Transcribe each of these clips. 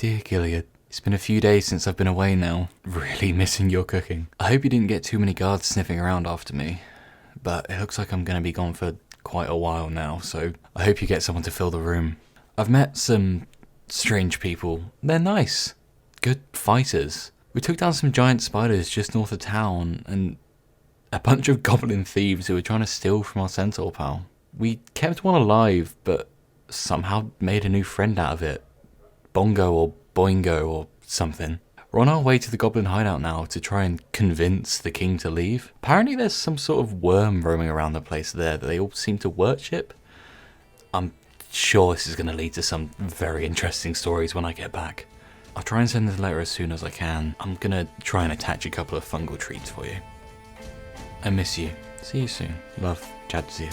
Dear Gilead, it's been a few days since I've been away now. Really missing your cooking. I hope you didn't get too many guards sniffing around after me, but it looks like I'm going to be gone for quite a while now, so I hope you get someone to fill the room. I've met some strange people. They're nice. Good fighters. We took down some giant spiders just north of town, and a bunch of goblin thieves who were trying to steal from our centaur pal. We kept one alive, but somehow made a new friend out of it. Bongo or Boingo or something. We're on our way to the goblin hideout now to try and convince the king to leave. Apparently there's some sort of worm roaming around the place there that they all seem to worship. I'm sure this is going to lead to some very interesting stories when I get back. I'll try and send the letter as soon as I can. I'm going to try and attach a couple of fungal treats for you. I miss you. See you soon. Love, Jadzia.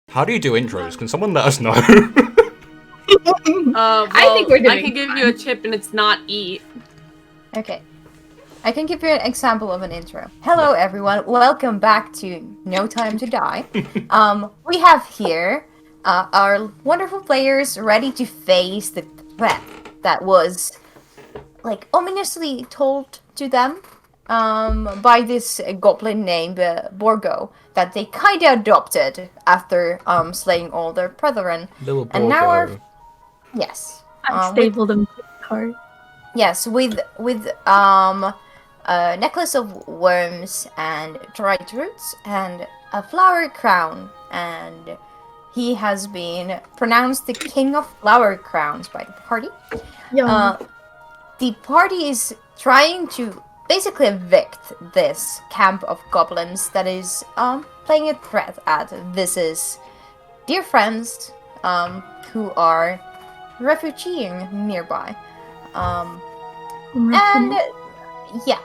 How do you do intros? Can someone let us know? Well, I think we're doing I can give you a tip and it's not eat. Okay. I can give you an example of an intro. Hello everyone, welcome back to No Time to Die. We have here our wonderful players ready to face the threat that was like ominously told to them by this goblin named Borgo that they kinda adopted after slaying all their brethren. Little And now Borgo. yes. I stapled him to the card. Yes, with a necklace of worms and dried roots and a flower crown, and he has been pronounced the king of flower crowns by the party. The party is trying to basically evict this camp of goblins that is playing a threat at Viz's dear friends who are refugeeing nearby. And yeah,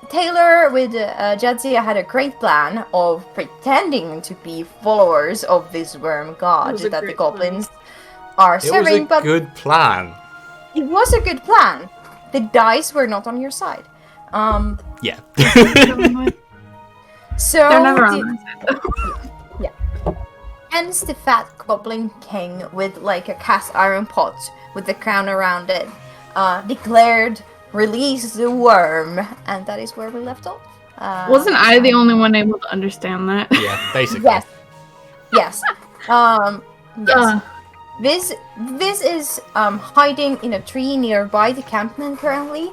Taylor with Jadzia had a great plan of pretending to be followers of this worm god that the goblins are serving. It was a good plan. It was a good plan. The dice were not on your side. Yeah. So They're never on my side. yeah. Hence the fat goblin king with like a cast iron pot with the crown around it declared, "Release the worm," and that is where we left off. Wasn't I the only one able to understand that? Yeah, basically. Yes. Yes. Yes. This is hiding in a tree nearby the campment currently.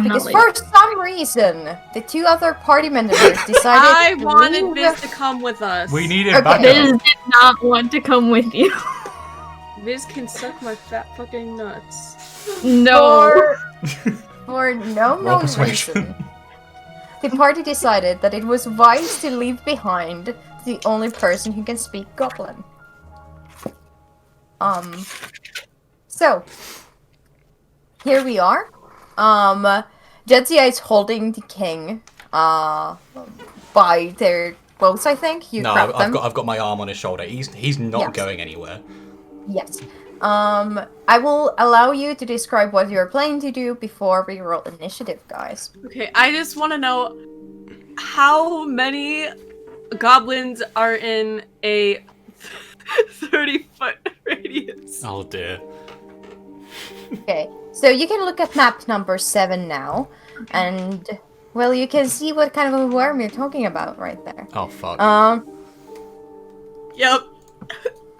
Because for some reason, the two other party members decided I to wanted leave. Viz to come with us. We needed Okay. backup. Viz did not want to come with you. Viz can suck my fat fucking nuts. No. For no Roll known persuasion. reason, the party decided that it was wise to leave behind the only person who can speak Goblin. So here we are. Jadzia is holding the king by their clothes, I think. You No, grabbed them. I've got my arm on his shoulder. He's not Yes. going anywhere. Yes. I will allow you to describe what you're planning to do before we roll initiative, guys. Okay, I just want to know how many goblins are in a 30-foot radius. Oh dear. Okay, so you can look at map number 7 now, and, well, you can see what kind of a worm you're talking about right there. Oh fuck. Yep.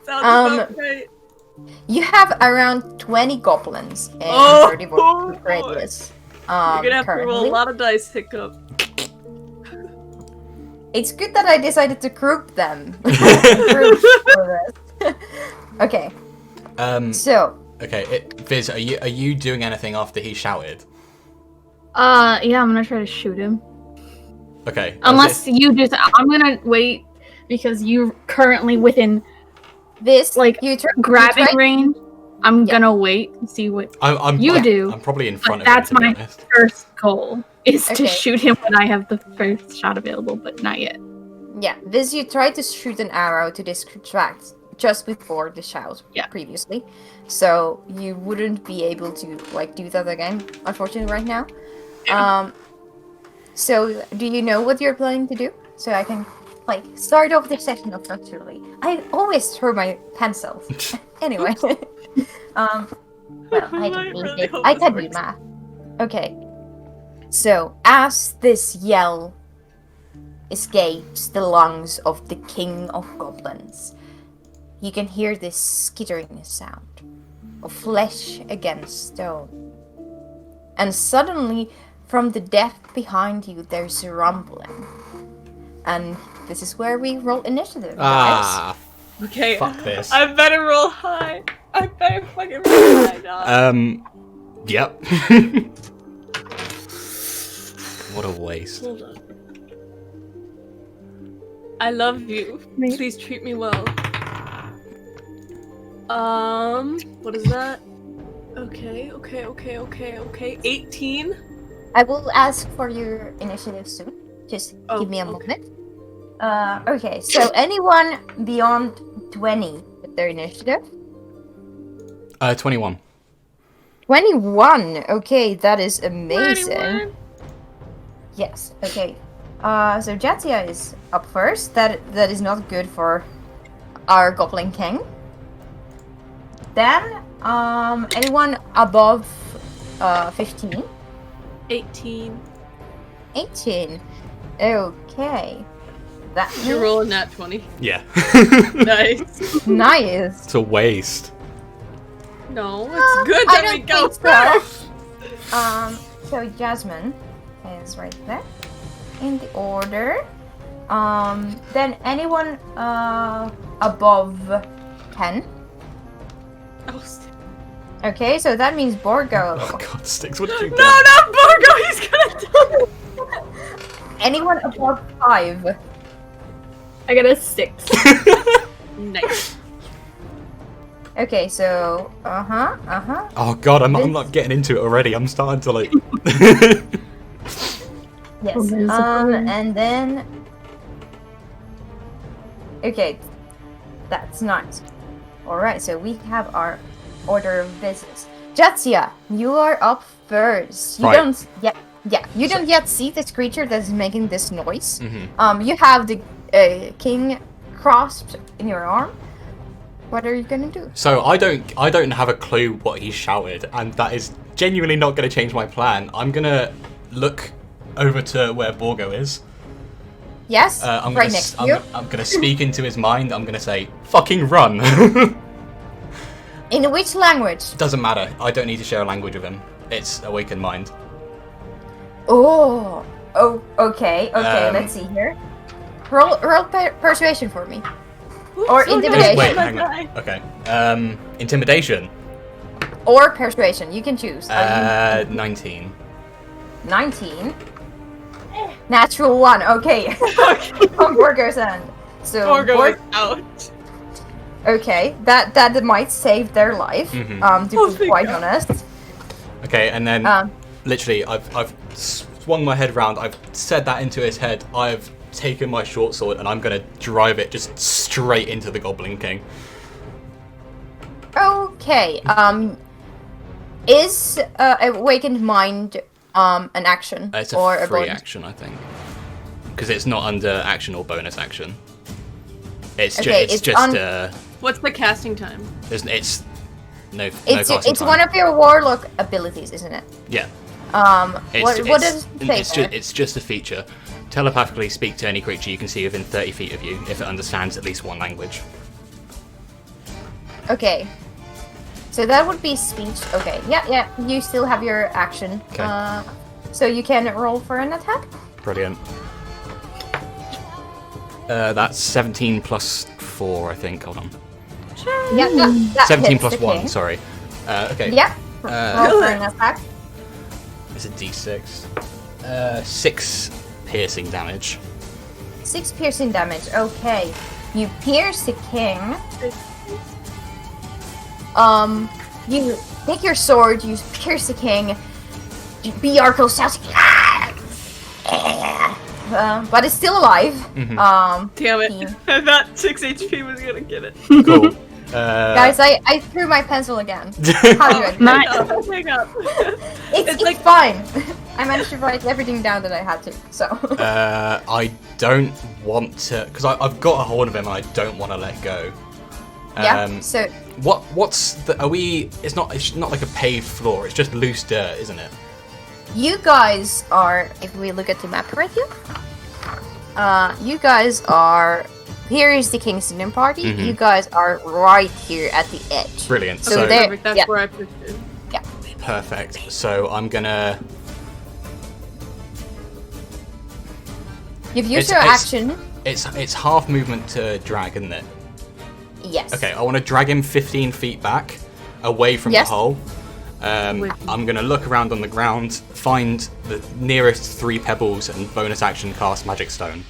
Sounds about right. You have around 20 goblins in Oh, 30 boy. radius. You're gonna have to roll Currently. a lot of dice, Hiccup. It's good that I decided to group them. Group for this. Okay, so Okay, Viz, are you doing anything after he shouted? Yeah, I'm gonna try to shoot him. Okay. Unless you just, I'm gonna wait because you're currently within this like you grabbing range I'm Yeah. gonna wait to see what I'm you do. I'm probably in front But of him, that's to be my honest. first goal is Okay. to shoot him when I have the first shot available, but not yet. Yeah, Viz, you tried to shoot an arrow to distract just before the shout Yeah. previously, so you wouldn't be able to like do that again, unfortunately, right now. Yeah. So do you know what you're planning to do? So I can like start off this session officially. I always throw my pencils. Anyway, well, I don't need it. I can do math. Okay. So as this yell escapes the lungs of the king of goblins, you can hear this skittering sound of flesh against stone. And suddenly, from the depth behind you, there's a rumbling. And this is where we roll initiative, guys. Ah, Okay. fuck this. I better roll high. I better fucking roll high now. Yep. What a waste. Hold on. I love you. Please treat me well. What is that? Okay. 18? I will ask for your initiative soon. Just Oh, give me a okay. moment. Okay, so anyone beyond 20 with their initiative? 21. 21! Okay, that is amazing. 21? Yes, okay. So Jatia is up first. That is not good for our Goblin King. Then, anyone above 15? 18. 18. Okay. That You're rolling that 20. Yeah. Nice. nice. It's a waste. No, it's good I that we don't go think so. first. So Jasmine is right there in the order. Then anyone above 10? Oh, st- Okay, so that means Borgo. Oh god, Sticks, what did you no, get? not Borgo. He's gonna die. Anyone above 5? I got a 6. Nice. Okay, so Oh god, I'm not getting into it already. I'm starting to like. yes. Oh, there's a problem. And then okay, that's nice. All right, so we have our order of business. Jatsia, you are up first. You Right. don't yet. Yeah, you don't yet see this creature that is making this noise. Mhm. You have the king crossed in your arm. What are you gonna do? So I don't have a clue what he shouted, and that is genuinely not going to change my plan. I'm gonna look over to where Borgo is. Yes, I'm right gonna, next to you. I'm gonna speak into his mind. I'm gonna say, "Fucking run." In which language? Doesn't matter. I don't need to share a language with him. It's awakened mind. Oh, okay. Um, Let's see here. Roll persuasion for me. Or So intimidation. Wait, nice. hang on. Okay. Intimidation. Or persuasion. You can choose. 19. 19. Natural 1. Okay. On Borgo's end. So Borgo Borg- is out. okay, that might save their life. Mhm. To Oh, be thank quite God. honest. Okay, and then Um, literally, I've swung my head round. I've said that into his head. I've taken my short sword and I'm gonna drive it just straight into the Goblin King. Okay. Is awakened mind an action It's a or a free bonus? action, I think, because it's not under action or bonus action. It's Okay, it's it's just on- What's the casting time? it's no It's casting time. one of your warlock abilities, isn't it? Yeah. What does it say there? It's just a feature. Telepathically speak to any creature you can see within 30 feet of you if it understands at least one language. Okay. So that would be speech. Okay. Yeah. You still have your action. Okay. So you can roll for an attack. Brilliant. That's 17 plus 4, I think. Hold on. Yeah. That 17 hits plus the 1, king. sorry. Okay. Yeah. Roll for an attack. It's a d6. 6 piercing damage. 6 piercing damage. Okay. You pierce the king. You take your sword, you pierce the king. Bjarko shouts, but it's still alive. Damn it. He- I thought 6 HP was gonna get it. Cool. Guys, I threw my pencil again. How do I do Nice. Oh, hang up. It's like- fine. I managed to write everything down that I had to, so. I don't want to, because I've got a hold of him and I don't want to let go. Yeah, so What's the, are we, it's not like a paved floor, it's just loose dirt, isn't it? you guys are, if we look at the map right here, you guys are, here is the Kingston party, Mhm. you guys are right here at the edge. Brilliant. So So, there- Perfect, that's yeah. where I pushed it. perfect. So I'm gonna, You've used It's- your it's- action, it's half movement to drag, isn't it? yes. Okay, I want to drag him 15 feet back, away from Yes. the hole. With- I'm going to look around on the ground, find the nearest 3 pebbles, and bonus action cast Magic Stone.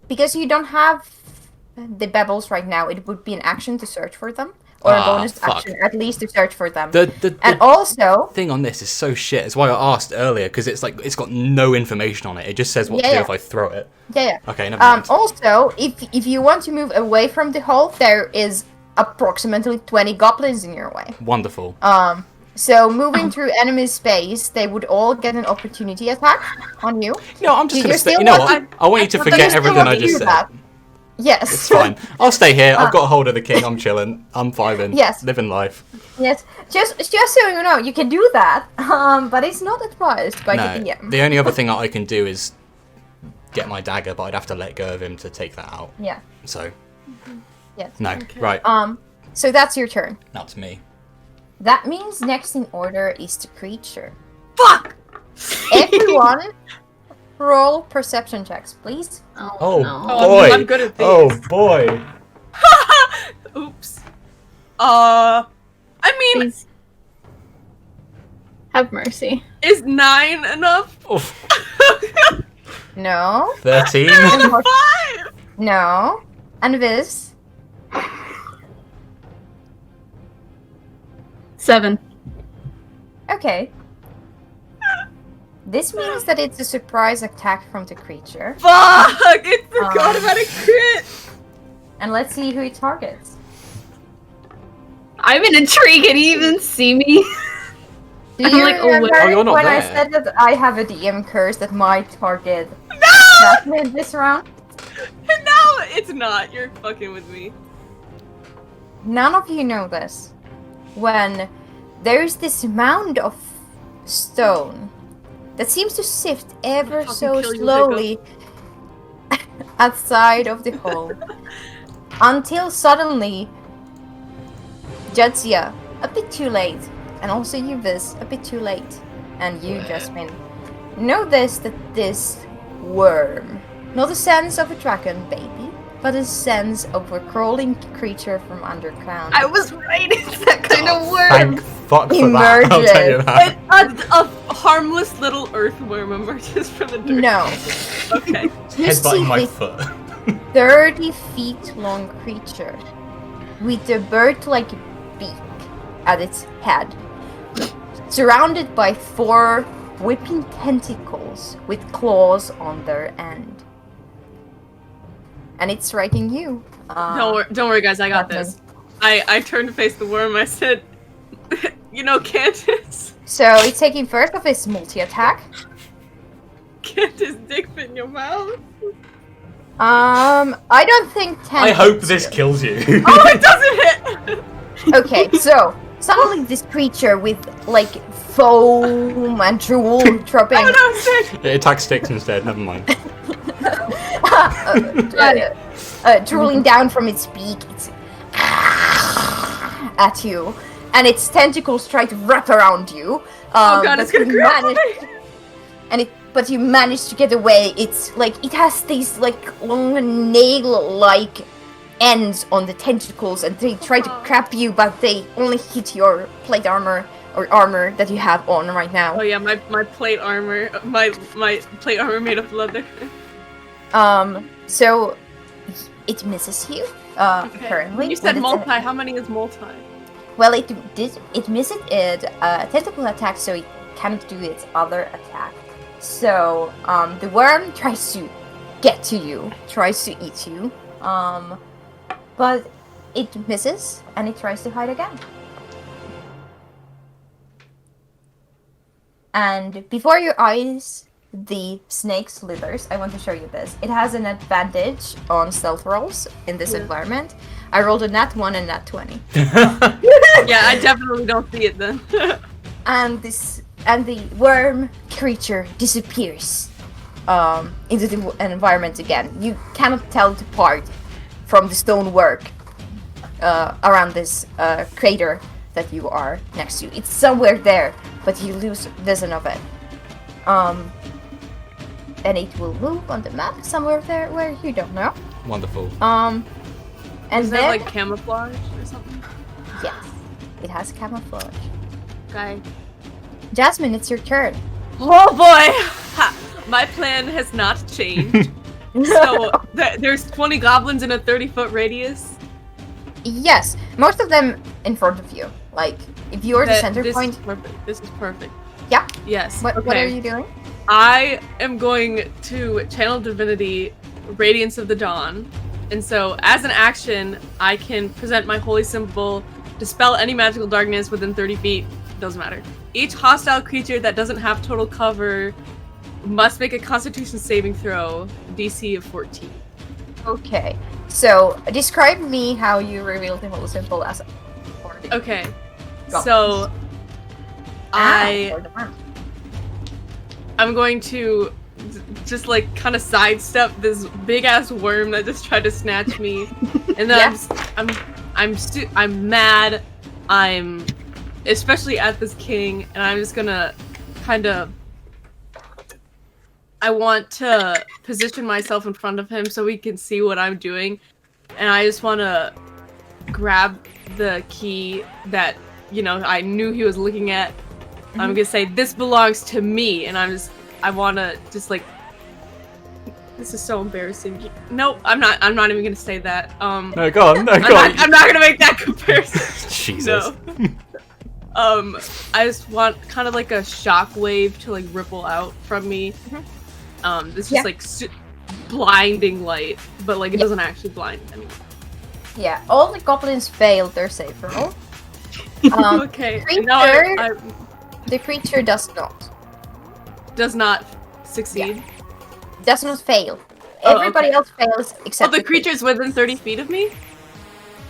Because you don't have the bebbles right now, it would be an action to search for them, or a bonus fuck. action at least to search for them. The And also, thing on this is so shit. It's why I asked earlier, because it's like it's got no information on it. It just says what to do Yeah. if I throw it. yeah. Okay, never mind. Also, if you want to move away from the hole, there is approximately 20 goblins in your way. Wonderful. So moving through enemy space, they would all get an opportunity attack on you. No, I'm just Do going to you stay. still You know want- what? I want you to But you forget still everything want I to just do said. that. Yes. It's fine. I'll stay here. I've got a hold of the king. I'm chilling. I'm vibing. Yes. Living life. Yes. Just so you know, you can do that. But it's not advised by No. the DM. The only other thing that I can do is get my dagger, but I'd have to let go of him to take that out. Yeah. So, Yes. no. Right. So that's your turn. Now to me. That means next in order is the creature. Fuck! Everyone, roll perception checks, please. Oh, no. Oh, boy. I'm good at these. Oh, boy. Oops. I mean, Please. Have mercy. is 9 enough? Oof. No. 13. 5! No. And Viz. 7. Okay. This means that it's a surprise attack from the creature. Fuck! I forgot about a crit! And let's see who it targets. I'm in a tree. Can you even see me? Do I'm you like, oh, remember oh, you're not when I there. said that I have a DM curse that might target No! Jasmine this round? No, it's not. You're fucking with me. None of you know this. When there's this mound of stone that seems to sift ever Fucking so kill you, slowly outside of the hole until suddenly Jadzia, a bit too late, and also you Viz, a bit too late, and you Jasmine, notice that this worm, not the sense of a dragon baby, but a sense of a crawling creature from underground. I was right. It's that kind of worm. Thank fuck for that. I'll tell you that. A harmless little earthworm emerges from the dirt. No. Okay. You see Headbutting my this foot. 30 feet long creature with a bird-like beak at its head, surrounded by 4 whipping tentacles with claws on their end. And it's striking you. Don't worry, guys. I got this. I turned to face the worm. I said, "You know, Candace, So it's taking first of its multi-attack. Candace, dick fit in your mouth." I don't think 10 I hope hits this you. kills you. Oh, it doesn't hit. Okay, so suddenly this creature with like foam and drool dropping Oh no, sick. It attacks sticks instead, never mind. drooling down from its beak, it's at you, and its tentacles try to wrap around you. Oh god, it's gonna grab me. But you manage to get away. It's like it has these like long nail-like ends on the tentacles, and they try to grab you, but they only hit your plate armor or armor that you have on right now. Oh yeah, my plate armor, my plate armor made of leather. So it misses you. Okay. Currently. You said with its- multi. How many is multi? Well, it misses it tentacle attack, so it can't do its other attack. So the worm tries to get to you, tries to eat you, but it misses and it tries to hide again. And before your eyes, the snake slithers. I want to show you this. It has an advantage on stealth rolls in this environment. I rolled a nat 1 and nat 20. Yeah, I definitely don't see it then. And the worm creature disappears into the environment again. You cannot tell it apart from the stonework around this crater that you are next to. It's somewhere there, but you lose vision of it. And it will move on the map somewhere there where you don't know. Wonderful. And Is then that like camouflage or something? yes, it has camouflage. Okay. Jasmine, it's your turn. Oh boy! Ha! My plan has not changed. So there's 20 goblins in a 30-foot radius. Yes, most of them in front of you. Like, if you're the center this point. Is perfect. This is perfect. Yeah. Yes. What are you doing? I am going to channel divinity, Radiance of the Dawn, and so as an action, I can present my holy symbol, dispel any magical darkness within 30 feet. Doesn't matter. Each hostile creature that doesn't have total cover must make a Constitution saving throw, DC of 14. Okay. So describe me how you reveal the holy symbol as a Okay. Goblins. So or the worm. I'm going to just like kind of sidestep this big ass worm that just tried to snatch me, and then I'm mad. I'm especially at this king, and I'm just gonna kind of. I want to position myself in front of him so he can see what I'm doing, and I just want to grab the key that I knew he was looking at. I'm gonna say, this belongs to me, and I wanna just like, this is so embarrassing. No, I'm not even gonna say that. No, go on. No, go on. I'm not gonna make that comparison. Jesus. No. I just want kind of like a shockwave to like ripple out from me. It's just like blinding light, but like it doesn't actually blind anyone. Yeah, all the goblins failed their save roll. Okay. Creature, Now the creature does not succeed. does not fail. Oh, Everybody okay. else fails except the creature's within 30 feet of me?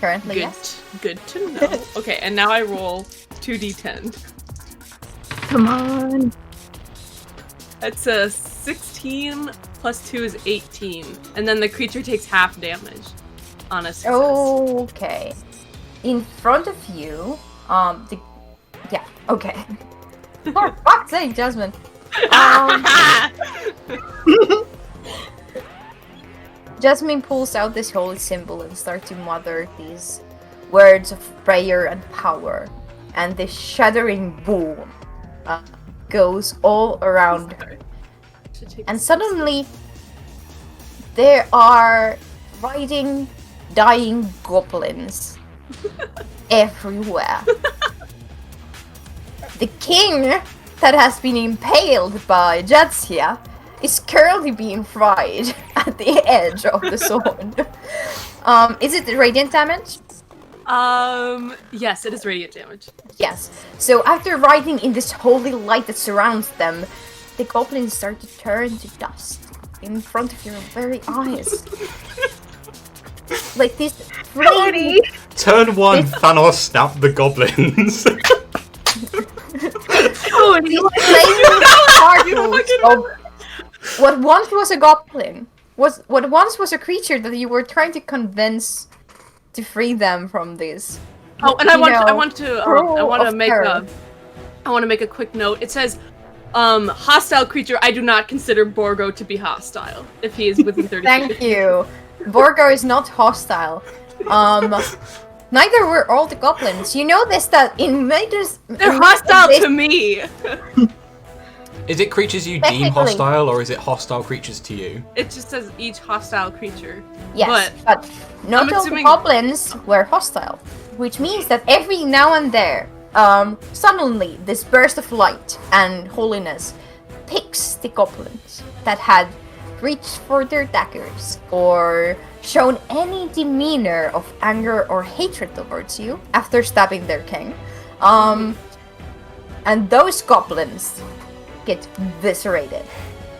currently. Good. Yes. Good to know. Okay, and now I roll 2d10. Come on. That's a 16 plus 2 is 18. And then the creature takes half damage on a success. Okay. In front of you, okay. For fuck's sake, Jasmine. Jasmine pulls out this holy symbol and starts to mutter these words of prayer and power, and this shuddering boom goes all around her. And suddenly, there are riding, dying goblins everywhere. The king that has been impaled by Jadzia is currently being fried at the edge of the sword. Is it radiant damage? Yes, it is radiant damage. Yes. So after riding in this holy light that surrounds them, the goblins start to turn to dust in front of your very eyes. Like this flaming... Turn 1, Thanos snap the goblins. These flaming particles of what once was a goblin, what once was a creature that you were trying to convince to free them from this. Oh, and I want to make a quick note. It says, hostile creature. I do not consider Borgo to be hostile if he is within 30 feet. Thank you. Borgo is not hostile. Neither were all the goblins. You know this that in Magus. They're hostile to me. Is it creatures you deem Technically. hostile, or is it hostile creatures to you? It just says each hostile creature. Yes, but not I'm all the assuming- goblins were hostile, which means that every now and there, suddenly this burst of light and holiness picks the goblins that had reached for their daggers or shown any demeanor of anger or hatred towards you after stabbing their king. And those goblins get eviscerated.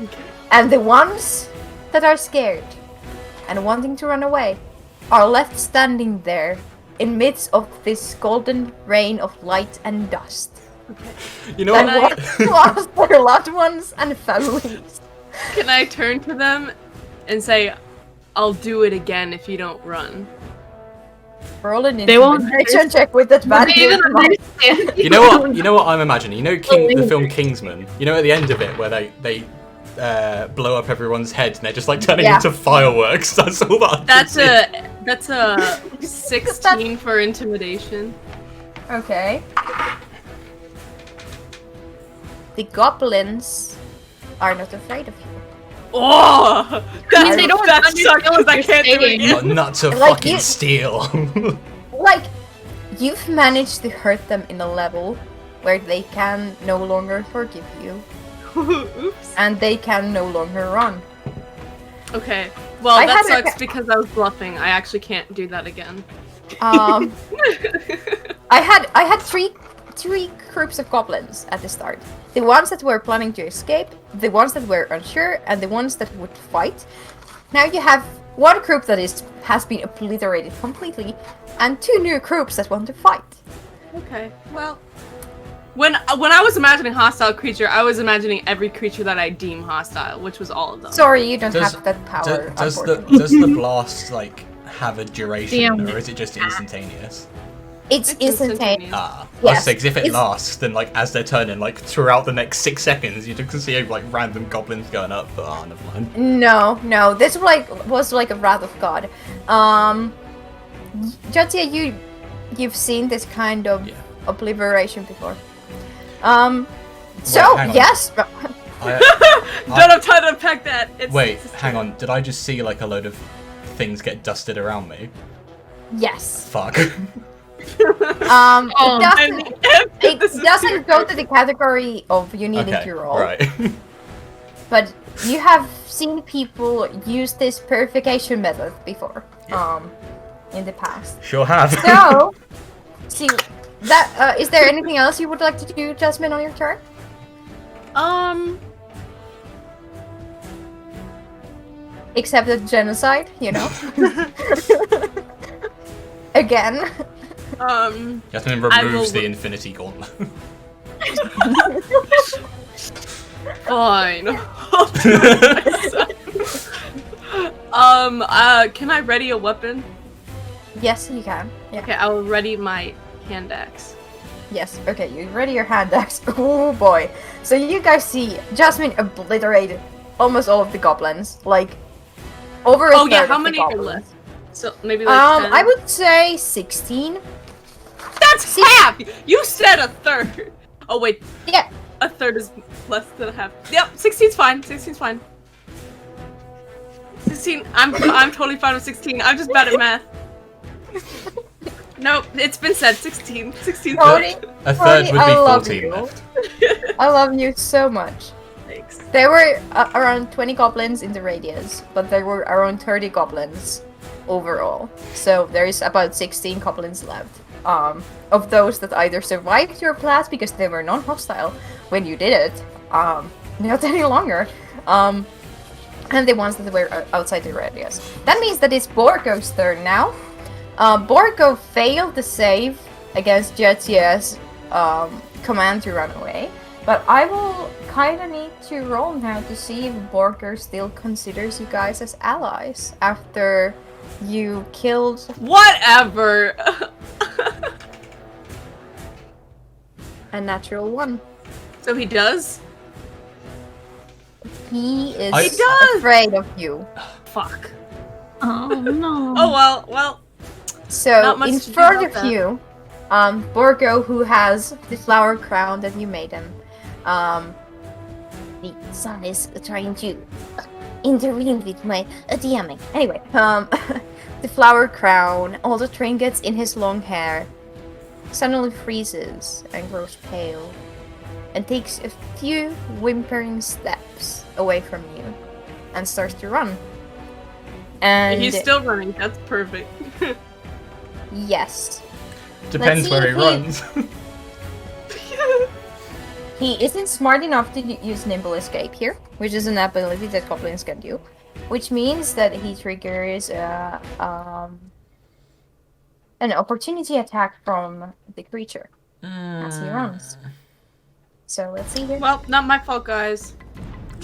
Okay. And the ones that are scared and wanting to run away are left standing there in midst of this golden rain of light and dust. You know And what? lost their loved ones and families. Can I turn to them and say, I'll do it again if you don't run? Roll an They won't intimidation check with advantage. They don't understand. You know what? You know what I'm imagining. You know, the film Kingsman. You know, at the end of it, where they blow up everyone's heads and they're just like turning Yeah. into fireworks. That's all that. That's a 16 for intimidation. Okay. The goblins are not afraid of you. Oh, means they don't that understand sucks. what I you're can't do it saying. again. Got nuts of Like fucking you- steel. Like, you've managed to hurt them in a level where they can no longer forgive you, Oops. and they can no longer run. Okay. Well, I that had a- sucks because I was bluffing. I actually can't do that again. I had three groups of goblins at the start. The ones that were planning to escape, the ones that were unsure, and the ones that would fight. Now you have one group that has been obliterated completely, and two new groups that want to fight. Okay. Well, when I was imagining hostile creature, I was imagining every creature that I deem hostile, which was all of them. Sorry, you don't Does- have that power. does unfortunately. the blast like have a duration, Damn. or is it just instantaneous? It's It's instantaneous. Ah, Yes, I say, 'cause if it it's- lasts, then like as they're turning, like throughout the next 6 seconds, you can see like random goblins going up. But never mind. No, this was like a wrath of God. Jotsia, you've seen this kind of Yeah. obliteration before. So hang on. yes, Don't have time to unpack that. It's, Wait, it's hang on. Did I just see like a load of things get dusted around me? yes. Fuck. Oh, It doesn't go to the category of you needing Okay, to roll, right. but you have seen people use this purification method before, Yeah. in the past. Sure have. So, see, that is there anything else you would like to do, Jasmine, on your turn? Except the genocide, you know. Again. Jasmine I will removes the look- Infinity Gauntlet. Fine. Can I ready a weapon? Yes, you can. Yeah. Okay, I will ready my hand axe. Yes. Okay, you ready your hand axe. Oh boy. So you guys see Jasmine obliterated almost all of the goblins. Like over a Oh yeah, third how of the many are goblins. left? So maybe like 10? I would say 16. That's half! You said a third! Oh wait, Yeah. a third is less than a half. Yep, 16's fine. 16's fine. 16, I'm totally fine with 16. I'm just bad at math. Nope, it's been said. 16. 16's Cody, good. A third would I be love 14 you. left. I love you so much. Thanks. There were around 20 goblins in the radius, but there were around 30 goblins overall. So there is about 16 goblins left. Of those that either survived your blast because they were non-hostile when you did it, not any longer, and the ones that were outside the radius. That means that it's Borgo's turn now. Borgo failed the save against Jetsia's command to run away, but I will kind of need to roll now to see if Borgo still considers you guys as allies after you killed Whatever! a natural one. So he does? He is He does! afraid of you. Fuck. oh no. Oh well. So Not much in to do front about of that. you, Borgo, who has the flower crown that you made him, the sun is trying to intervene with my DMing. Anyway, the flower crown, all the trinkets in his long hair, suddenly freezes and grows pale, and takes a few whimpering steps away from you, and starts to run. And He's still running. That's perfect. yes, Depends Let's where he see if runs. he isn't smart enough to use Nimble Escape here, which is an ability that goblins can do, which means that he triggers an opportunity attack from the creature as he runs. So let's see here. Well, not my fault, guys.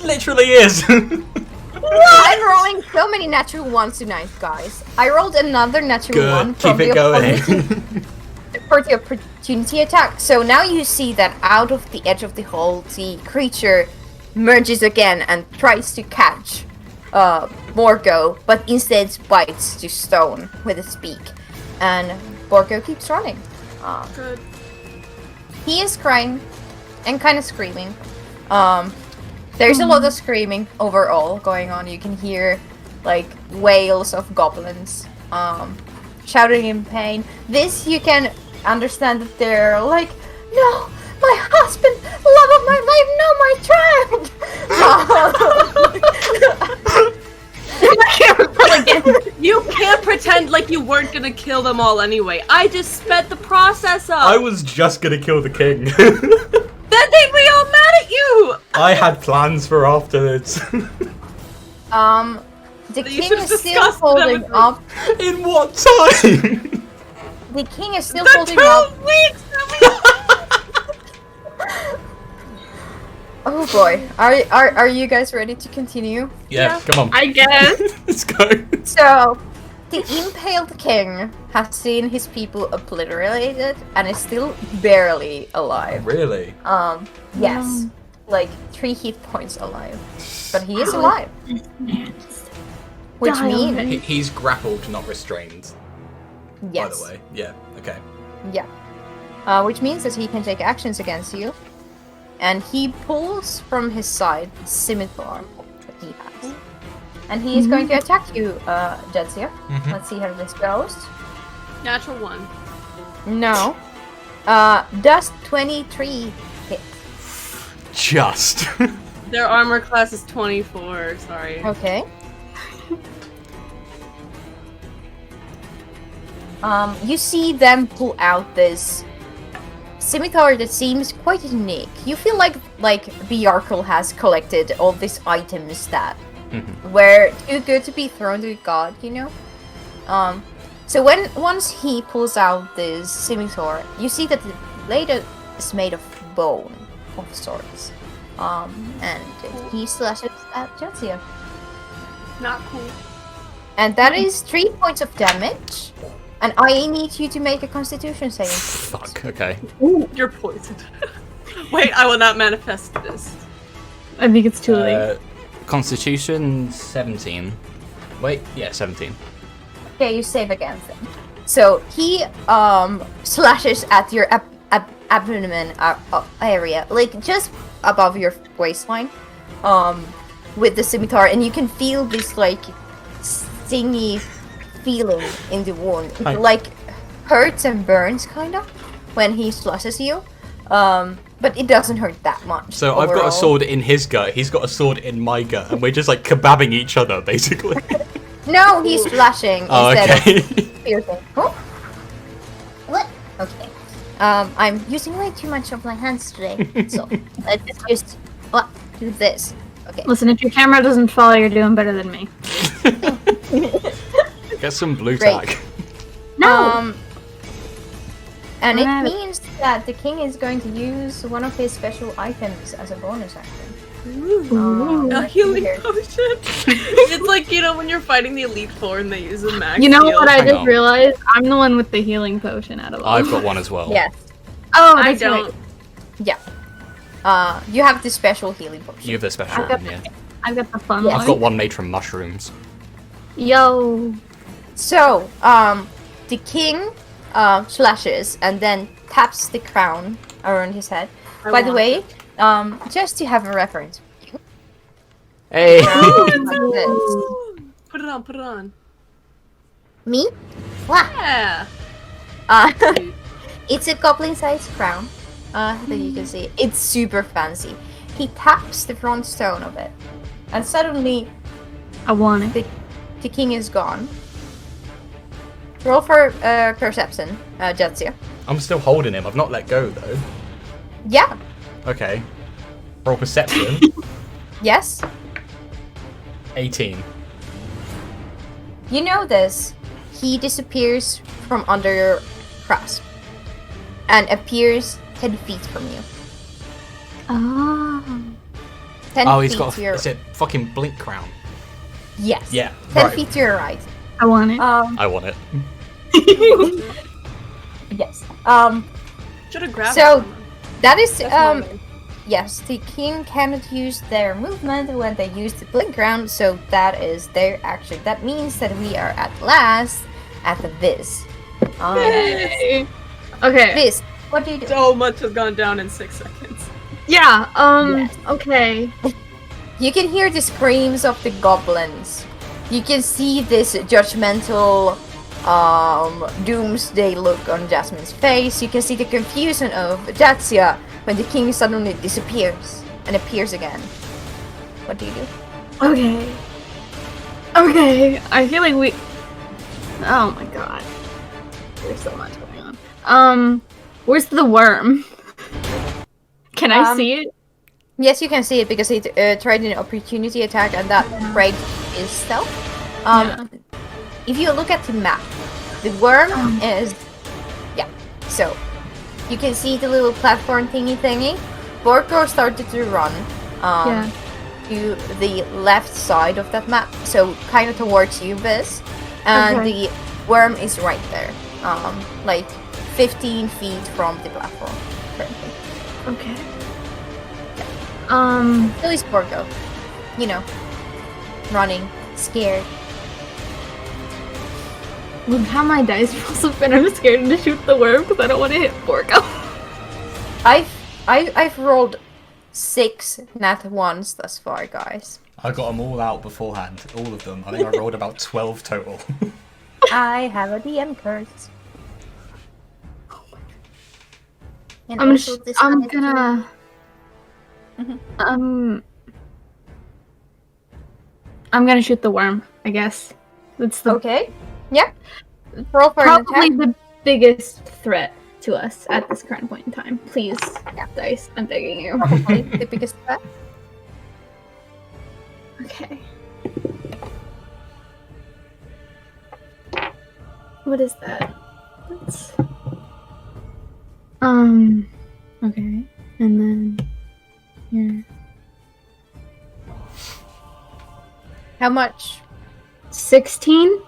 Literally is. I'm rolling so many natural ones tonight, guys. I rolled another natural one Good. from Keep it the going. for the opportunity attack. So now you see that out of the edge of the hole, the creature merges again and tries to catch Borgo, but instead bites to stone with its beak. And Borgo keeps running. Good. He is crying and kind of screaming. There's a lot of screaming overall going on. You can hear like wails of goblins shouting in pain. This you can understand that they're like, no, my husband, love of my life, no, my child. You can't pretend like you weren't gonna kill them all anyway. I just sped the process up. I was just gonna kill the king. That made me all mad at you. I had plans for afterwards. The You king should've is still discussed holding everything. up. In what time? The king is still The holding up. 2 weeks. Oh boy, are you guys ready to continue? Yeah, come on. I guess. Let's go. So, the impaled king has seen his people obliterated and is still barely alive. Really? Yes, like 3 hit points alive, but he is alive, which Die means He's grappled, not restrained. yes, By the way. Yeah. Okay. yeah, which means that he can take actions against you, and he pulls from his side the scimitar that he has. And he is going to attack you, Jetsia. Mhm. Let's see how this goes. Natural 1. No. Does 23 hit? Just. Their armor class is 24. Sorry. Okay. You see them pull out this scimitar that seems quite unique. You feel like Bjarkle has collected all these items that were too good to be thrown to God, you know? So once he pulls out this scimitar, you see that the blade is made of bone of sorts. And he slashes at Jetsia. Not cool. And that is 3 points of damage. And I need you to make a constitution saving. Fuck, okay. You're poisoned. Wait, I will not manifest this. I think it's too late. Constitution 17. Wait, yeah, 17. Okay, you save against him. So he slashes at your abdomen area, like just above your waistline, with the scimitar, and you can feel this like stingy feeling in the wound. It, like hurts and burns kind of when he slashes you, but it doesn't hurt that much. So I've got a overall. sword in his gut, he's got a sword in my gut, and we're just like kebabbing each other, basically. No, he's slashing Oh, instead okay. of piercing. Oh. What? Okay. I'm using way too much of my hands today, so let's just do this. Okay. Listen, if your camera doesn't fall, you're doing better than me. Get some blue Great. tack. No! And I it have it. means that the king is going to use one of his special items as a bonus action. A Let's healing see here. potion. It's like, you know, when you're fighting the Elite Four and they use a max You know heal. what I Hang just on. realized? I'm the one with the healing potion out of all. I've got one as well. Yes. Oh, I that's right. don't. Yeah. You have the special healing potion. You have the special I've got one, yeah. I've got the fun Yeah. one. I've got one made from mushrooms. Yo. So, the king slashes and then taps the crown around his head. I By the want way, just to have a reference, Hey. Put it on, put it on. Me? Wow. Yeah. It's a goblin-sized crown. That you can see. It's super fancy. He taps the front stone of it, and suddenly I want it. the king is gone. Roll for perception, Jetsia. I'm still holding him. I've not let go though. Yeah. Okay. Roll perception. Yes. 18. You know this. He disappears from under your grasp and appears 10 feet from you. Oh. 10 Oh, feet he's got to your it's a fucking blink crown. Yes. Yeah. 10 Right. feet to your right. I want it. I want it. Yes. Should have grabbed So, it. that is That's mine. yes, the king cannot use their movement when they use the blink round, so that is their action. That means that we are at last at the Viz. Yay. Okay. Viz, what do you do? So much has gone down in 6 seconds. Yeah. Yes. Okay. You can hear the screams of the goblins. You can see this judgmental, doomsday look on Jasmine's face. You can see the confusion of Jatsia when the king suddenly disappears and appears again. What do you do? Okay. Okay. I feel like we. Oh my god. There's so much going on. Where's the worm? Can I see it? Yes, you can see it because he tried an opportunity attack and that break is stealth. If you look at the map, the worm is... Yeah, so you can see the little platform thingy. Borgo started to run to the left side of that map, so kind of towards you, Viz. And the worm is right there, like 15 feet from the platform currently. Okay. So is Borgo. You know, running, scared. Look how my dice rolls have been. I'm scared to shoot the worm because I don't want to hit Borgo. I've rolled 6 nat 1s thus far, guys. I got them all out beforehand. All of them. I think I rolled about 12 total. I have a DM curse. And I'm also this one is gonna. I'm gonna shoot the worm. I guess it's the okay. Yeah. Roll for an probably attack. the biggest threat to us at this current point in time. Please, dice. I'm begging you. Probably the biggest threat. Okay. What is that? That's... Okay. And then here. How much? 16?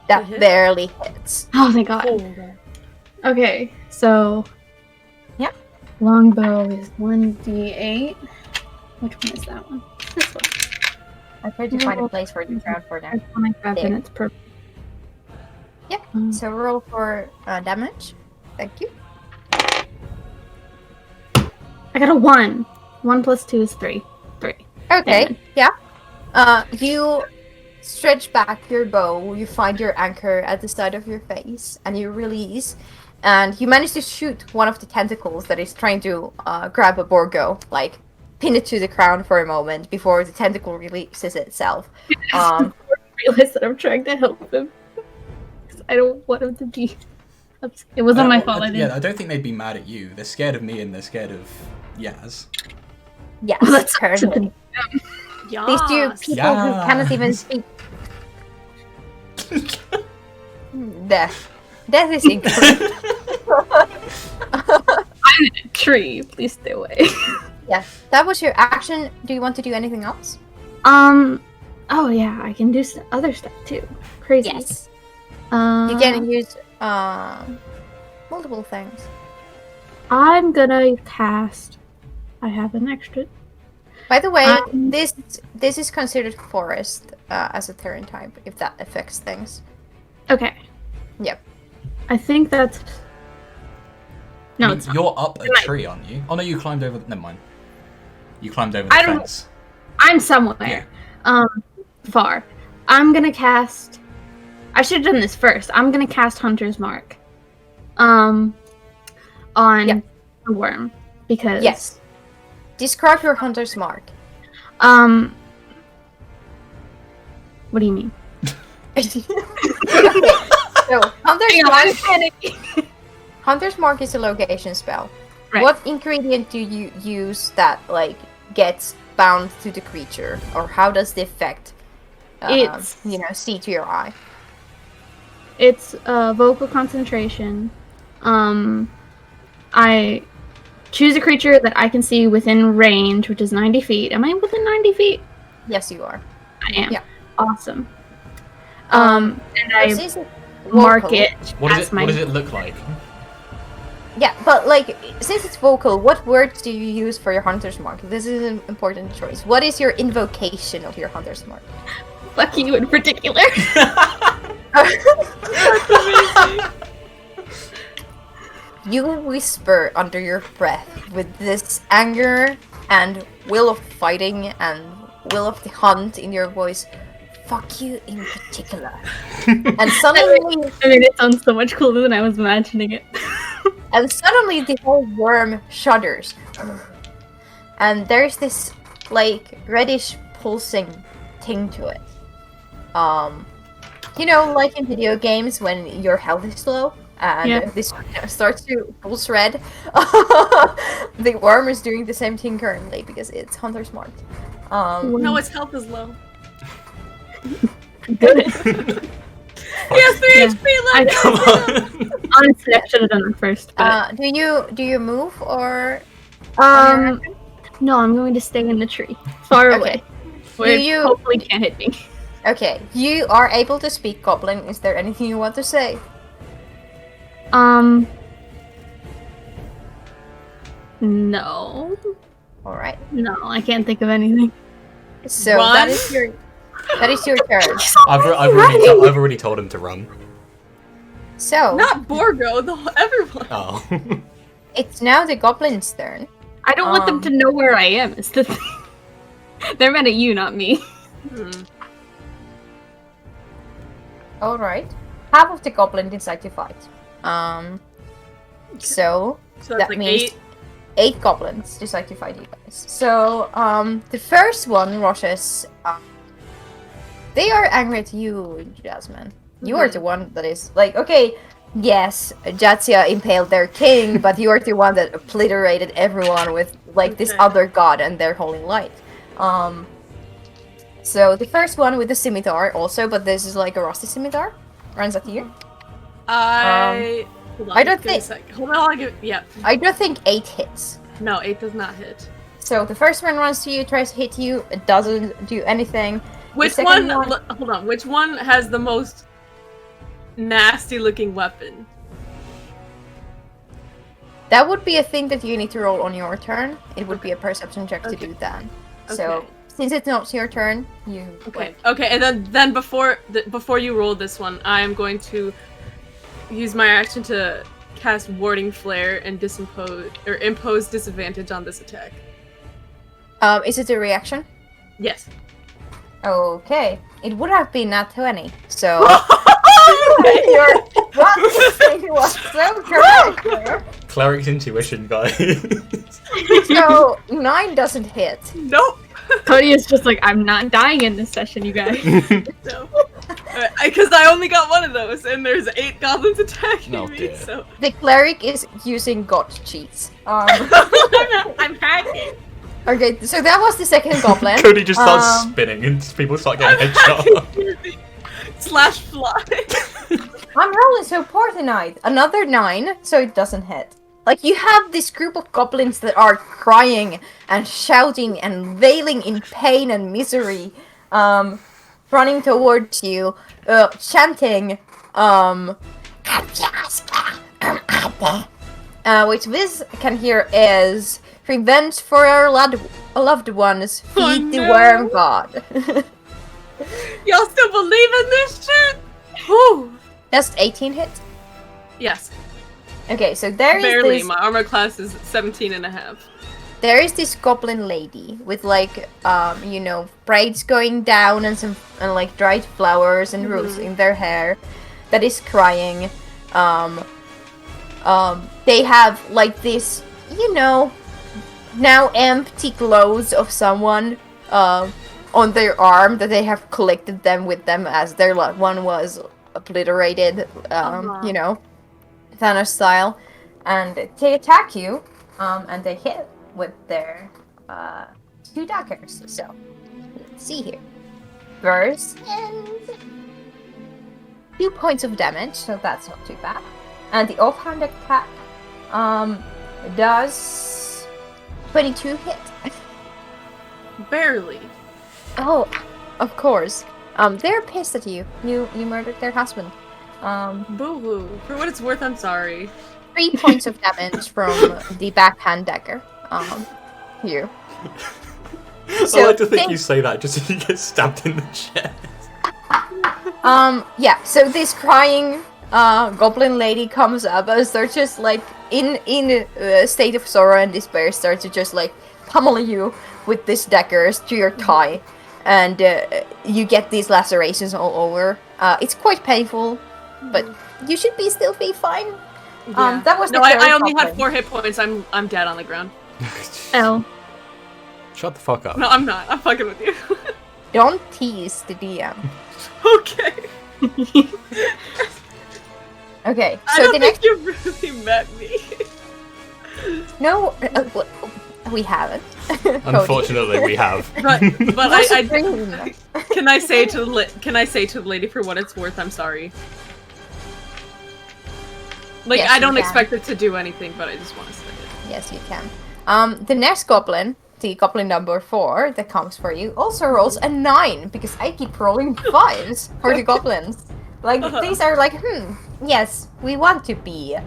That hit? barely hits. Oh, thank God. Okay, so. Yeah. Longbow is 1d8. Which one is that one? This one. I tried to find a place for the crowd for them. That's one I grabbed and it's purple. Yeah. So roll for damage. Thank you. I got a 1. 1 plus 2 is 3. 3. Okay. Damage. Yeah. You stretch back your bow. You find your anchor at the side of your face, and you release. And you manage to shoot one of the tentacles that is trying to grab a Borgo, like pin it to the ground for a moment before the tentacle releases itself. I realize that I'm trying to help him. 'Cause I don't want him to be. It wasn't my fault. I didn't. Yeah, I don't think they'd be mad at you. They're scared of me and they're scared of Yaz. Yes, Well, that's currently. These two people who cannot even speak. Death. Death is incredible. I'm in a tree. Please stay away. Yeah, that was your action. Do you want to do anything else? Oh yeah, I can do some other stuff too. Crazy. Yes. You You can use multiple things. I'm gonna cast. I have an extra. By the way, this is considered forest as a turn type, if that affects things. Okay. Yep. I think that's. No, I mean, it's not. you're up a tree, aren't you? Oh no, you climbed over. Never mind. You climbed over the I don't- fence. I'm somewhere. Far. I'm gonna cast. I should have done this first. I'm gonna cast Hunter's Mark. On the worm because. Yes. Describe your Hunter's Mark. What do you mean? So Hunter's Mark is a location spell. Right. What ingredient do you use that like gets bound to the creature, or how does the effect, see to your eye? It's vocal concentration. I choose a creature that I can see within range, which is 90 feet. Am I within 90 feet? Yes, you are. I am. Yeah. Awesome. And I mark it. What as does it look like? Yeah, but like, since it's vocal, what words do you use for your Hunter's Mark? This is an important choice. What is your invocation of your Hunter's Mark? Fuck you in particular. You will whisper under your breath with this anger and will of fighting and will of the hunt in your voice. Fuck you in particular. And suddenly... I mean, it sounds so much cooler than I was imagining it. And suddenly the whole worm shudders. And there's this, like, reddish pulsing ting to it. You know, like in video games when your health is low and this starts to pulse red. The worm is doing the same thing currently because it's Hunter's Mark. No, its health is low. Good. He has 3 HP left! Come on. Honestly, I should have done it first. But... do you move or? No, I'm going to stay in the tree, far away, where Do you- it hopefully can't hit me. Okay, you are able to speak Goblin. Is there anything you want to say? No. All right. No, I can't think of anything. So Run. that is your turn. I've already told him to run. So Not Borgo, everyone. Oh. it's now the Goblin's turn. I don't want them to know where I am. It's the thing. They're mad at you, not me. All right. Half of the Goblin decide to fight. So So that that's like means 8. 8 goblins decide to fight you guys. So the first one rushes. They are angry at you, Jasmine. You are the one that is like, okay, yes, Jatsia impaled their king, but you are the one that obliterated everyone with like this other god and their holy light. So the first one with the scimitar also, but this is like a rusty scimitar, runs at you. Hold on, I don't give me a think- sec. Hold on, yeah. I don't think 8 hits. No, 8 does not hit. So the first one runs to you, tries to hit you, it doesn't do anything. Which second one? Hold on. Which one has the most nasty-looking weapon? That would be a thing that you need to roll on your turn. It would be a perception check to do that. So Okay. since it's not your turn, you Okay. Okay, and then before you roll this one, I am going to use my action to cast Warding Flare and impose disadvantage on this attack. Is it a reaction? Yes. Okay. It would have been nat 20. So Okay. your what was so correct there. Cleric's intuition, guys. So 9 doesn't hit. Nope. Cody is just like, I'm not dying in this session, you guys. No. Because I only got one of those, and there's 8 goblins attacking Oh, me. dear. So The cleric is using god cheats. I'm hacking. Okay, so that was the second goblin. Cody just starts spinning and people start getting headshot. Slash fly. I'm rolling so poor tonight. Another 9, so it doesn't hit. Like, you have this group of goblins that are crying and shouting and wailing in pain and misery, running towards you, chanting, which Viz can hear is revenge for our loved ones, feed Oh, the no. worm god. Y'all still believe in this shit? Whew. That's 18 hit. Yes. Okay, so there is Barely. this. My armor class is 17 and a half. there is this goblin lady with like braids going down and like dried flowers and roots in their hair that is crying. They have like this, now empty clothes of someone on their arm that they have collected them with them as their loved one was obliterated, Thanos style, and they attack you, and they hit with their 2 daggers. So let's see here. Burst and 2 points of damage, so that's not too bad. And the offhand attack does 22 hit. Barely. Oh, of course. They're pissed at you. You murdered their husband. Boo-hoo. For what it's worth, I'm sorry. 3 points of damage from the backhand dagger. Here. I like to think you say that just so you get stabbed in the chest. Yeah, so this crying goblin lady comes up and starts just like in a state of sorrow and despair, starts to just like pummel you with this daggers to your thigh, and you get these lacerations all over. It's quite painful, but you should still be fine. Yeah. That was no. the third I only had goblin. 4 hit points. I'm dead on the ground. Oh. Shut the fuck up. No, I'm not. I'm fucking with you. Don't tease the DM. Okay. Okay, I so don't the think next you really met me. no, we haven't. Unfortunately, we have. But I Cody. can I say to the lady, for what it's worth, I'm sorry. Like, Yes, I you don't can. expect it to do anything, but I just want to say it. Yes, you can. The next goblin, the goblin number 4 that comes for you, also rolls a 9 because I keep rolling 5s for the goblins. Like, these are like, yes, we want to be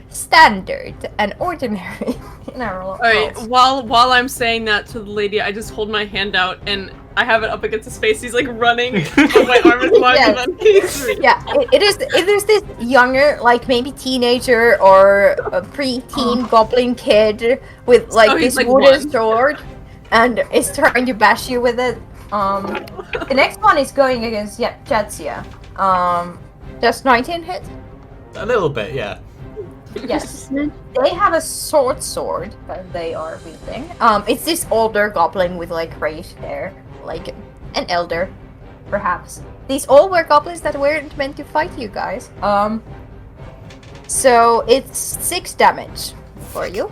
standard and ordinary in our rolls. Alright, while I'm saying that to the lady, I just hold my hand out and I have it up against his face. He's like running, but my arm is longer Yes. than his. Yeah, it is this younger, like maybe teenager or a pre-teen goblin kid with like Oh, he's, this like, wooden 1. sword and is trying to bash you with it. The next one is going against Jadzia. Does 19 hit? A little bit, yeah. Yes. They have a sword that they are wielding. It's this older goblin with like greyish hair, like an elder, perhaps. These all were goblins that weren't meant to fight you guys. So it's 6 damage for you.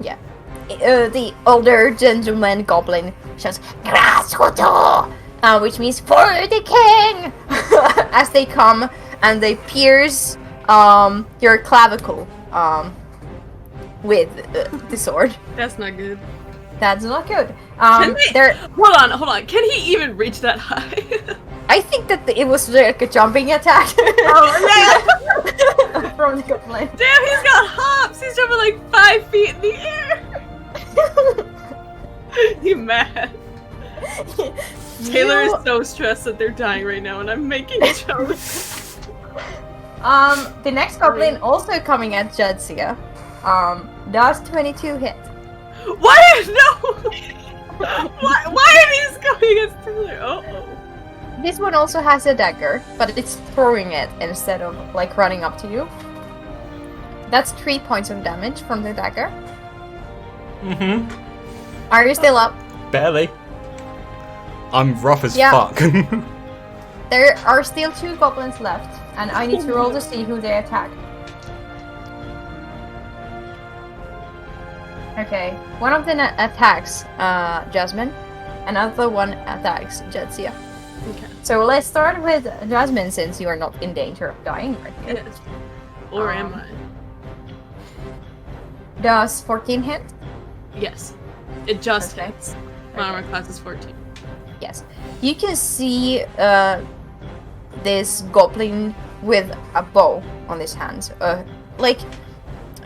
Yeah. The older gentleman goblin shouts, "Grashoto!" Which means for the king! As they come and they pierce your clavicle with the sword. That's not good. That's not good. Hold on. Can he even reach that high? I think that it was like a jumping attack. Oh, From the goblin. Damn, he's got hops! He's jumping like 5 feet in the air! You mad? Taylor is so stressed that they're dying right now and I'm making jokes. The next goblin also coming at Jadzia. Does 22 hit. Why? No! Why are these going against Taylor? Uh-oh. This one also has a dagger, but it's throwing it instead of like running up to you. That's 3 points of damage from the dagger. Mm-hmm. Are you still up? Barely. I'm rough as Yeah. fuck. There are still 2 goblins left, and I need to roll to see who they attack. Okay, one of them attacks Jasmine, another one attacks Jadzia. Okay. So let's start with Jasmine, since you are not in danger of dying right here. Yes. Or am I? Does 14 hit? Yes. It just Okay. hits. My armor class is 14. Yes. You can see this goblin with a bow on his hands. Like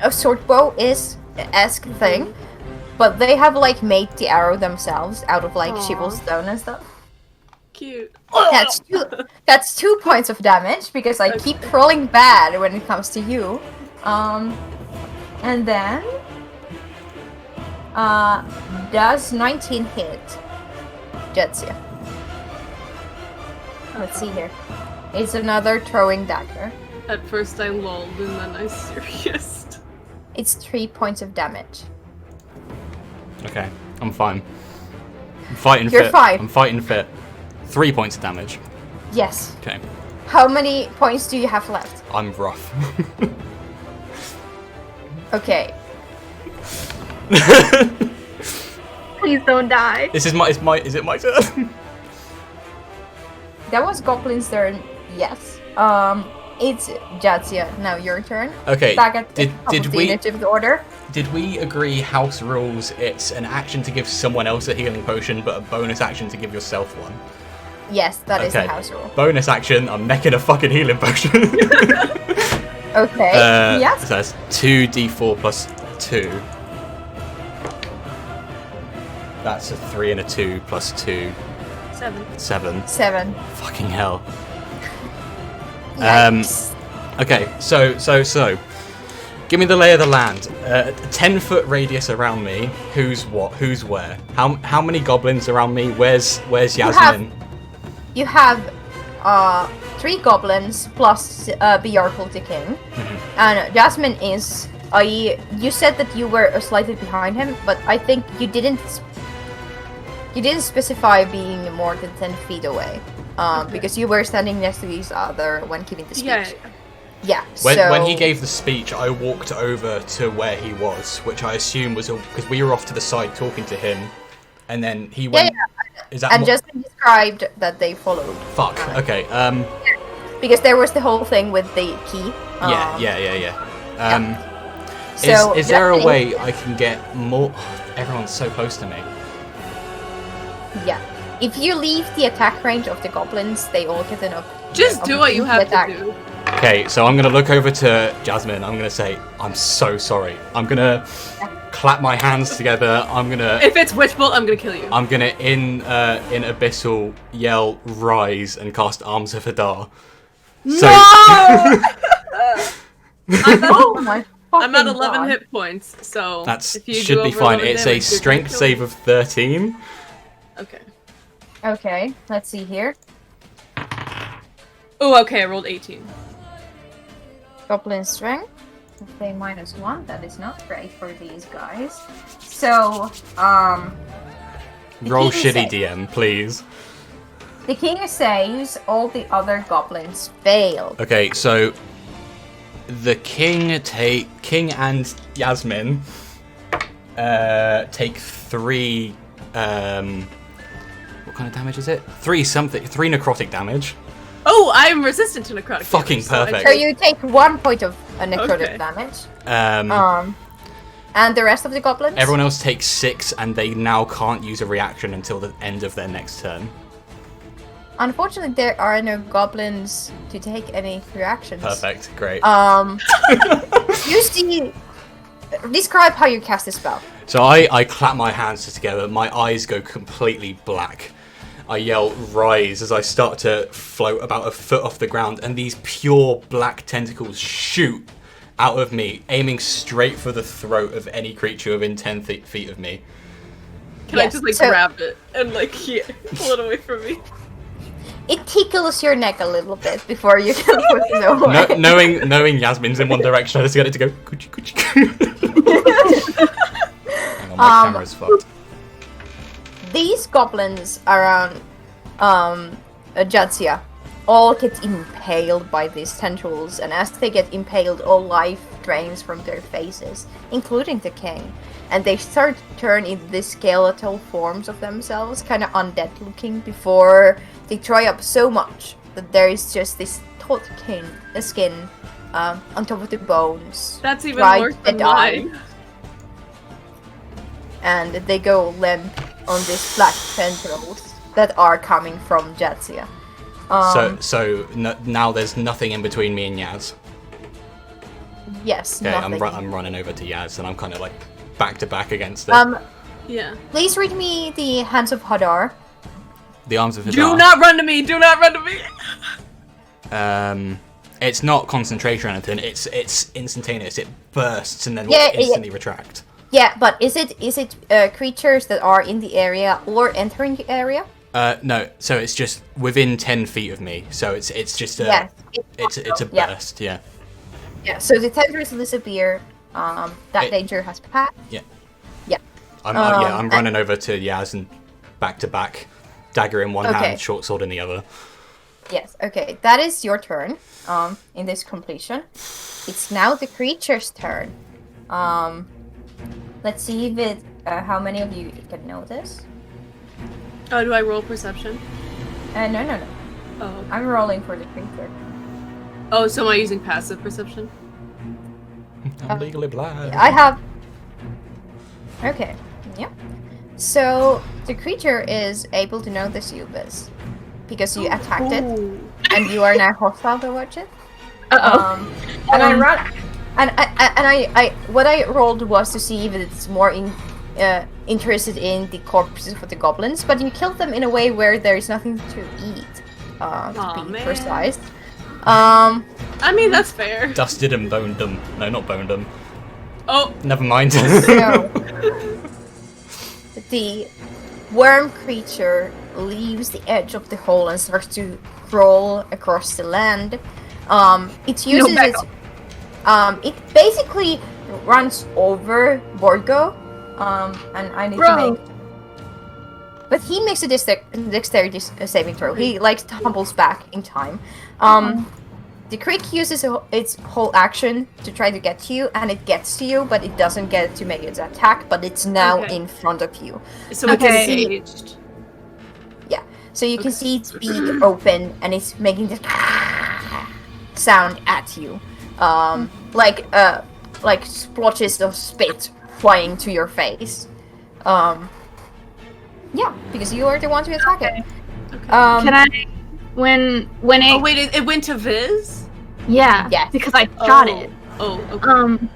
a sword bow-esque thing. But they have like made the arrow themselves out of like Aw. shivel stone and stuff. Cute. That's 2 points of damage because I keep rolling bad when it comes to you. And then, does 19 hit Jetsia? Let's see here. It's another throwing dagger. At first I lulled and then I serious. It's 3 points of damage. Okay, I'm fine. I'm fighting You're fit. fine. I'm fighting fit. 3 points of damage. Yes. Okay. How many points do you have left? I'm rough. Okay. Please don't die. This is is it my turn? That was Goblin's turn. Yes. It's Jadzia. Now your turn. Okay. Back at Did the we initiative order. did we agree house rules? It's an action to give someone else a healing potion, but a bonus action to give yourself one. Yes, that is Okay. the house rule. Bonus action. I'm necking a fucking healing potion. Okay. Yes. So that's 2d4 plus 2. That's a 3 and a 2 plus 2. 7. 7. 7. Fucking hell. Yikes. Okay, so. Give me the lay of the land. 10-foot radius around me. Who's what? Who's where? How many goblins around me? Where's Yasmin? You have 3 goblins plus Bjarkul the king. And Jasmine is... you said that you were slightly behind him, but I think you didn't specify being more than 10 feet away. Because you were standing next to each other when giving the speech. Yeah. Yeah, When he gave the speech, I walked over to where he was, which I assume was because we were off to the side talking to him, and then he went. Yeah. Is that And Justin described that they followed. fuck? Okay. Because there was the whole thing with the key. Yeah. So Is there a Justin- way I can get more? Everyone's so close to me. Yeah. If you leave the attack range of the goblins, they all get enough. Just do what you have attack. to do. Okay, so I'm gonna look over to Jasmine. I'm gonna say, I'm so sorry. I'm gonna clap my hands together. I'm gonna If it's Witch Bolt, I'm gonna kill you. in Abyssal yell rise and cast Arms of Hadar. No! Oh my I'm at fucking 11 God. hit points, so That's if you should do be over fine. 11 It's a damage, you're gonna strength kill save me. of 13. Okay. Okay, let's see here. Oh, okay, I rolled 18. Goblin strength. Okay, -1. That is not great for these guys. So, Roll king shitty says- DM, please. the king saves, all the other goblins fail. Okay, so the king and Yasmin take 3 what kind of damage is it? 3 necrotic damage. Oh, I'm resistant to necrotic. Fucking damage, so I perfect. So you take 1 point of necrotic Okay. damage. Um, And the rest of the goblins? everyone else takes 6 and they now can't use a reaction until the end of their next turn. Unfortunately, there are no goblins to take any reactions. Perfect, great. Use the... Describe how you cast the spell. So I clap my hands together, my eyes go completely black. I yell rise as I start to float about a foot off the ground, and these pure black tentacles shoot out of me, aiming straight for the throat of any creature within 10 feet of me. Can I Yes, just like so- grab it and like pull it away from me? It tickles your neck a little bit before you can put it away. Knowing Yasmin's in one direction, I just get it to go coochie coochie. Hang on, my camera's fucked. These goblins around Jadzia all get impaled by these tendrils, and as they get impaled, all life drains from their faces, including the king. And they start to turn into these skeletal forms of themselves, kind of undead looking, before they dry up so much that there is just this taut skin on top of the bones. That's even Right, worse than and I- mine. And they go limp on these black tendrils that are coming from Jadzia. Now there's nothing in between me and Yaz. Yes, Okay, nothing. I'm running over to Yaz, and I'm kind of like back to back against it. Yeah. Please read me the Hands of Hadar. The arms of Hadar. Do not run to me! Do not run to me! It's not concentration or anything. It's instantaneous. It bursts and then will Yeah, instantly retract. Yeah, but is it creatures that are in the area or entering the area? No. So it's just within 10 feet of me. So it's just a Yes. it's a Yeah. burst. Yeah. Yeah. So the tendrils disappear. That danger has passed. Yeah. Yeah. I'm running over to Yaz and back to back, dagger in one Okay. hand, short sword in the other. Yes. Okay. That is your turn. In this completion, it's now the creature's turn. Let's see if it. How many of you can notice? Oh, do I roll perception? No. Oh. I'm rolling for the creature. Oh, so am I using passive perception? I'm legally blind. I have. Okay. Yeah. So the creature is able to notice you, Biz, because you attacked it, Ooh. and you are now hostile towards it. Uh-oh. And I run, and I what I rolled was to see if it's more interested in the corpses of the goblins, but you killed them in a way where there is nothing to eat. To be man. precise. I mean, that's fair. Dusted and boned them. No, not boned them. Oh, Never mind. So the worm creature leaves the edge of the hole and starts to crawl across the land. It uses back its it basically runs over Borgo. And I need to Bro. make. But he makes a dexterity saving throw. He tumbles back in time. The creek uses its whole action to try to get to you, and it gets to you, but it doesn't get to make its attack. But it's now Okay. in front of you. so it's Okay. engaged. Yeah. So you can see its beak open, and it's making this sound at you, like splotches of spit flying to your face. Yeah, because you are the one to attack it. Can I? When it? Oh wait, it went to Viz? Yeah. Yes. Because I shot Oh. it. Oh, okay.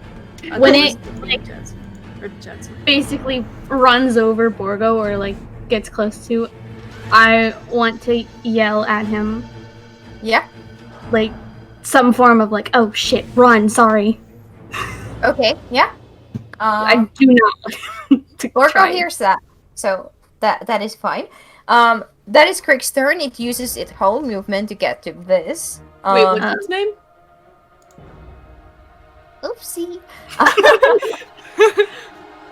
I When thought it was like Jets. Or Jets. basically runs over Borgo or like gets close to, I want to yell at him Yeah. like some form of like, oh shit, run, sorry. Okay. Yeah. I do not want to Borgo try. hears that, so that is fine. That is Crick's turn. It uses its whole movement to get to this. Wait, what's his name? Oopsie.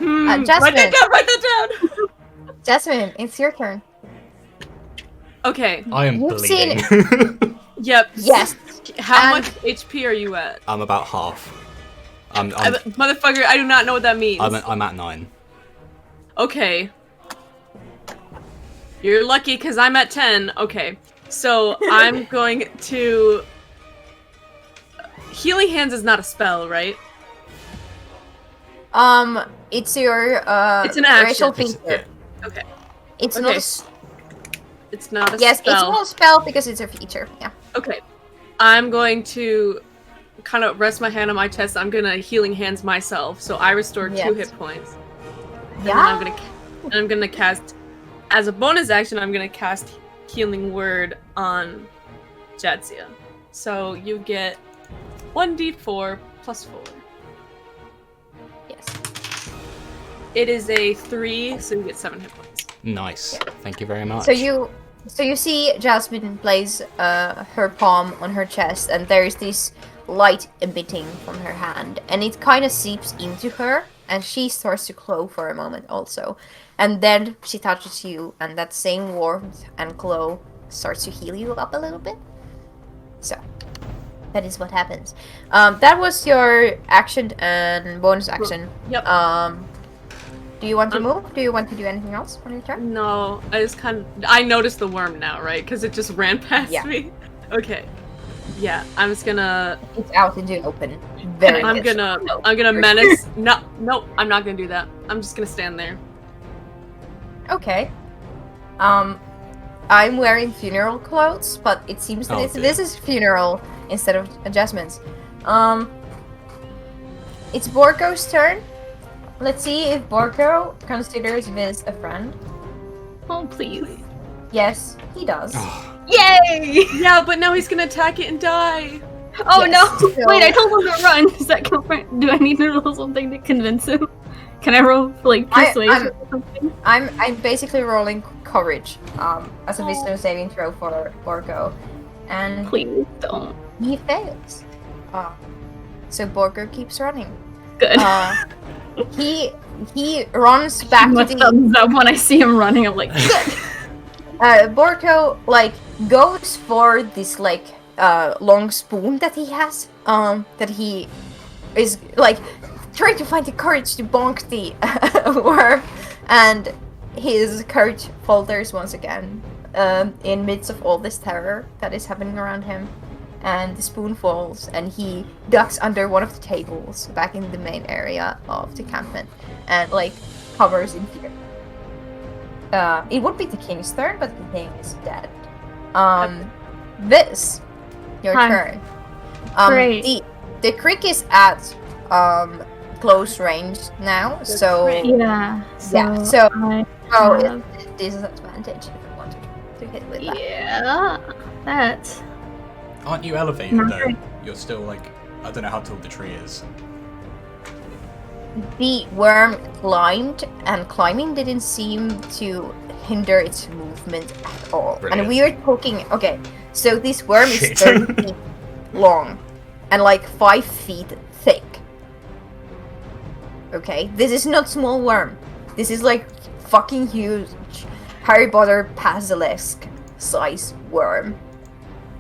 Write Jasmine. that down. Jasmine, it's your turn. Okay. I am You've bleeding. Yep. Yes. How And- much HP are you at? I'm about half. Motherfucker, I do not know what that means. I'm at 9. Okay. You're lucky because I'm at 10. Okay. So I'm going to. Healing Hands is not a spell, right? It's your It's an action. racial It's- feature. Okay. It's Okay. not. A, It's not a yes, spell. it's not a spell because it's a feature. Yeah. Okay. I'm going to kind of rest my hand on my chest. I'm gonna Healing Hands myself, so I restore 2 Yes. hit points. And Yeah. then I'm gonna cast, as a bonus action, I'm gonna cast Healing Word on Jadzia. So you get 1d4 plus 4. Yes. It is a 3, so you get 7 hit points. Nice. Thank you very much. So you see Jasmine place her palm on her chest, and there is this light emitting from her hand, and it kind of seeps into her, and she starts to glow for a moment also, and then she touches you, and that same warmth and glow starts to heal you up a little bit. So that is what happens. That was your action and bonus action. Yep. Do you want to move? Do you want to do anything else on your turn? No, I noticed the worm now, right? Because it just ran past Yeah. me. Okay. Yeah, I'm just gonna. It's out into the open. Very I'm good. gonna menace. No, I'm not gonna do that. I'm just gonna stand there. Okay. I'm wearing funeral clothes, but it seems that Oh, this is funeral instead of adjustments. It's Borgo's turn. Let's see if Borgo considers Viz a friend. Oh please. Yes, he does. Oh, Yay! Yeah, but now he's gonna attack it and die. Oh Yes, no! so- Wait, I told him to run. Does that count for? Do I need to roll something to convince him? Can I roll for, like persuasion or something? I'm basically rolling courage as a wisdom saving throw for Borgo, and Please don't. he fails. So Borgo keeps running. Good. He runs back My to the thumbs up when I see him running. I'm like, good. Borgo like goes for this like long spoon that he has that he is like trying to find the courage to bonk the worm, and his courage falters once again in midst of all this terror that is happening around him, and the spoon falls and he ducks under one of the tables back in the main area of the campment and like hovers in fear. It would be the king's turn, but the king is dead. This your Hi. turn. Great. The crick is at close range now, so great. Yeah. Yeah, so- I oh, have- it's disadvantage if you want to hit with that. yeah. That. Aren't you elevated Not though? very- You're still like, I don't know how tall the tree is. The worm climbed, and climbing didn't seem to hinder its movement at all. Brilliant. And we are talking, okay, so this worm Shit. is 30 feet long and like 5 feet thick. Okay, this is not small worm. This is like fucking huge Harry Potter basilisk size worm.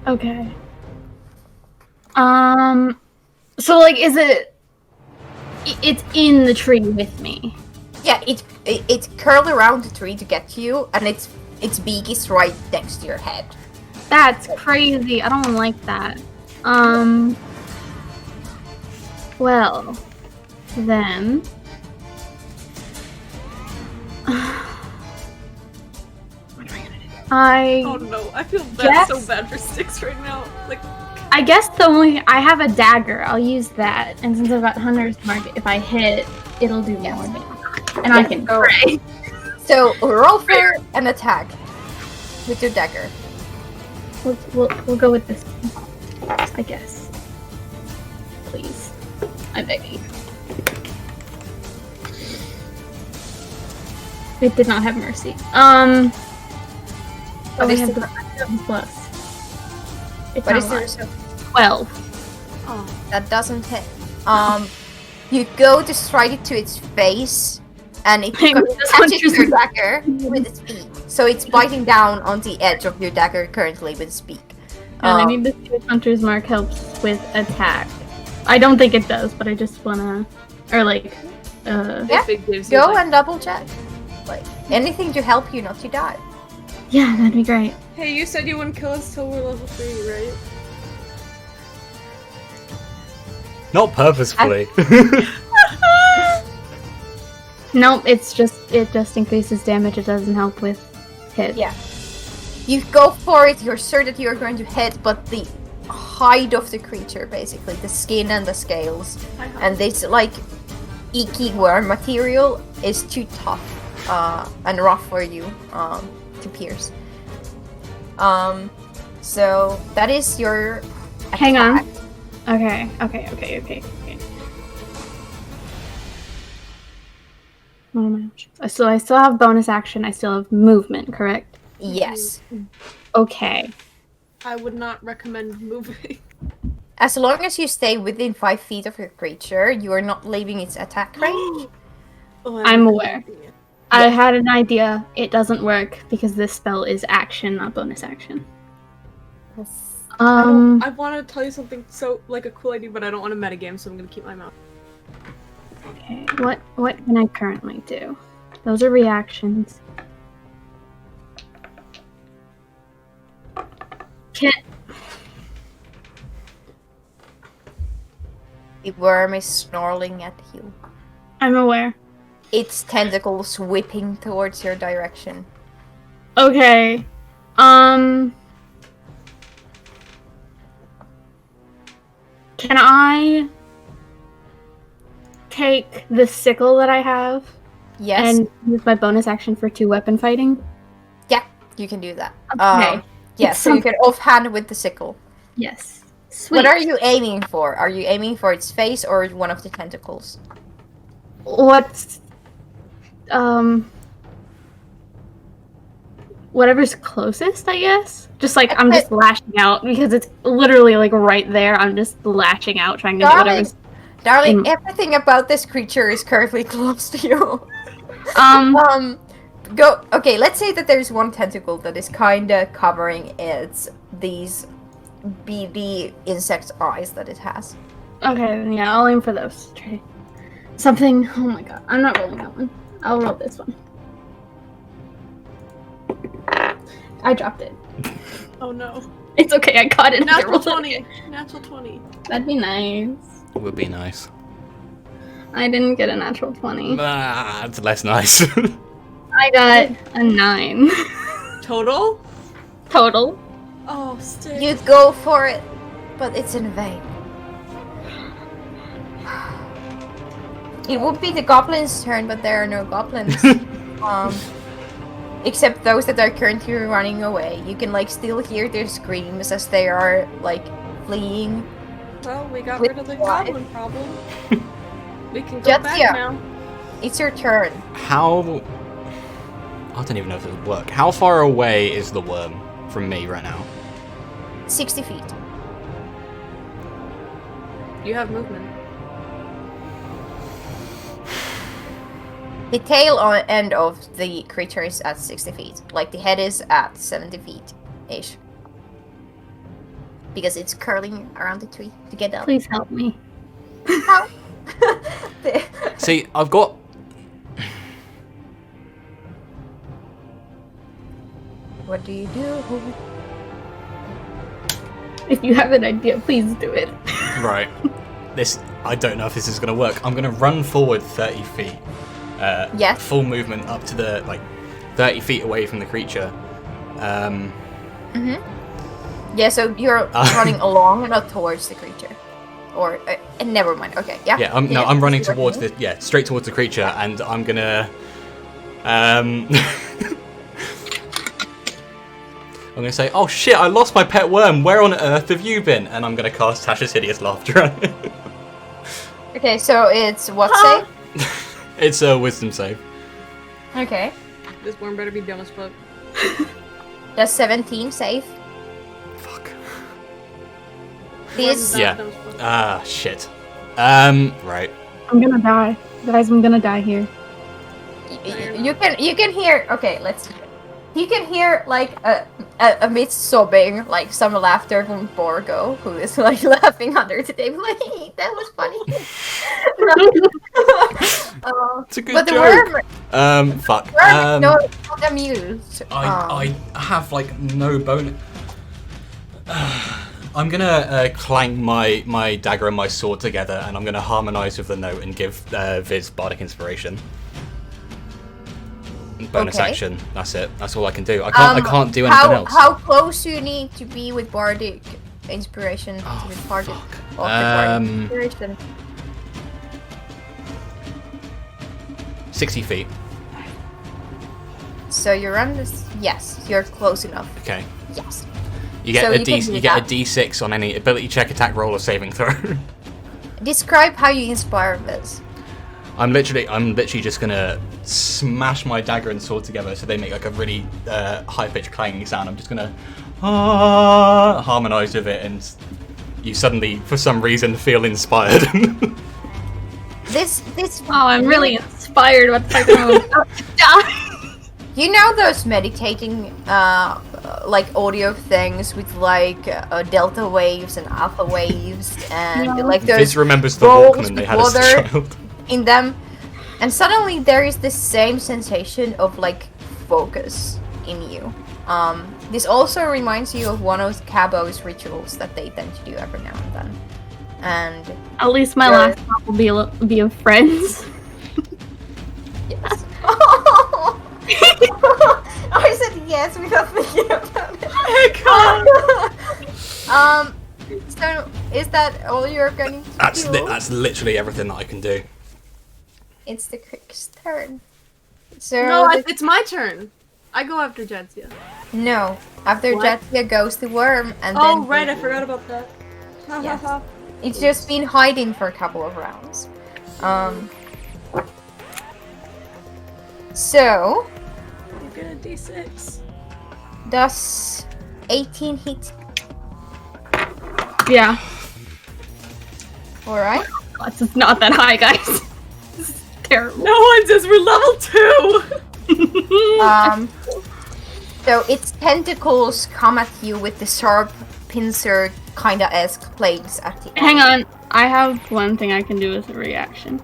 Okay. So like, is it? It's in the tree with me. Yeah, it curled around the tree to get to you, and its beak is right next to your head. That's crazy. I don't like that. Well, then. What am I gonna do? Oh no, I feel Yes. so bad for Styx right now. Like, I guess I have a dagger. I'll use that, and since I've got Hunter's Mark, if I hit, it'll do more damage, and I can so- pray. So roll for an attack with your dagger. We'll go with this one, I guess. Please, I beg you. It did not have mercy. What I is have the- the plus. It's What not is a the lot. result? 12. oh, That doesn't hit. You go to strike it to its face, and it Hang on, this one catches just- your dagger with its beak. So it's biting down on the edge of your dagger currently with its beak. And I need to see if Hunter's Mark helps with attack. I don't think it does, but I just wanna, or like, Yeah, if it gives you, Go like, and double check. Like anything to help you not to die. yeah, that'd be great. hey, you said you wouldn't kill us till we're level 3, right? Not purposefully. Nope, it just increases damage. It doesn't help with hit. Yeah. You go for it, you're sure that you're going to hit, but the hide of the creature, basically, the skin and the scales, and this, like, icky worm material is too tough and rough for you to pierce. So that is your Hang on. attack. Okay. What are my options? So I still have bonus action. I still have movement, correct? Yes. Okay. I would not recommend moving. As long as you stay within 5 feet of your creature, you are not leaving its attack range. Oh, I'm aware. Yeah. I had an idea. It doesn't work because this spell is action, not bonus action. I want to tell you something like a cool idea, but I don't want to metagame, so I'm gonna keep my mouth. Okay. What can I currently do? Those are reactions. Can The worm is snarling at you. I'm aware. Its tentacles whipping towards your direction. Okay. Can I take the sickle that I have Yes. and use my bonus action for 2-weapon fighting? Yeah, you can do that. Okay. Yeah, It's so you some- can offhand with the sickle. Yes. Sweet. What are you aiming for? Are you aiming for its face or one of the tentacles? What's whatever's closest, I guess. Just like I'm just lashing out because it's literally like right there. I'm just lashing out, trying to get whatever's. Darling, everything about this creature is currently close to you. Go. Okay, let's say that there's one tentacle that is kinda covering these beady insect eyes that it has. Okay, then yeah, I'll aim for those. Try something. Oh my god, I'm not rolling that one. I'll roll this one. I dropped it. Oh no. It's okay, I caught it. Natural 20. Natural 20. That'd be nice. Would be nice. I didn't get a natural 20. Ah, it's less nice. I got a 9. Total? Total. Oh, stick. You go for it, but it's in vain. It would be the goblin's turn, but there are no goblins. Except those that are currently running away. You can like still hear their screams as they are like fleeing. Well, we got With rid of the what? goblin problem. We can go Just back here. now. It's your turn. How... I don't even know if this would work. How far away is the worm from me right now? 60 feet. You have movement. The tail end of the creature is at 60 feet. Like the head is at 70 feet-ish. Because it's curling around the tree to get up. Please help me. How? See, I've got... What do you do? If you have an idea, please do it. Right. This, I don't know if this is going to work. I'm going to run forward 30 feet. Yes. Full movement up to the, 30 feet away from the creature. Yeah, so you're running along and not towards the creature. Or, never mind. Okay, yeah. Yeah, I'm running towards straight towards the creature, and I'm gonna, I'm gonna say, oh shit, I lost my pet worm, where on earth have you been? And I'm gonna cast Tasha's Hideous Laughter on it. Okay, so it's what save? It's a wisdom save. Okay. This worm better be dumb as fuck. Does 17 save? Fuck. This... Yeah. Ah, shit. Right. I'm gonna die. Guys, I'm gonna die here. You can hear... Okay, let's... You can hear, like, amidst sobbing, like, some laughter from Borgo, who is, like, laughing under the table. Like, that was funny. It's a good but the joke. Fuck. worm no, not amused. I have, no bone... I'm gonna clank my dagger and my sword together, and I'm gonna harmonize with the note and give Viz Bardic Inspiration. Bonus Okay. action. That's it. That's all I can do. I can't do anything else. How close do you need to be with Bardic Inspiration to be part of the Bardic Inspiration? 60 feet. So you're on this... Yes, you're close enough. Okay. Yes. You get So a you can do you get a that. D6 on any ability check, attack roll, or saving throw. Describe how you inspire this. I'm literally just gonna smash my dagger and sword together so they make a really high-pitched clanging sound. I'm just gonna harmonize with it, and you suddenly, for some reason, feel inspired. This Wow, I'm really inspired. What the fuck? I'm about to die. You know those meditating like audio things with like delta waves and alpha waves and Yeah. like those Viz remembers the bowls Walkman they with had as a water child. in them, and suddenly there is this same sensation of like focus in you. This also reminds you of one of Cabo's rituals that they tend to do every now and then. And At least my You're- last stop will be of friends. yes. I said yes without thinking about it. So is that all you're going to do? That's literally everything that I can do. It's the crick's turn. So No, it's my turn. I go after Jetsia. no. After What? Jetsia goes the worm, and Oh, then right, I forgot about that. Yeah. It's just been hiding for a couple of rounds. So, You get a D6. does 18 hit? Yeah. Alright. It's just not that high, guys. This is terrible. No one says we're level 2! So its tentacles come at you with the sharp pincer kinda esque blades at the end. Hang on. I have one thing I can do as a reaction.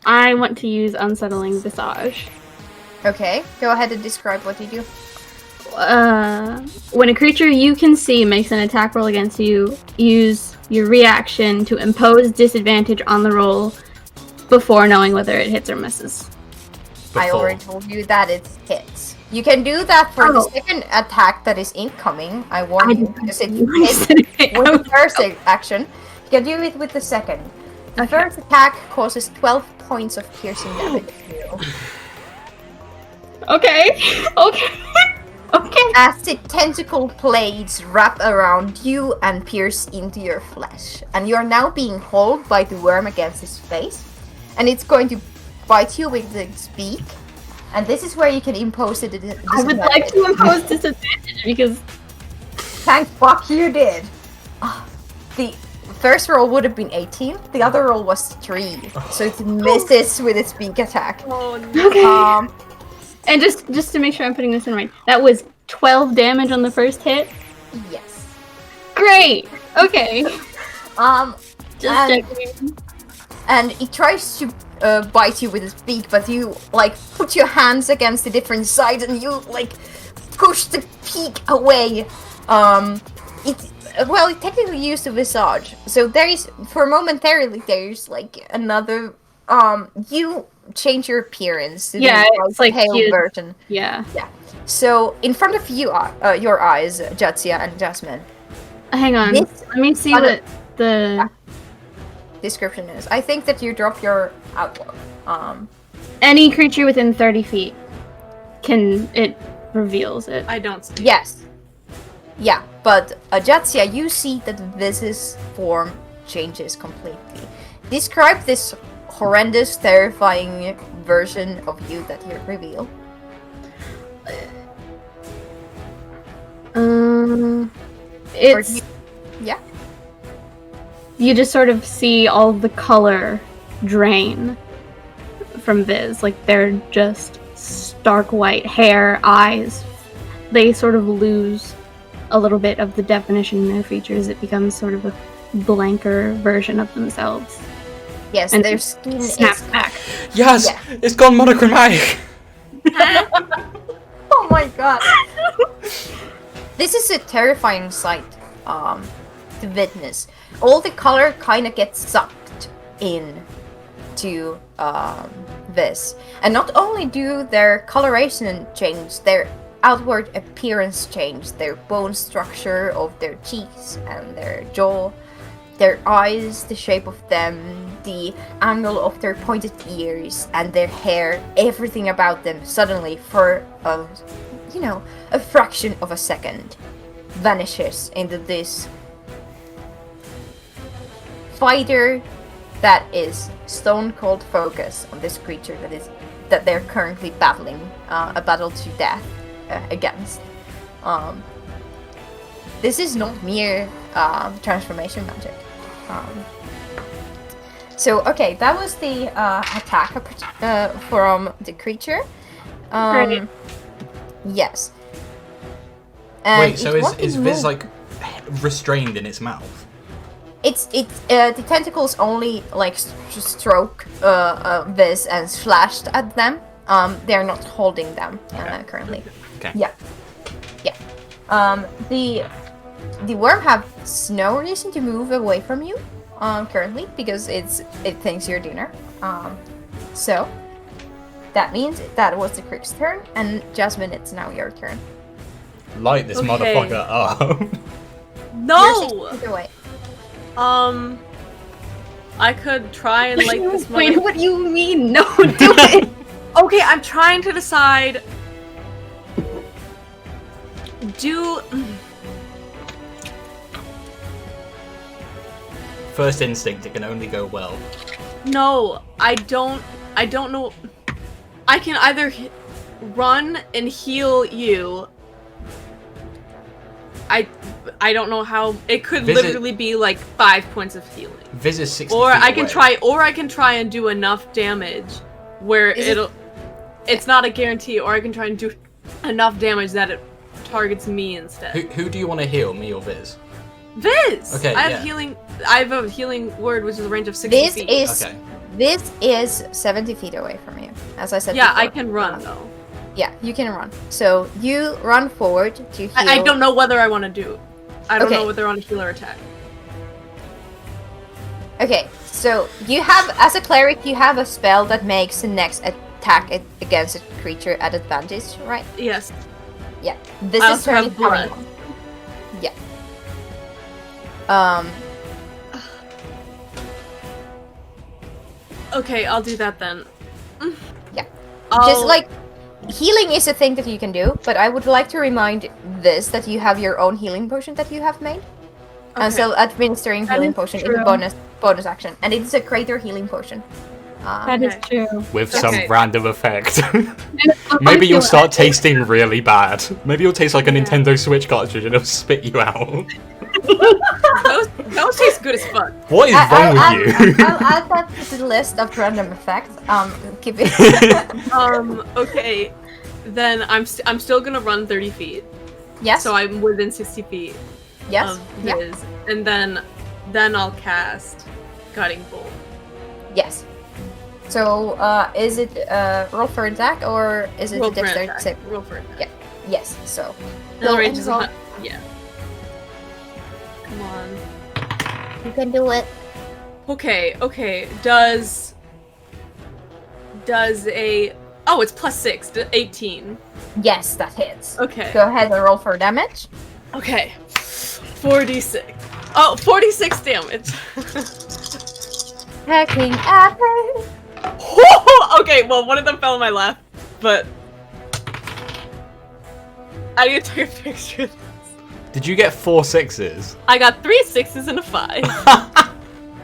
I want to use Unsettling Visage. Okay, go ahead and describe what you do. When a creature you can see makes an attack roll against you, use your reaction to impose disadvantage on the roll before knowing whether it hits or misses. I already told you that it hits. You can do that for the second attack that is incoming. I warn you, because it hits with the first action. You can do it with the second. The first attack causes 12 points of piercing damage to you. Okay. As the tentacle blades wrap around you and pierce into your flesh. And you are now being hauled by the worm against its face. And it's going to bite you with its beak. And this is where you can impose a disadvantage. I would like to impose disadvantage because... Thank fuck you did! The first roll would have been 18, the other roll was 3. So it misses with its beak attack. Oh no. Okay. And just to make sure I'm putting this in right, that was 12 damage on the first hit? Yes. Great! Okay. Just checking. And it tries to bite you with its beak, but you like put your hands against the different sides and you like push the beak away. It technically used a visage, so there is for momentarily there's like another. You change your appearance to the it's like pale version. Yeah. So in front of you, your eyes, Jatsia and Jasmine. Hang on. Let me see what the description is. I think that you drop your outlook. Any creature within 30 feet it reveals it. I don't see. Yes. Yeah, but Jatsia, you see that Viz's form changes completely. Describe this horrendous, terrifying version of you that you reveal. It's yeah. You just sort of see all the color drain from Viz. Like they're just stark white hair, eyes. They sort of lose a little bit of the definition in their features. It becomes sort of a blanker version of themselves. Yes, and their skin snaps is back. Yes, it's gone monochromatic. Oh my god. This is a terrifying sight to witness. All the color kind of gets sucked in to this. And not only do their coloration change, their outward appearance change, their bone structure of their cheeks and their jaw, their eyes, the shape of them, the angle of their pointed ears, and their hair, everything about them suddenly for a fraction of a second vanishes into this fighter that is stone cold focus on this creature that they're currently battling a battle to death against. This is not mere transformation magic. So okay, that was the attack from the creature. Great. Yes. And wait, so is Viz like restrained in its mouth? It's the tentacles only like stroke Viz and slashed at them. They're not holding them currently. Okay. Yeah. The worm have no reason to move away from you currently because it thinks you're dinner. So that means that was the crick's turn, and Jasmine, it's now your turn. Light this motherfucker up. No! Either way. I could try and light this Wait, what do you mean? No, do it! Okay, I'm trying to decide do. First instinct, it can only go well. No, I don't know. I can either run and heal you. I don't know how. It could literally be like 5 points of healing. Viz is 60 Or feet I can away. I can try and do enough damage where it's not a guarantee, or I can try and do enough damage that it targets me instead. Who do you want to heal, me or Viz? Viz! Okay, I have yeah. healing. I have a healing word, which is a range of 60 feet. Okay. This is 70 feet away from you, as I said. Yeah, before. I can run though. Yeah, you can run. So you run forward to heal. I don't know whether I want to do. I don't Okay. know whether I want to heal or attack. Okay, so you have, as a cleric, you have a spell that makes the next attack against a creature at advantage, right? Yes. Yeah. This I is also have turning coming blood. on. Yeah. Okay, I'll do that then. Yeah. I'll, Just like healing is a thing that you can do, but I would like to remind this that you have your own healing potion that you have made. And Okay. so administering That healing is potion is true. a bonus action, and it is a greater healing potion. That is Okay. true. With Okay. some random effect. Maybe you'll start tasting really bad. Maybe you'll taste like a Yeah. Nintendo Switch cartridge and it'll spit you out. those taste good as fuck. What is wrong with you? I'll add that to the list of random effects. Keep it. Okay. Then I'm still gonna run 30 feet. Yes. So I'm within 60 feet yes. of Yeah. his. And then I'll cast Guiding Bolt. Yes. So, is it roll for attack or is it Roll a for an dexterity attack. save? Roll for an attack. Yeah. Yes. So. And the range is roll. yeah. Come on. You can do it. Okay. Does a it's +6, 18. Yes, that hits. Okay. Go ahead and roll for damage. Okay. 46. Oh, 46 damage. Hacking apple. Okay, well, one of them fell in my lap, but I need to take a picture of this. Did you get 4 6s? I got 3 6s and a 5.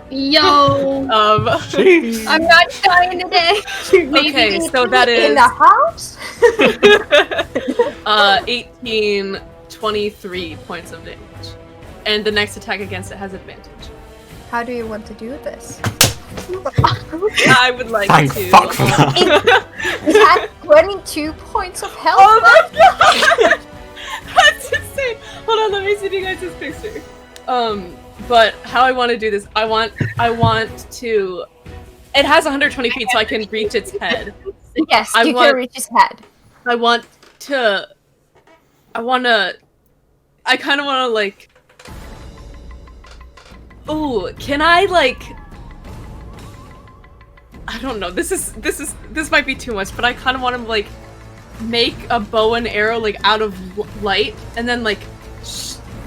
Yo, Jeez. I'm not dying today. Okay, so that In is the house. 18, 23 points of damage. And the next attack against it has advantage. How do you want to do this? I would like Thank to. fuck for that. It had 22 points of health. Oh my god! That's insane! Hold on, let me see you guys this picture. But how I want to do this, I want to. It has 120 feet, so I can reach its head. Yes, I you want- can reach his head. I kind of want to like. Ooh, can I like? I don't know. This might be too much, but I kind of want to like make a bow and arrow like out of light, and then like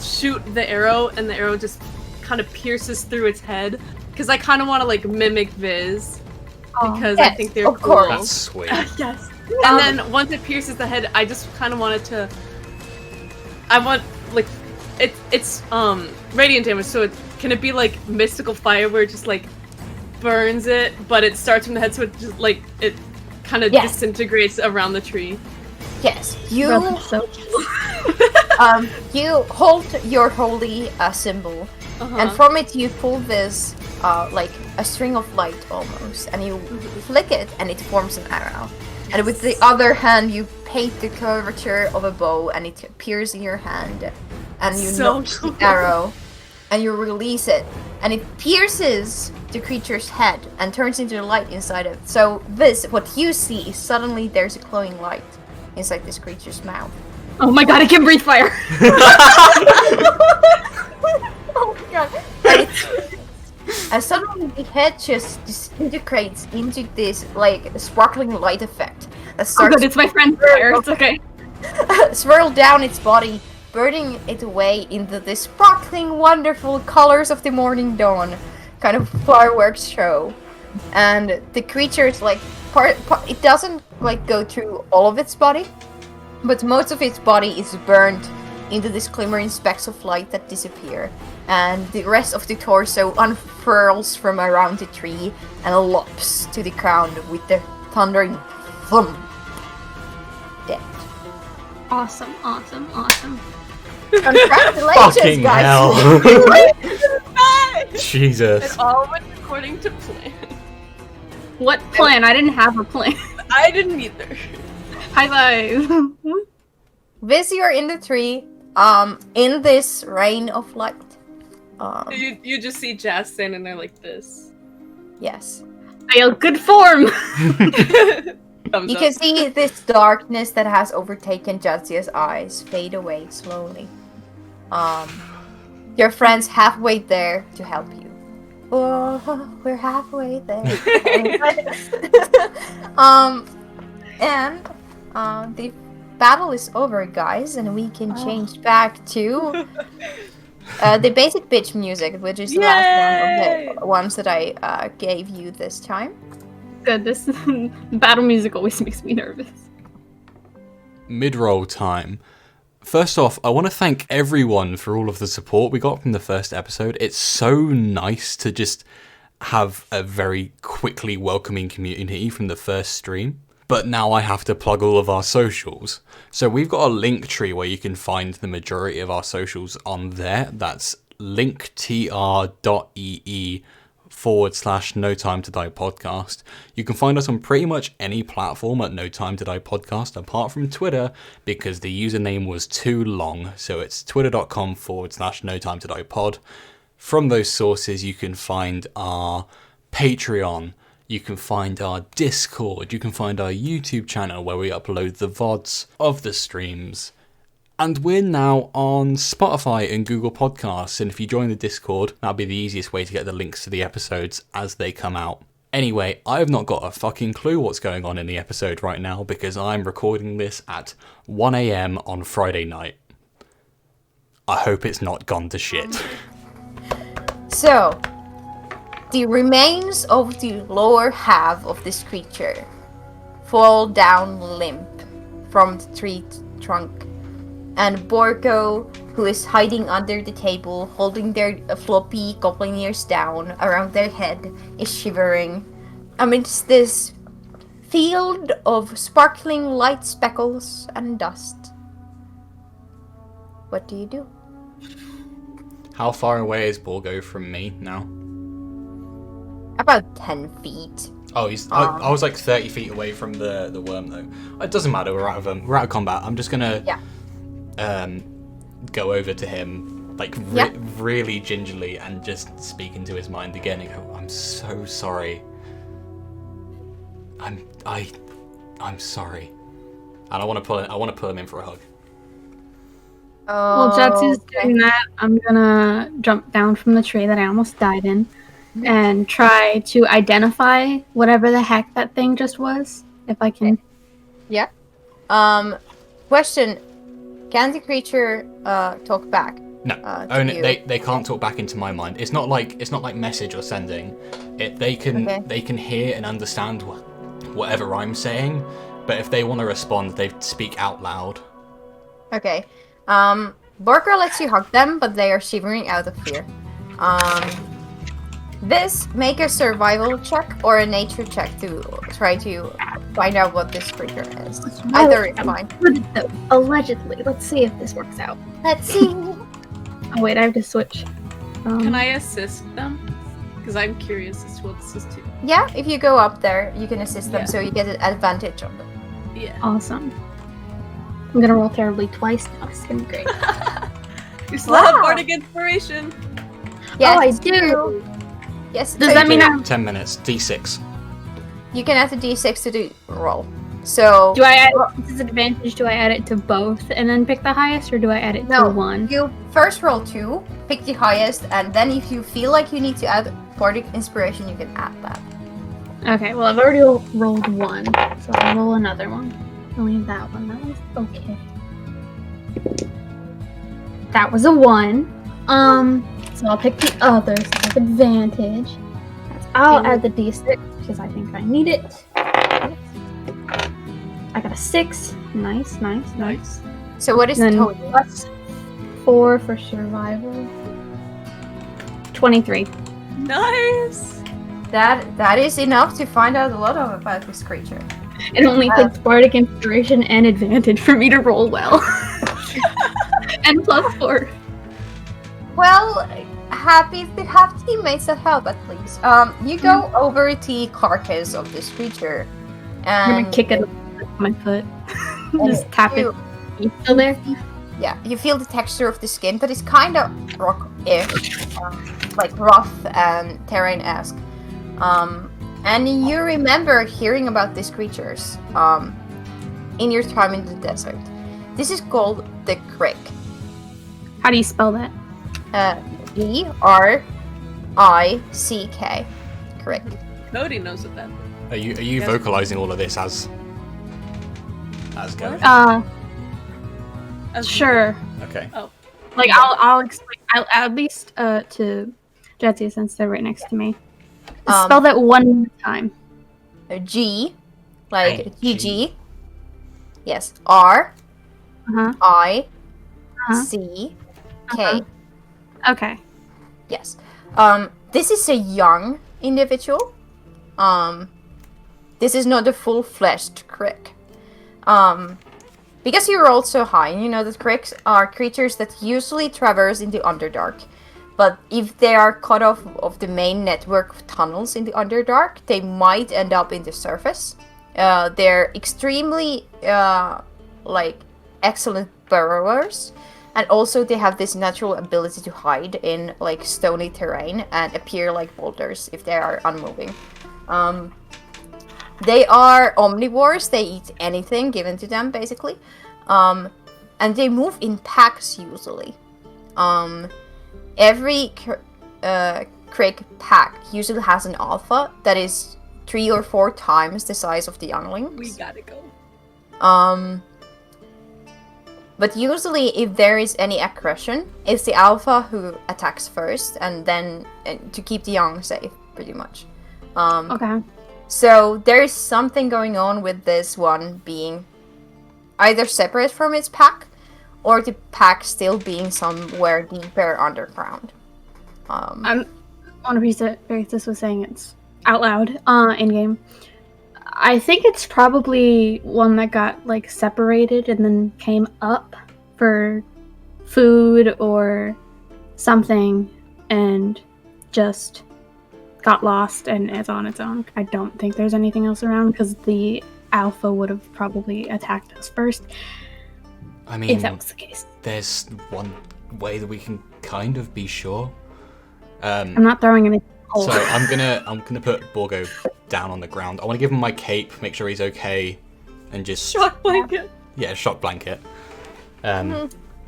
shoot the arrow, and the arrow just kind of pierces through its head. Because I kind of want to like mimic Viz, because I yes, think they're of cool. course. That's sweet. Yes. And then once it pierces the head, I just kind of wanted to. I want like it's radiant damage, so can it be like mystical fire where it just like burns it, but it starts from the head, so it just like it kind of Yes. disintegrates around the tree. Yes, you That's so you hold your holy symbol, and from it you pull this like a string of light almost, and you flick it, and it forms an arrow. And with the other hand, you paint the curvature of a bow, and it appears in your hand, and you So knock cool. the arrow, and you release it, and it pierces the creature's head and turns into the light inside it. So this, what you see, is suddenly there's a glowing light inside this creature's mouth. Oh my god, I can breathe fire. Oh my god! And suddenly the head just disintegrates into this like sparkling light effect that Oh starts good, it's my friend fire. It's okay. swirl down its body, burning it away into the sparkling, wonderful colors of the morning dawn, kind of fireworks show. And the creature's like it doesn't like go through all of its body, but most of its body is burned into this glimmering specks of light that disappear, and the rest of the torso unfurls from around the tree and lops to the ground with the thundering thump. Dead. Awesome. Congratulations, Fucking guys! hell. It Jesus. all went according to plan. What plan? I didn't have a plan. I didn't either. High five. Viz, you're in the tree, in this rain of light. You just see Jazz standing there like this. Yes. I yell, good form. Thumbs You up. can see this darkness that has overtaken Jazia's eyes fade away slowly. Your friend's halfway there to help you. Oh, we're halfway there. The battle is over, guys, and we can change back to the basic bitch music, which is the last one of the ones that I gave you this time. Good, this battle music always makes me nervous. Mid-roll time. First off, I want to thank everyone for all of the support we got from the first episode. It's so nice to just have a very quickly welcoming community from the first stream. But now I have to plug all of our socials. So we've got a link tree where you can find the majority of our socials on there. That's linktr.ee/No Time to Die podcast. You can find us on pretty much any platform at No Time to Die podcast apart from Twitter because the username was too long. So it's twitter.com/No Time to Die pod. From those sources, you can find our Patreon. You can find our Discord, you can find our YouTube channel where we upload the VODs of the streams. And we're now on Spotify and Google Podcasts, and if you join the Discord, that'll be the easiest way to get the links to the episodes as they come out. Anyway, I have not got a fucking clue what's going on in the episode right now because I'm recording this at 1 AM on Friday night. I hope it's not gone to shit. So, the remains of the lower half of this creature fall down limp from the tree trunk. And Borgo, who is hiding under the table, holding their floppy goblin ears down around their head, is shivering amidst this field of sparkling light speckles and dust. What do you do? How far away is Borgo from me now? About 10 feet. Oh, I was like 30 feet away from the worm though. It doesn't matter. We're out of combat. I'm just gonna go over to him like really gingerly and just speak into his mind again and go, "I'm so sorry. I'm sorry." And I want to pull him in for a hug. While Jatsu's doing that, I'm gonna jump down from the tree that I almost died in and try to identify whatever the heck that thing just was, if I can. Yeah. Question: can the creature talk back? No, they can't talk back into my mind. It's not like message or sending. They can hear and understand whatever I'm saying, but if they want to respond, they speak out loud. Okay. Borker lets you hug them, but they are shivering out of fear. Make a survival check or a nature check to try to find out what this creature is. Either is fine. Allegedly. Let's see if this works out. Let's see. Oh wait, I have to switch. Can I assist them? Because I'm curious as to what this is too. Yeah, if you go up there, you can assist them, Yeah. so you get an advantage on them. Yeah. Awesome. I'm gonna roll terribly twice now. It's gonna be great. You still have bardic inspiration. Yes, Oh, I you do. Yes. Does so that mean you, I'm... 10 minutes. D6. you can add a d6 to the roll? So Do I add disadvantage? Do I add it to both and then pick the highest, or do I add it No. to one? you first roll 2, pick the highest, and then if you feel like you need to add bardic inspiration, you can add that. Okay, well I've already rolled one, so I'll roll another one. I'll leave that one. That was okay. That was a 1. So I'll pick the other, so I have advantage. I'll add the d6 because I think I need it. I got a 6. Nice. So what is the Then total? plus +4 for survival. 23. Nice. That is enough to find out a lot about this creature. It only takes bardic inspiration and advantage for me to roll well. And +4. Well, happy to have teammates that help at least. You go over the carcass of this creature, I'm and gonna kick it with my foot. Just tap it. you- You still there? Yeah, you feel the texture of the skin, but it's kind of rock-ish, like rough and terrain-esque. And you remember hearing about these creatures in your time in the desert. This is called the Crick. How do you spell that? E-R-I-C-K. Crick. Cody knows what that. Are you Yes. vocalizing all of this as going? Sure. Okay. Like I'll explain. I'll at least to Jetsia since they're right next to me. Spell that one more time. G, like Hey, GG. Yes. R Uh-huh. I Uh-huh. C K. Uh-huh. Okay. Yes. This is a young individual. This is not a full-fleshed crick. Because you rolled so high, you know that cricks are creatures that usually traverse in the Underdark. But if they are cut off of the main network of tunnels in the Underdark, they might end up in the surface. They're extremely, excellent burrowers. And also they have this natural ability to hide in, stony terrain and appear like boulders if they are unmoving. They are omnivores. They eat anything given to them, basically. And they move in packs, usually. Every crick pack usually has an alpha that is 3 or 4 times the size of the younglings. We gotta go. But usually, if there is any aggression, it's the alpha who attacks first, and then to keep the young safe, pretty much. Okay. So there is something going on with this one being either separate from its pack, or the pack still being somewhere deeper underground. I want to rephrase this with saying it's out loud in game. I think it's probably one that got separated and then came up for food or something and just got lost and is on its own. I don't think there's anything else around because the alpha would have probably attacked us first I mean, if that was the case. there's one way that we can kind of be sure. I'm not throwing anything. So I'm gonna put Borgo down on the ground. I want to give him my cape, make sure he's okay, and just Shock blanket. shock blanket.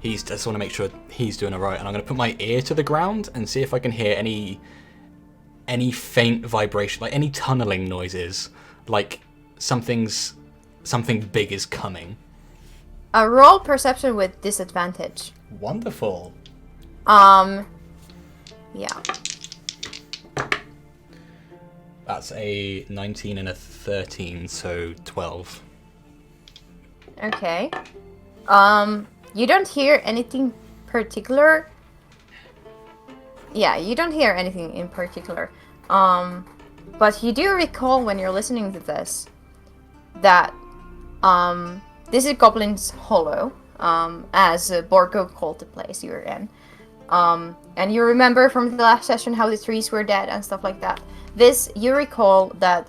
He's just want to make sure he's doing alright, and I'm gonna put my ear to the ground and see if I can hear any faint vibration, like any tunneling noises, like something big is coming. Roll perception with disadvantage. Wonderful. Yeah. That's a 19 and a 13, so 12. Okay. You don't hear anything particular. Yeah, you don't hear anything in particular. But you do recall when you're listening to this that this is Goblin's Hollow, as Borgo called the place you were in. And you remember from the last session how the trees were dead and stuff like that. This, you recall that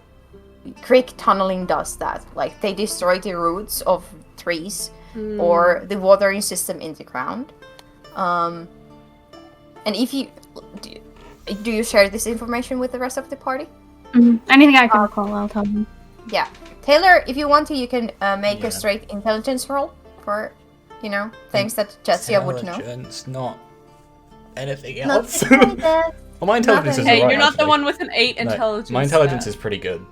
creek tunneling does that. Like, they destroy the roots of trees or the watering system in the ground. And if you... Do you share this information with the rest of the party? Mm-hmm. Anything I can recall, I'll tell them. Yeah. Taylor, if you want to, you can make a straight intelligence roll for, things that Jetsia would know. Intelligence, not anything Not else. like that. Well, my intelligence is Nothing. Hey, alright, you're not the actually. one with an 8 No, intelligence. my intelligence stat. is pretty good.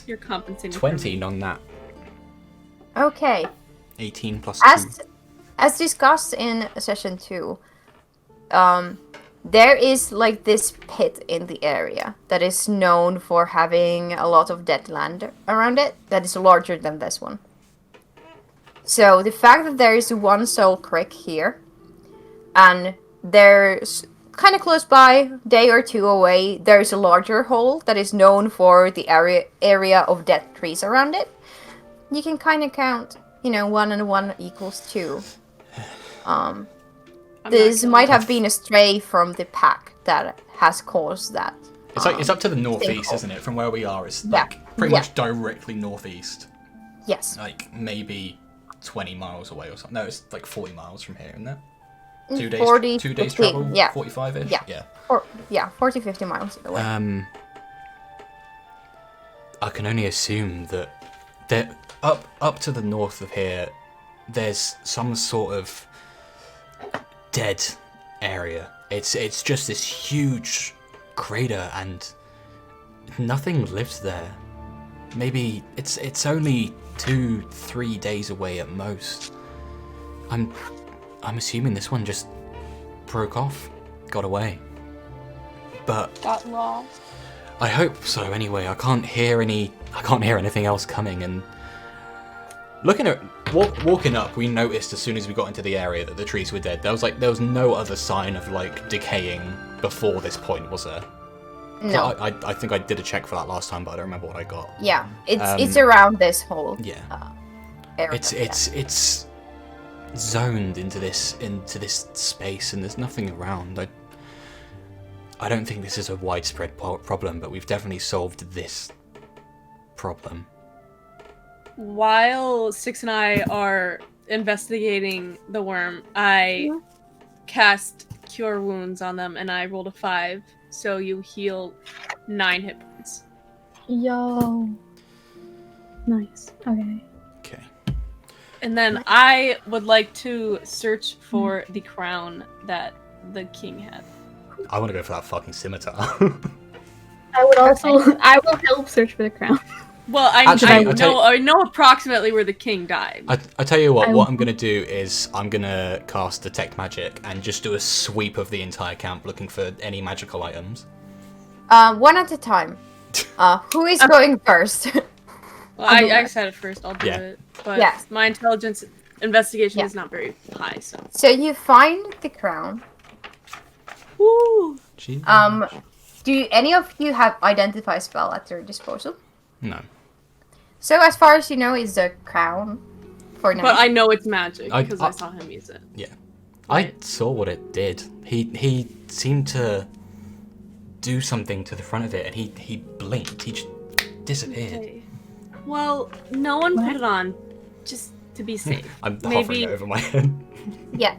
You're compensating. for 20 me. on that. Okay. 18 plus 2. As discussed in session 2, there is this pit in the area that is known for having a lot of dead land around it that is larger than this one. So the fact that there is one soul crick here, and there's kind of close by, day or two away, there's a larger hole that is known for the area of dead trees around it. You can kind of count, 1 and 1 equals 2. This might have been a stray from the pack that has caused that. It's up to the northeast, isn't it? From where we are, it's like pretty much directly northeast. Yes. Like maybe 20 miles away or something. No, it's like 40 miles from here, isn't it? 40, 2 days 50, travel? yeah. 45-ish? Yeah. 40, 50 miles away. I can only assume that up to the north of here, there's some sort of dead area. It's just this huge crater and nothing lives there. Maybe it's only 2-3 days away at most. I'm assuming this one just broke off, got away. But Got lost. I hope so anyway. I can't hear anything else coming, and walking up, we noticed as soon as we got into the area that the trees were dead. There was no other sign of like decaying before this point, was there? No. I think I did a check for that last time, but I don't remember what I got. Yeah, it's around this whole Yeah. area. It's zoned into this space, and there's nothing around. I don't think this is a widespread problem, but we've definitely solved this problem. While Six and I are investigating the worm, I cast Cure Wounds on them, and I rolled a 5, so you heal 9 hit points. Yo. Nice. Okay. Okay. And then I would like to search for the crown that the king had. I want to go for that fucking scimitar. I would also. I will help search for the crown. Well, I know approximately where the king died. I tell you what I'm going to do is I'm going to cast Detect Magic and just do a sweep of the entire camp looking for any magical items. One at a time. Who is going first? Well, I said it first, I'll do Yeah. it. But Yes. my intelligence investigation is not very high, so. So you find the crown. Woo! Gee. Do any of you have identify spell at your disposal? No. So as far as you know, is the crown for now. But I know it's magic I- because I saw him use it. Yeah. I saw what it did. He seemed to do something to the front of it, and he blinked. He just disappeared. Okay. Well, no one put it on, just to be safe. I'm Maybe- hovering it over my head. Yeah.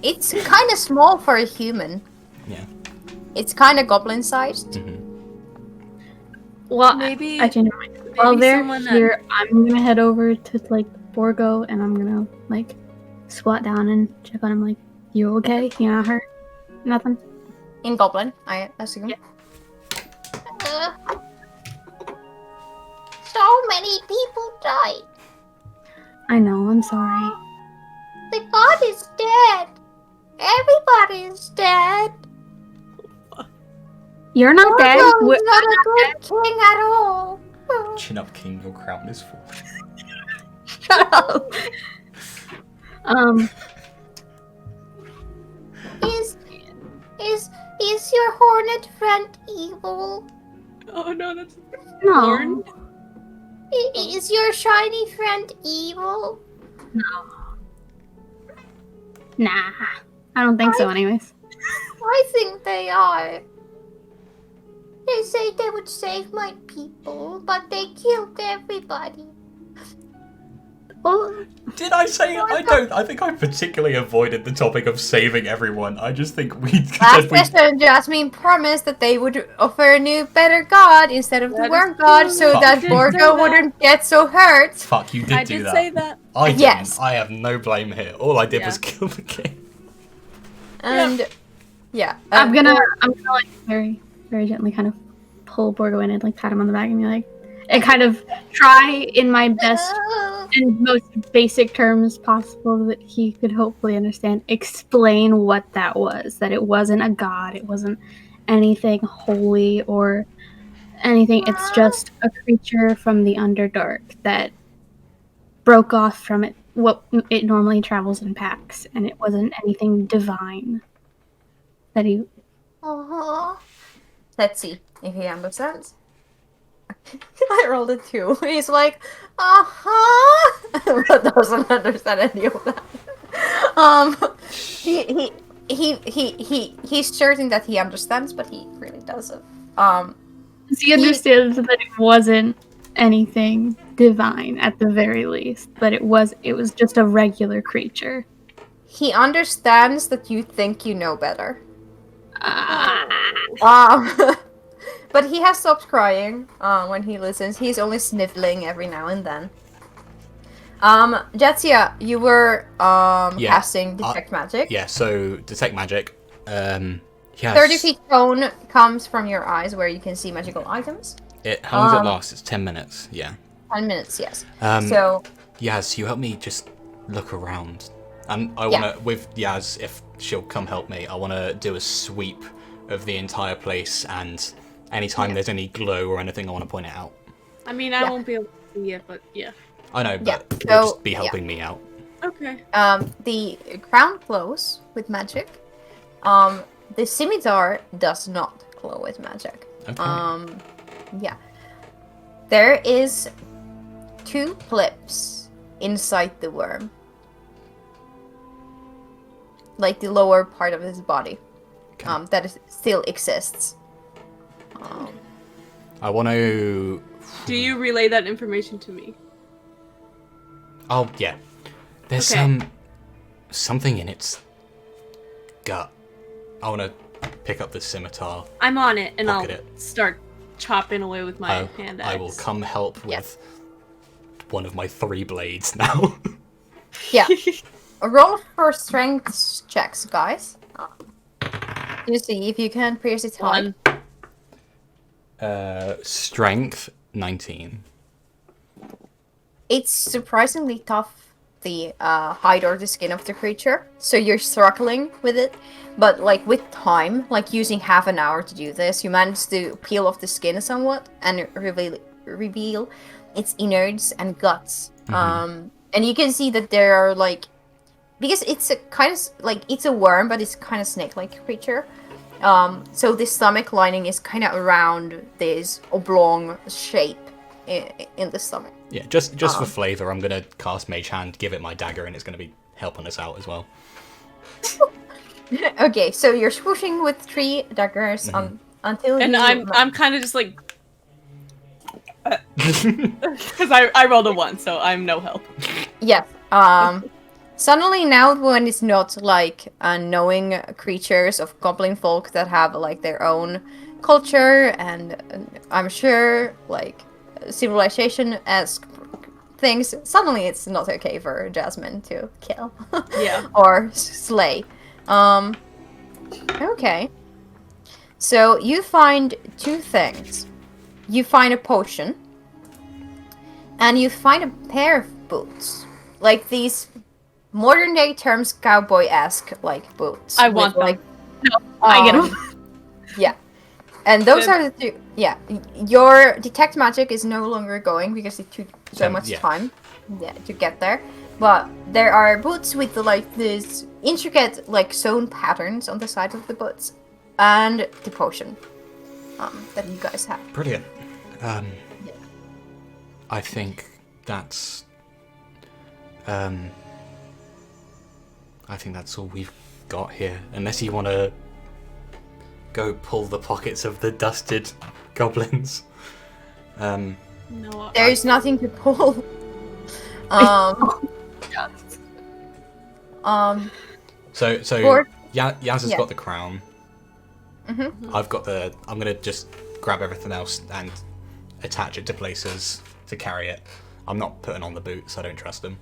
It's kind of small for a human. Yeah. It's kind of goblin sized. Mm-hmm. Well, Maybe- I changed my mind. While they're someone that- here, I'm gonna head over to like Borgo, and I'm gonna like squat down and check on him. Like, you okay? You not hurt? Nothing. In goblin, I assume. Yeah. So many people died. I know. I'm sorry. The god is dead. Everybody is dead. You're not dead. Borgo's not a good king at all. Chin up, king. Your crown is falling. Shut up. Um. Is your hornet friend evil? Oh no, that's No. Lauren. Is your shiny friend evil? Nah. I don't think so. Anyways. I think they are. They say they would save my people, but they killed everybody. Well, Did I say I don't? I think I particularly avoided the topic of saving everyone. I just think we Last session, Jasmine promised that they would offer a new, better god instead of the That worm is god, true. so Fuck. that Did say Borgo that. wouldn't get so hurt. Fuck, you did I do did that. say that. I didn't. Yes. I have no blame here. All I did Yeah. was kill the king. And yeah, I'm gonna like very, very gently kind of pull Borgo in and like pat him on the back and be like, and kind of try in my best and most basic terms possible that he could hopefully understand, explain what that was. That it wasn't a god, it wasn't anything holy or anything. It's just a creature from the Underdark that broke off from it what it normally travels in packs, and it wasn't anything divine that he. Let's see if he understands. I rolled a 2. He's like, but doesn't understand any of that. He's certain that he understands, but he really doesn't. He understands that it wasn't anything divine at the very least, but it was just a regular creature. He understands that you think you know better. But he has stopped crying when he listens. He's only sniffling every now and then. Jetsia, you were casting Detect Magic. Yeah, so Detect Magic. Yes. 30 feet cone comes from your eyes where you can see magical items. How long does it last? It's 10 minutes, yeah. 10 minutes, yes. So Yaz, you help me just look around. And I want to, with Yaz, if she'll come help me, I want to do a sweep of the entire place, and anytime there's any glow or anything, I want to point it out. I mean, I won't be able to see it, but yeah. I know, but you'll just be helping me out. Okay. The ground glows with magic. The scimitar does not glow with magic. Okay. Yeah. There is 2 clips inside the worm. Like the lower part of his body. Okay. That still exists. I want to... Do you relay that information to me? Oh, yeah. There's something in its gut. I want to pick up the scimitar. I'm on it, and I'll Pocket it. start chopping away with my hand axe. I will come help with one of my 3 blades now. Yeah. Roll for strength checks, guys. You see if you can pierce its hide. 1. Strength 19. It's surprisingly tough, the hide or the skin of the creature. So you're struggling with it. But like with time, like using half an hour to do this, you manage to peel off the skin somewhat and reveal its innards and guts. And you can see that there are like, because it's a kind of like, it's a worm, but it's kind of snake-like creature. So the stomach lining is kind of around this oblong shape in the stomach. Yeah, just for flavor, I'm gonna cast Mage Hand, give it my dagger, and it's gonna be helping us out as well. Okay, so you're swooshing with 3 daggers until And you... I'm kind of just like... Because I rolled a 1, so I'm no help. Yes. Suddenly now when it's not like knowing creatures of goblin folk that have like their own culture and I'm sure like civilization-esque things, suddenly it's not okay for Jasmine to kill. Or slay. Okay. So you find 2 things. You find a potion. And you find a pair of boots. Like these modern day terms cowboy-esque like boots. I want them. Like, No, I get them. Yeah. And those are the 2. Yeah. Your detect magic is no longer going because it took so much time to get there. But there are boots with like this intricate like sewn patterns on the side of the boots. And the potion that you guys have. Brilliant. I think that's... I think that's all we've got here. Unless you want to go pull the pockets of the dusted goblins. No, There's nothing to pull. So Yaz has got the crown. I've got the... I'm going to just grab everything else and attach it to places to carry it. I'm not putting on the boots, I don't trust them.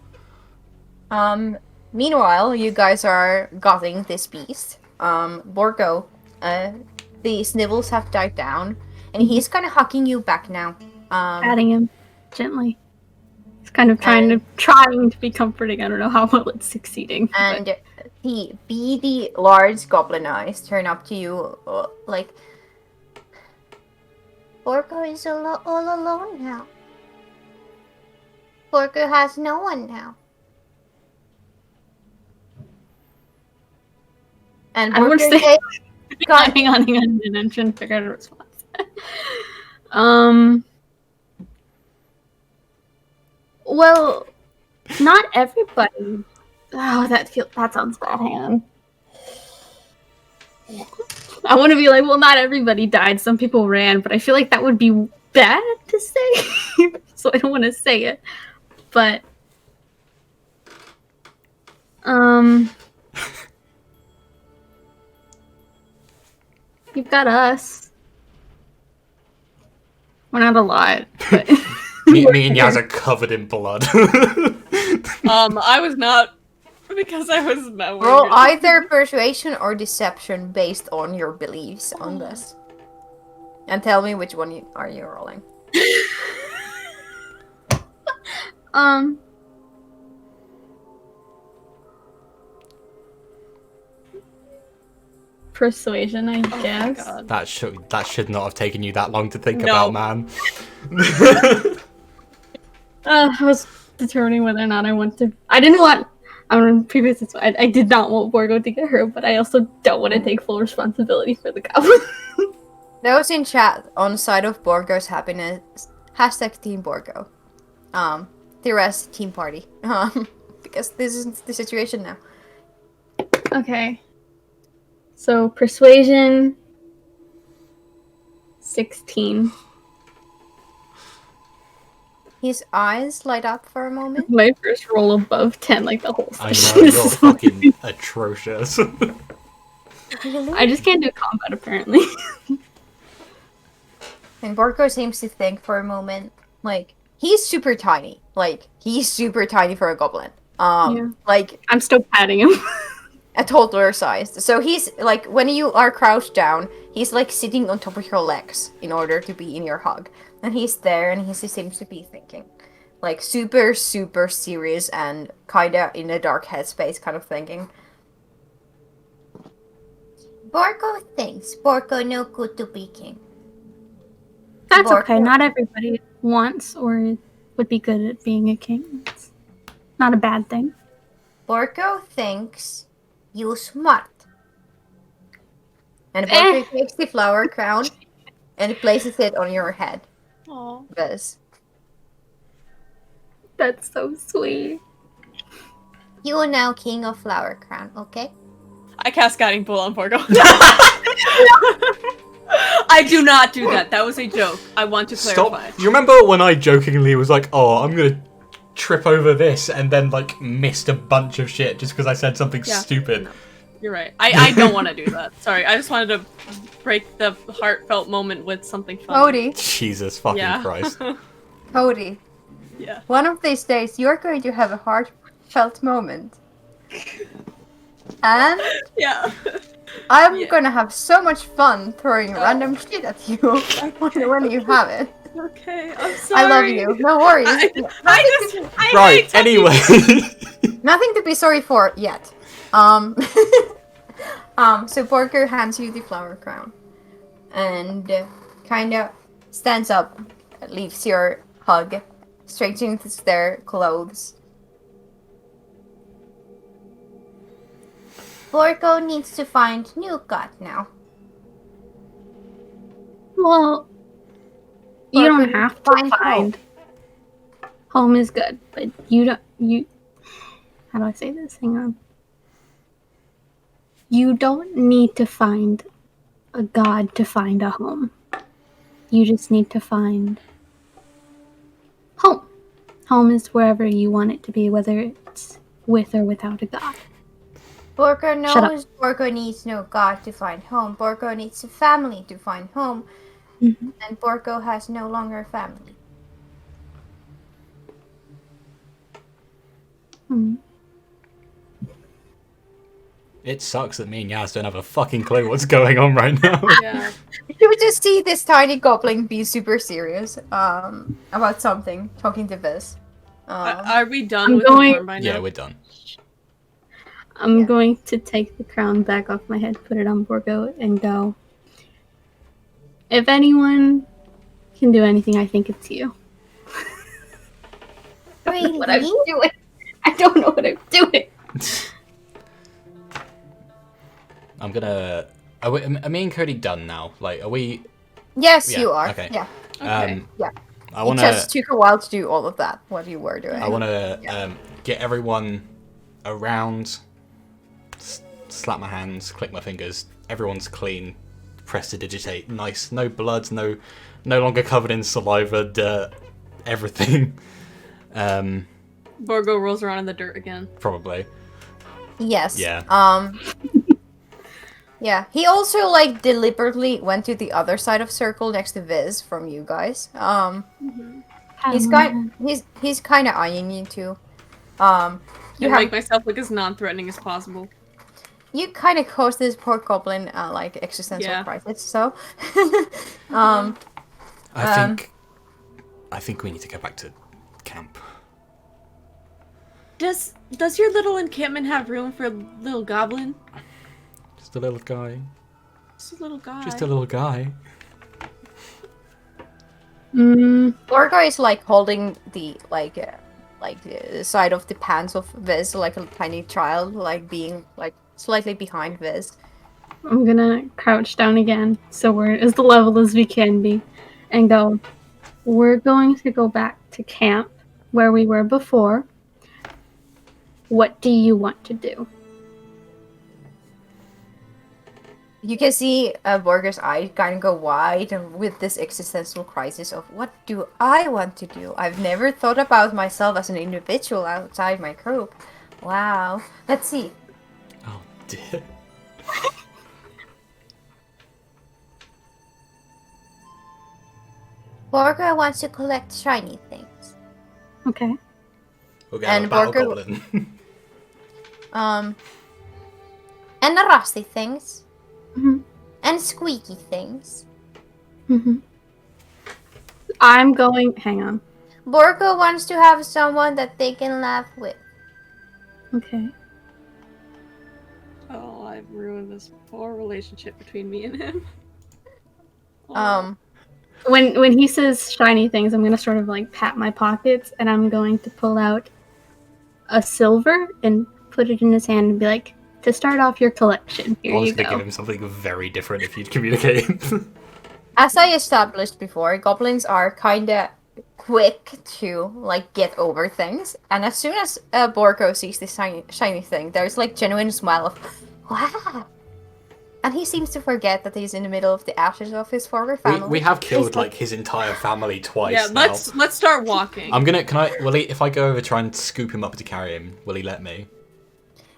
Meanwhile, you guys are guarding this beast. Borgo, the snivels have died down, and he's kind of hucking you back now. Patting him gently. He's kind of trying to be comforting. I don't know how well it's succeeding. And the beady, large goblin eyes turn up to you, like, Borgo is all alone now. Borgo has no one now. And I wanna Borko say- says, God, hang on. I'm trying to figure out a response. Well, not everybody. Oh, that sounds bad. Hang on. I want to be like, well, not everybody died. Some people ran, but I feel like that would be bad to say, so I don't want to say it. But you've got us. We're not a lot, but Me and Yaz are covered in blood. I was not because I was not roll weird. either persuasion or deception based on your beliefs on this. And tell me which one are you rolling. Persuasion, I Oh my guess. God. that should not have taken you that long to think No. about, man. I was determining whether or not I want to. I didn't want. Previous. I did not want Borgo to get hurt, but I also don't want to take full responsibility for the goblin. Those in chat on side of Borgo's happiness, hashtag Team Borgo. The rest, Team Party. Because this is the situation now. Okay. So persuasion. 16. His eyes light up for a moment. My first roll above 10, like the whole I session. know, you're fucking atrocious. I just can't do combat apparently. And Borgo seems to think for a moment. Like, he's super tiny. Like, he's super tiny for a goblin. Yeah. Like, I'm still patting him. a toddler sized. So he's like, when you are crouched down, he's like sitting on top of your legs in order to be in your hug. And he's there and he seems to be thinking. Like, super, super serious and kinda in a dark headspace kind of thinking. Borgo thinks Borgo no good to be king. That's Borgo. okay. Not everybody wants or would be good at being a king. It's not a bad thing. Borgo thinks you smart. And Borgo takes the flower crown and places it on your head. Aw. Because That's so sweet. you are now king of flower crown, okay? I cast Guiding Bolt on Borgo. I do not do that. That was a joke. I want to clarify. Stop. You remember when I jokingly was like, oh, I'm gonna trip over this and then like missed a bunch of shit just because I said something Yeah. stupid? No. You're right. I don't want to do that. Sorry. I just wanted to break the heartfelt moment with something fun. Cody, Jesus fucking Yeah. Christ. Cody, Yeah. one of these days you're going to have a heartfelt moment. And Yeah. I'm Yeah. gonna have so much fun throwing random shit at you when you have it. Okay. I'm sorry. I love you. No worries. Right, anyway. Nothing to be sorry for yet. So Borger hands you the flower crown. And kinda stands up, leaves your hug, straightens their clothes. Borgo needs to find new god now. Well, you Or don't we have to find find. Home is good, but you. How do I say this? Hang on. You don't need to find a god to find a home. You just need to find home. Home is wherever you want it to be, whether it's with or without a god. Borgo Shut up. knows Borgo needs no god to find home. Borgo needs a family to find home. Mhm. And Borgo has no longer a family. Mm. It sucks that me and Yaz don't have a fucking clue what's going on right now. Yeah. You would just see this tiny goblin be super serious about something, talking to Viz. Are we done I'm with going- the worm by now? Yeah, we're done. I'm Yeah. going to take the crown back off my head, put it on Borgo, and go. If anyone can do anything, I think it's you. Really? What I'm doing. I don't know what I'm doing. I'm gonna. Are me and Cody done now? Like, are we? Yes, Yeah, you are. okay. Yeah. Okay. I It wanna. just took a while to do all of that. What you were doing. I wanna get everyone around. Slap my hands, click my fingers. Everyone's clean. Press to digitate. Nice. No blood. No longer covered in saliva, dirt, everything. Borgo rolls around in the dirt again. Probably. Yes. Yeah. Yeah. He also like deliberately went to the other side of circle next to Viz from you guys. He's kind of eyeing you too. You make myself look as non-threatening as possible. You kind of caused this poor goblin like existential crisis. So, I think we need to go back to camp. Does your little encampment have room for a little goblin? Just a little guy. Just a little guy. Just a little guy. Borgo is like holding the the side of the pants of Viz like a tiny child, like being like slightly behind Viz. I'm gonna crouch down again, so we're as the level as we can be, and go. We're going to go back to camp where we were before. What do you want to do? You can see Borger's eyes kind of go wide with this existential crisis of what do I want to do? I've never thought about myself as an individual outside my group. Wow. Let's see. Oh dear. Borger wants to collect shiny things. Okay. We'll get a battle goblin. And the rusty things. Mm-hmm. And squeaky things. Mm-hmm. I'm going. Hang on. Borgo wants to have someone that they can laugh with. Okay. Oh, I've ruined this poor relationship between me and him. When he says shiny things, I'm gonna sort of like pat my pockets, and I'm going to pull out a silver and put it in his hand and be like, to start off your collection, here I was you going to go. give him something very different if you'd communicate. As I established before, goblins are kinda quick to like get over things, and as soon as Borgo sees this shiny thing, there's like genuine smile of wow, and he seems to forget that he's in the middle of the ashes of his former family. we have killed like his entire family twice. Yeah, now. let's start walking. Will he, if I go over try and scoop him up to carry him, will he let me?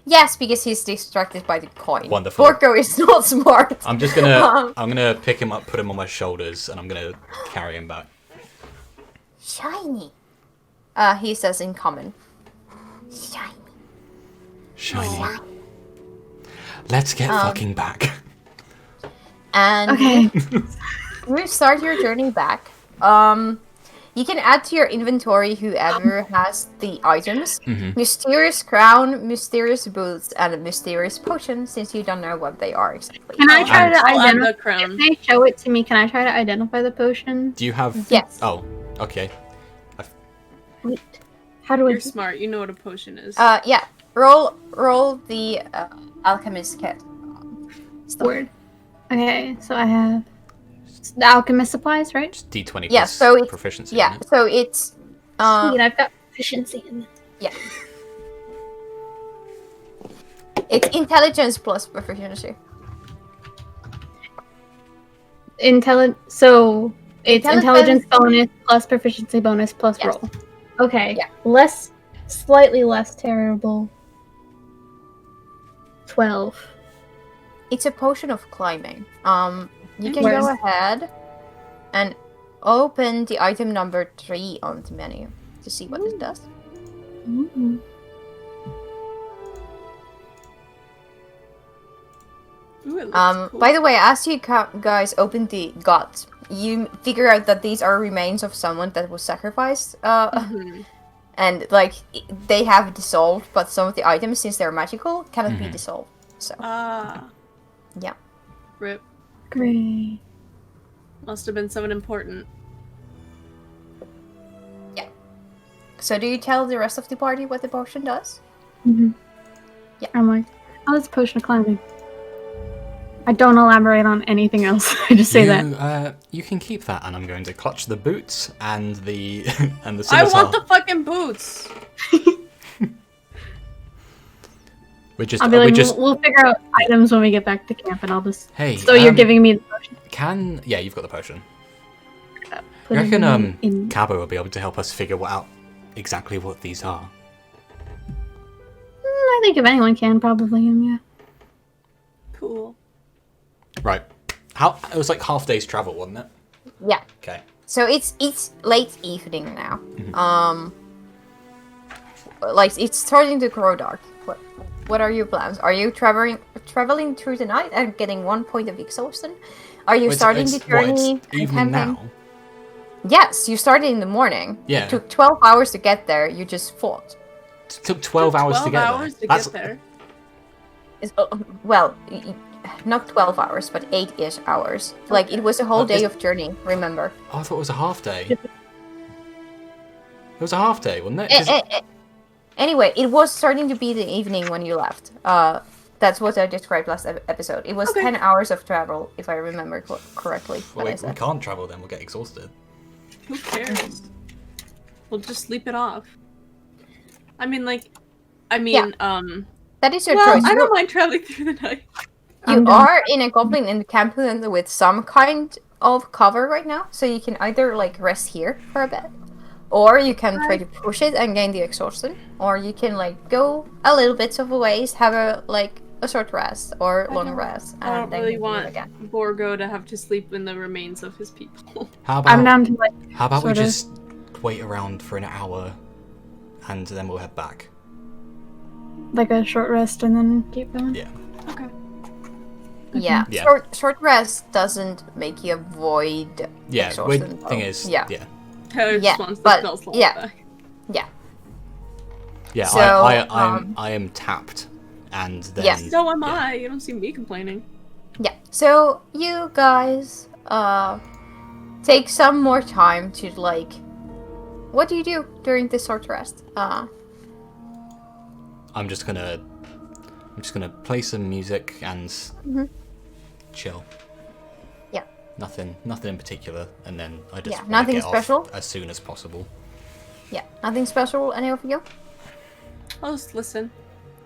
Yes, because he's distracted by the coin. Wonderful. Borgo is not smart. I'm just gonna I'm gonna pick him up, put him on my shoulders, and I'm gonna carry him back. Shiny. He says in common. Shiny. Shiny. Let's get fucking back. And Okay. you start your journey back. You can add to your inventory whoever has the items. Mysterious crown, mysterious boots, and a mysterious potion, since you don't know what they are exactly. Can I try to I'll add the identify? crown. Can they show it to me? Can I try to identify the potion? Do you have? Yes. Oh, okay. Wait. How do I? You're smart. You know what a potion is. Yeah. Roll the alchemist kit. Word. Okay, so I have the alchemist supplies, right? Just D20 Yeah, plus so it's proficiency. yeah, isn't it? so it's Sweet, I've got proficiency in it. yeah. It's intelligence plus proficiency. So it's Intelligence- intelligence bonus plus proficiency bonus plus Yes. roll. Okay. Yeah. Slightly less terrible. 12. It's a potion of climbing. You can Where go is- ahead and open the item number 3 on the menu to see what it does. Ooh. Ooh, it looks cool. By the way, as you guys open the gut, you figure out that these are remains of someone that was sacrificed. And like they have dissolved, but some of the items, since they're magical, cannot be dissolved. So yeah. Rip. Great. Must have been someone important. So do you tell the rest of the party what the potion does? Mm-hmm. Yeah. I'm like, oh, it's a potion of climbing. I don't elaborate on anything else. I just say that. You can keep that, and I'm going to clutch the boots and the and the I scimitar. want the fucking boots. I'll be like, we'll figure out items when we get back to camp, and I'll just. Hey, So you're giving me the potion. Yeah, you've got the potion. Put You it reckon in- Cabo will be able to help us figure out exactly what these are? I think if anyone can, probably him. Yeah. Cool. Right. It was like half day's travel, wasn't it? Yeah. Okay. So it's late evening now. Like it's starting to grow dark. What are your plans? Are you traveling through the night and getting 1 point of exhaustion? Are you starting the journey? It's evening now. Yes, you started in the morning. Yeah. It took 12 hours to get there. You just fought. It took 12 hours to get 12 hours there. to get there. Well, not 12 hours, but 8-ish hours. Like, it was a whole day of journey, remember? Oh, I thought it was a half day. It was a half day, wasn't it? 'Cause- Anyway, it was starting to be the evening when you left. That's what I described last episode. It was 10 hours of travel, if I remember correctly. Well, we can't travel then, we'll get exhausted. Who cares? We'll just sleep it off. I mean, that is your well, choice. I don't mind traveling through the night. You are in a goblin encampment with some kind of cover right now, so you can either like rest here for a bit, or you can try to push it and gain the exhaustion, or you can like go a little bit of a ways, have a short rest or long rest, and I don't then really continue want again. Borgo to have to sleep in the remains of his people. How about, I'm down to how about we sort of- just wait around for an hour and then we'll head back? like a short rest and then keep going. Yeah. Okay. Yeah, Yeah. short rest doesn't make you avoid Yeah, exhaustion. thing though. is, yeah, Taylor Yeah, just wants but- the spell slot yeah. back. Yeah, So, I am tapped, and then Yes. So am I. You don't see me complaining. yeah. So you guys take some more time to like. What do you do during this short rest? I'm just gonna play some music and chill. Yeah. Nothing in particular, and then I just Yeah, wanna nothing get off special? as soon as possible. Yeah, nothing special. Any of you? I'll just listen.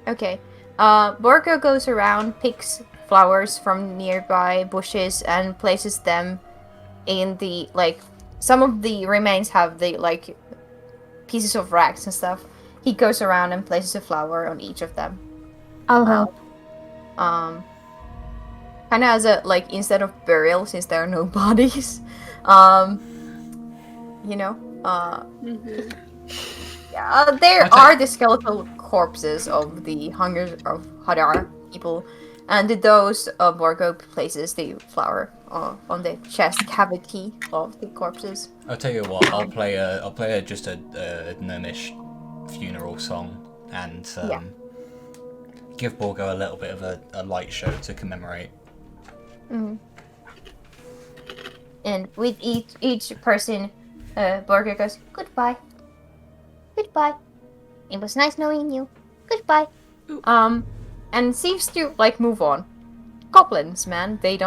Okay. Borgo goes around, picks flowers from nearby bushes, and places them in the some of the remains have the pieces of rags and stuff. He goes around and places a flower on each of them. I'll help. Kind of as a instead of burial, since there are no bodies. You know. Yeah, there are the skeletal corpses of the Hungers of Hadar people, and those Borgo places the flower on the chest cavity of the corpses. I'll tell you what. I'll play just a gnomish funeral song and give Borgo a little bit of a light show to commemorate. And with each person, Borgo goes, "Goodbye. Goodbye. It was nice knowing you. Goodbye." And seems to move on. Goblins, man, they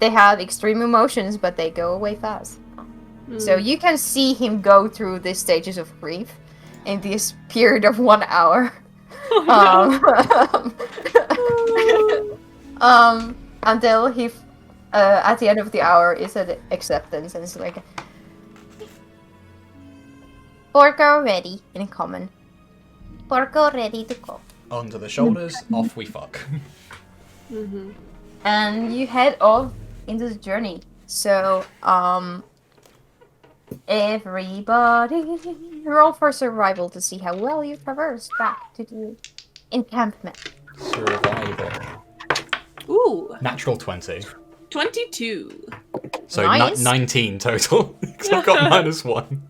have extreme emotions, but they go away fast. So you can see him go through the stages of grief in this period of 1 hour. Until he, at the end of the hour, is at acceptance, and it's like, "Porco ready," in common. "Porco ready to go." Onto the shoulders, off we fuck. And you head off into the journey. So, everybody roll for survival to see how well you traverse back to the encampment. Survival. Ooh, Natural 20. 22. So Nice. 19 total. Because I've got -1.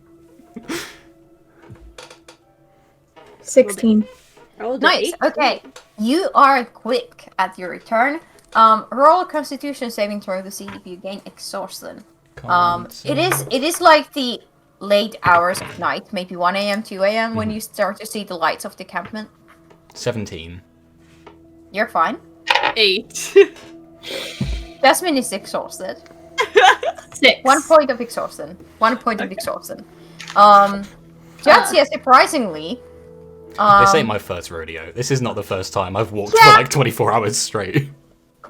16. Rolled Nice. an 8. Okay, you are quick at your return. Roll a Constitution saving throw to see if you gain exhaustion. It is like the late hours of night, maybe 1 a.m., 2 a.m. when you start to see the lights of the encampment. 17. You're fine. 8. Jasmine is exhausted. 6. 1 point of exhaustion. 1 point of exhaustion. Jatsia, surprisingly. This ain't my first rodeo. This is not the first time I've walked Yeah. for like 24 hours straight.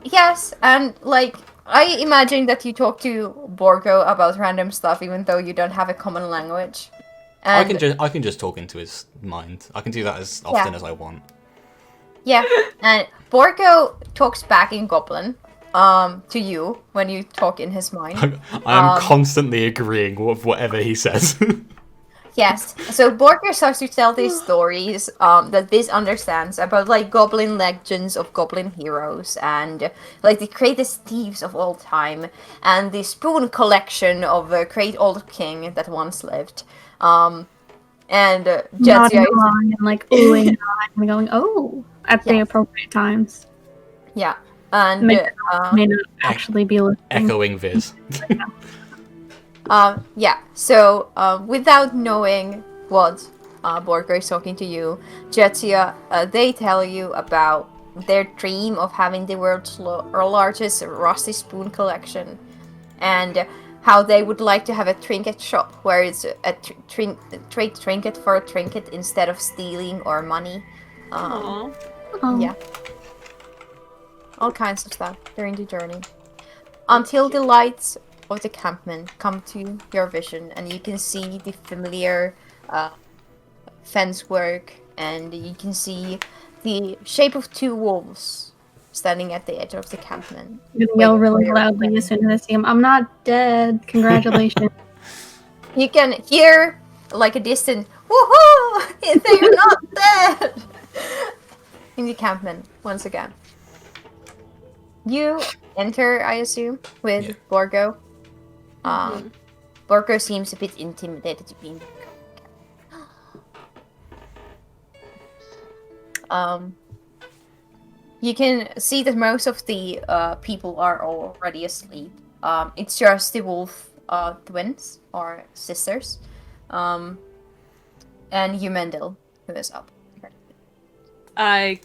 Yes, and like I imagine that you talk to Borgo about random stuff, even though you don't have a common language. And I can just talk into his mind. I can do that as often as I want. yeah, and Borgo talks back in Goblin, to you when you talk in his mind. I'm constantly agreeing with whatever he says. Yes. So Borger starts to tell these stories that Biz understands about like goblin legends of goblin heroes and like the greatest thieves of all time and the spoon collection of a great old king that once lived. And Nodding Jetsia is, along and like oohing and ahhing and going, oh, at the appropriate times. yeah. And May not actually be listening. Echoing Viz. yeah, so without knowing what Borger is talking to you, Jetsia, they tell you about their dream of having the world's largest rusty spoon collection, and how they would like to have a trinket shop where it's a trade trinket for a trinket instead of stealing or money. Aw. Oh. Yeah. All kinds of stuff during the journey. Until the lights of the campment come to your vision and you can see the familiar fence work and you can see the shape of 2 wolves standing at the edge of the campment. I'm gonna yell really loudly as soon as I see him. I'm not dead. Congratulations. You can hear like a distant woohoo! They're not dead! In the campment once again. You enter, I assume, with Borgo. Borgo seems a bit intimidated to be in you can see that most of the people are already asleep. It's just the wolf twins or sisters, and Yumendil who is up. I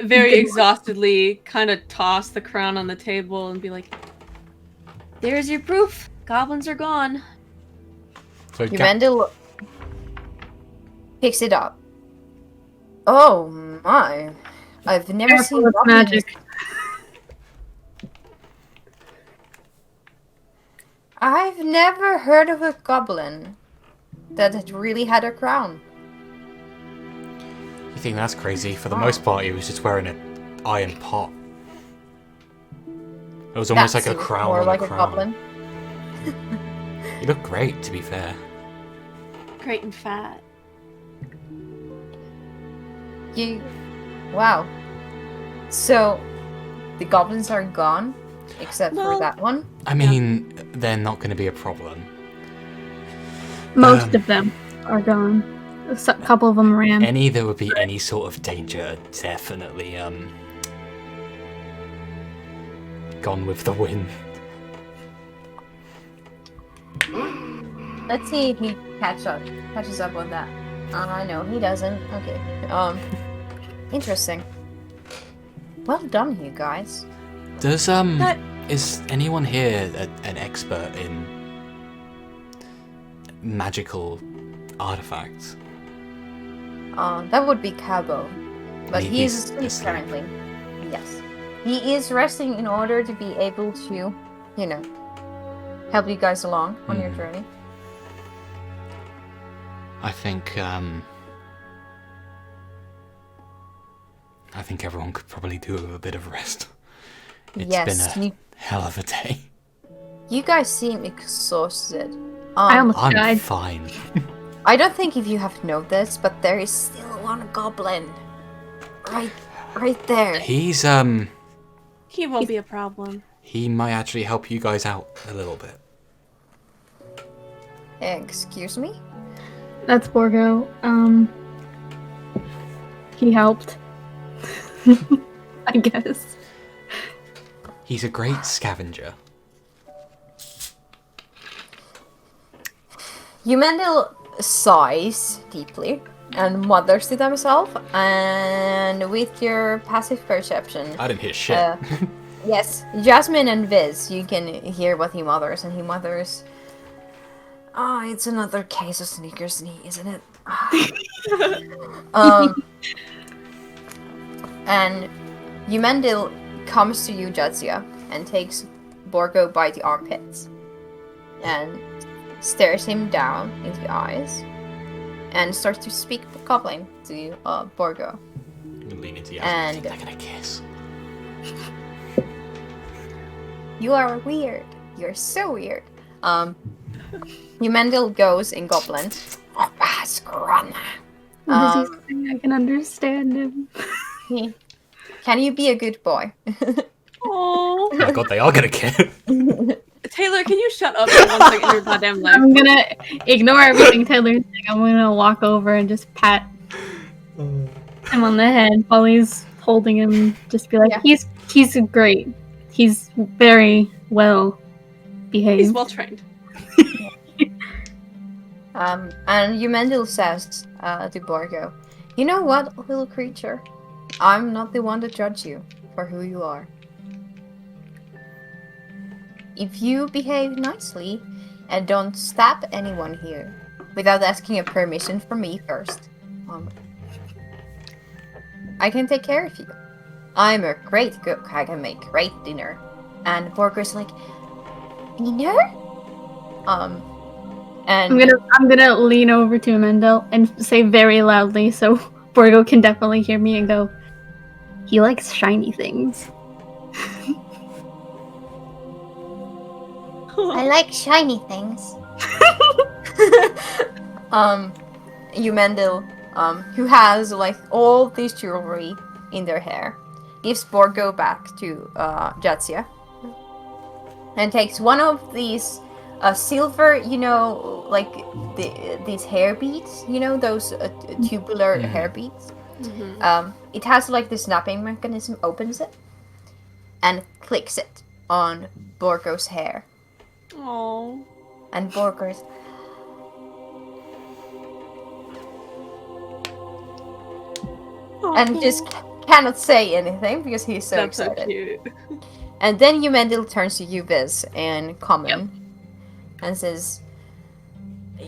very exhaustedly kind of toss the crown on the table and be like, "There's your proof. Goblins are gone." So Yumendil picks it up. Oh my! I've never seen Careful, it's goblins. magic. I've never heard of a goblin that had really had a crown. You think that's crazy? For the most part, he was just wearing an iron pot. It was almost That like a seems crown more on like a a crown. goblin. You look great, to be fair. Great and fat. Wow. So, the goblins are gone, except for Well- that one. I mean, they're not going to be a problem. Most of them are gone. A couple of them ran. Any there would be any sort of danger, definitely gone with the wind. Let's see if he catches up on that. No, he doesn't. Okay. Interesting. Well done, you guys. Does is anyone here an expert in magical artifacts? That would be Cabo. But He- he is he's asleep asleep. currently. Yes. He is resting in order to be able to, help you guys along on your journey. I think everyone could probably do with a bit of rest. It's Yes, been a hell of a day. You guys seem exhausted. I almost I'm died. fine. I don't think if you have noticed, but there is still one goblin. Right there. He's He won't be a problem. he might actually help you guys out a little bit. Excuse me? That's Borgo. He helped. I guess. He's a great scavenger. Yumendil sighs deeply and mutters to themselves, and with your passive perception, I didn't hear shit. yes, Jasmine and Viz, you can hear what he mutters, and he mutters, "Ah, it's another case of sneakers knee, isn't it?" And Yumendil comes to you, Jadzia, and takes Borgo by the armpits, and stares him down into the eyes, and starts to speak goblin to Borgo. Lean into you. And They're gonna kiss. you are weird. You're so weird. Yumendil goes in goblin. What does he say? I can understand him. Can you be a good boy? Oh, Oh my god, they are gonna kiss. Taylor, can you shut up for 1 second in your goddamn life? I'm gonna ignore everything Taylor's saying. I'm gonna walk over and just pat him on the head while he's holding him. Just be like, Yeah. he's great. He's very well behaved. He's well trained. And Yumendil says to Borgo, "You know what, little creature? I'm not the one to judge you for who you are. If you behave nicely and don't stab anyone here without asking a permission from me first, I can take care of you. I'm a great cook. I can make great dinner." And Borgo's like, "Dinner?" And I'm gonna lean over to Mendel and say very loudly so Borgo can definitely hear me and go, "He likes shiny things." I like shiny things. Yumendil, who has like all this jewelry in their hair, gives Borgo back to Jadzia, and takes one of these silver, like these hair beads, those tubular hair beads. It has like the snapping mechanism, opens it, and clicks it on Borgo's hair. Oh. And Borgo's, and just cannot say anything because he's so That's excited. so cute. And then Yumendil turns to you, Viz, and Common, and says,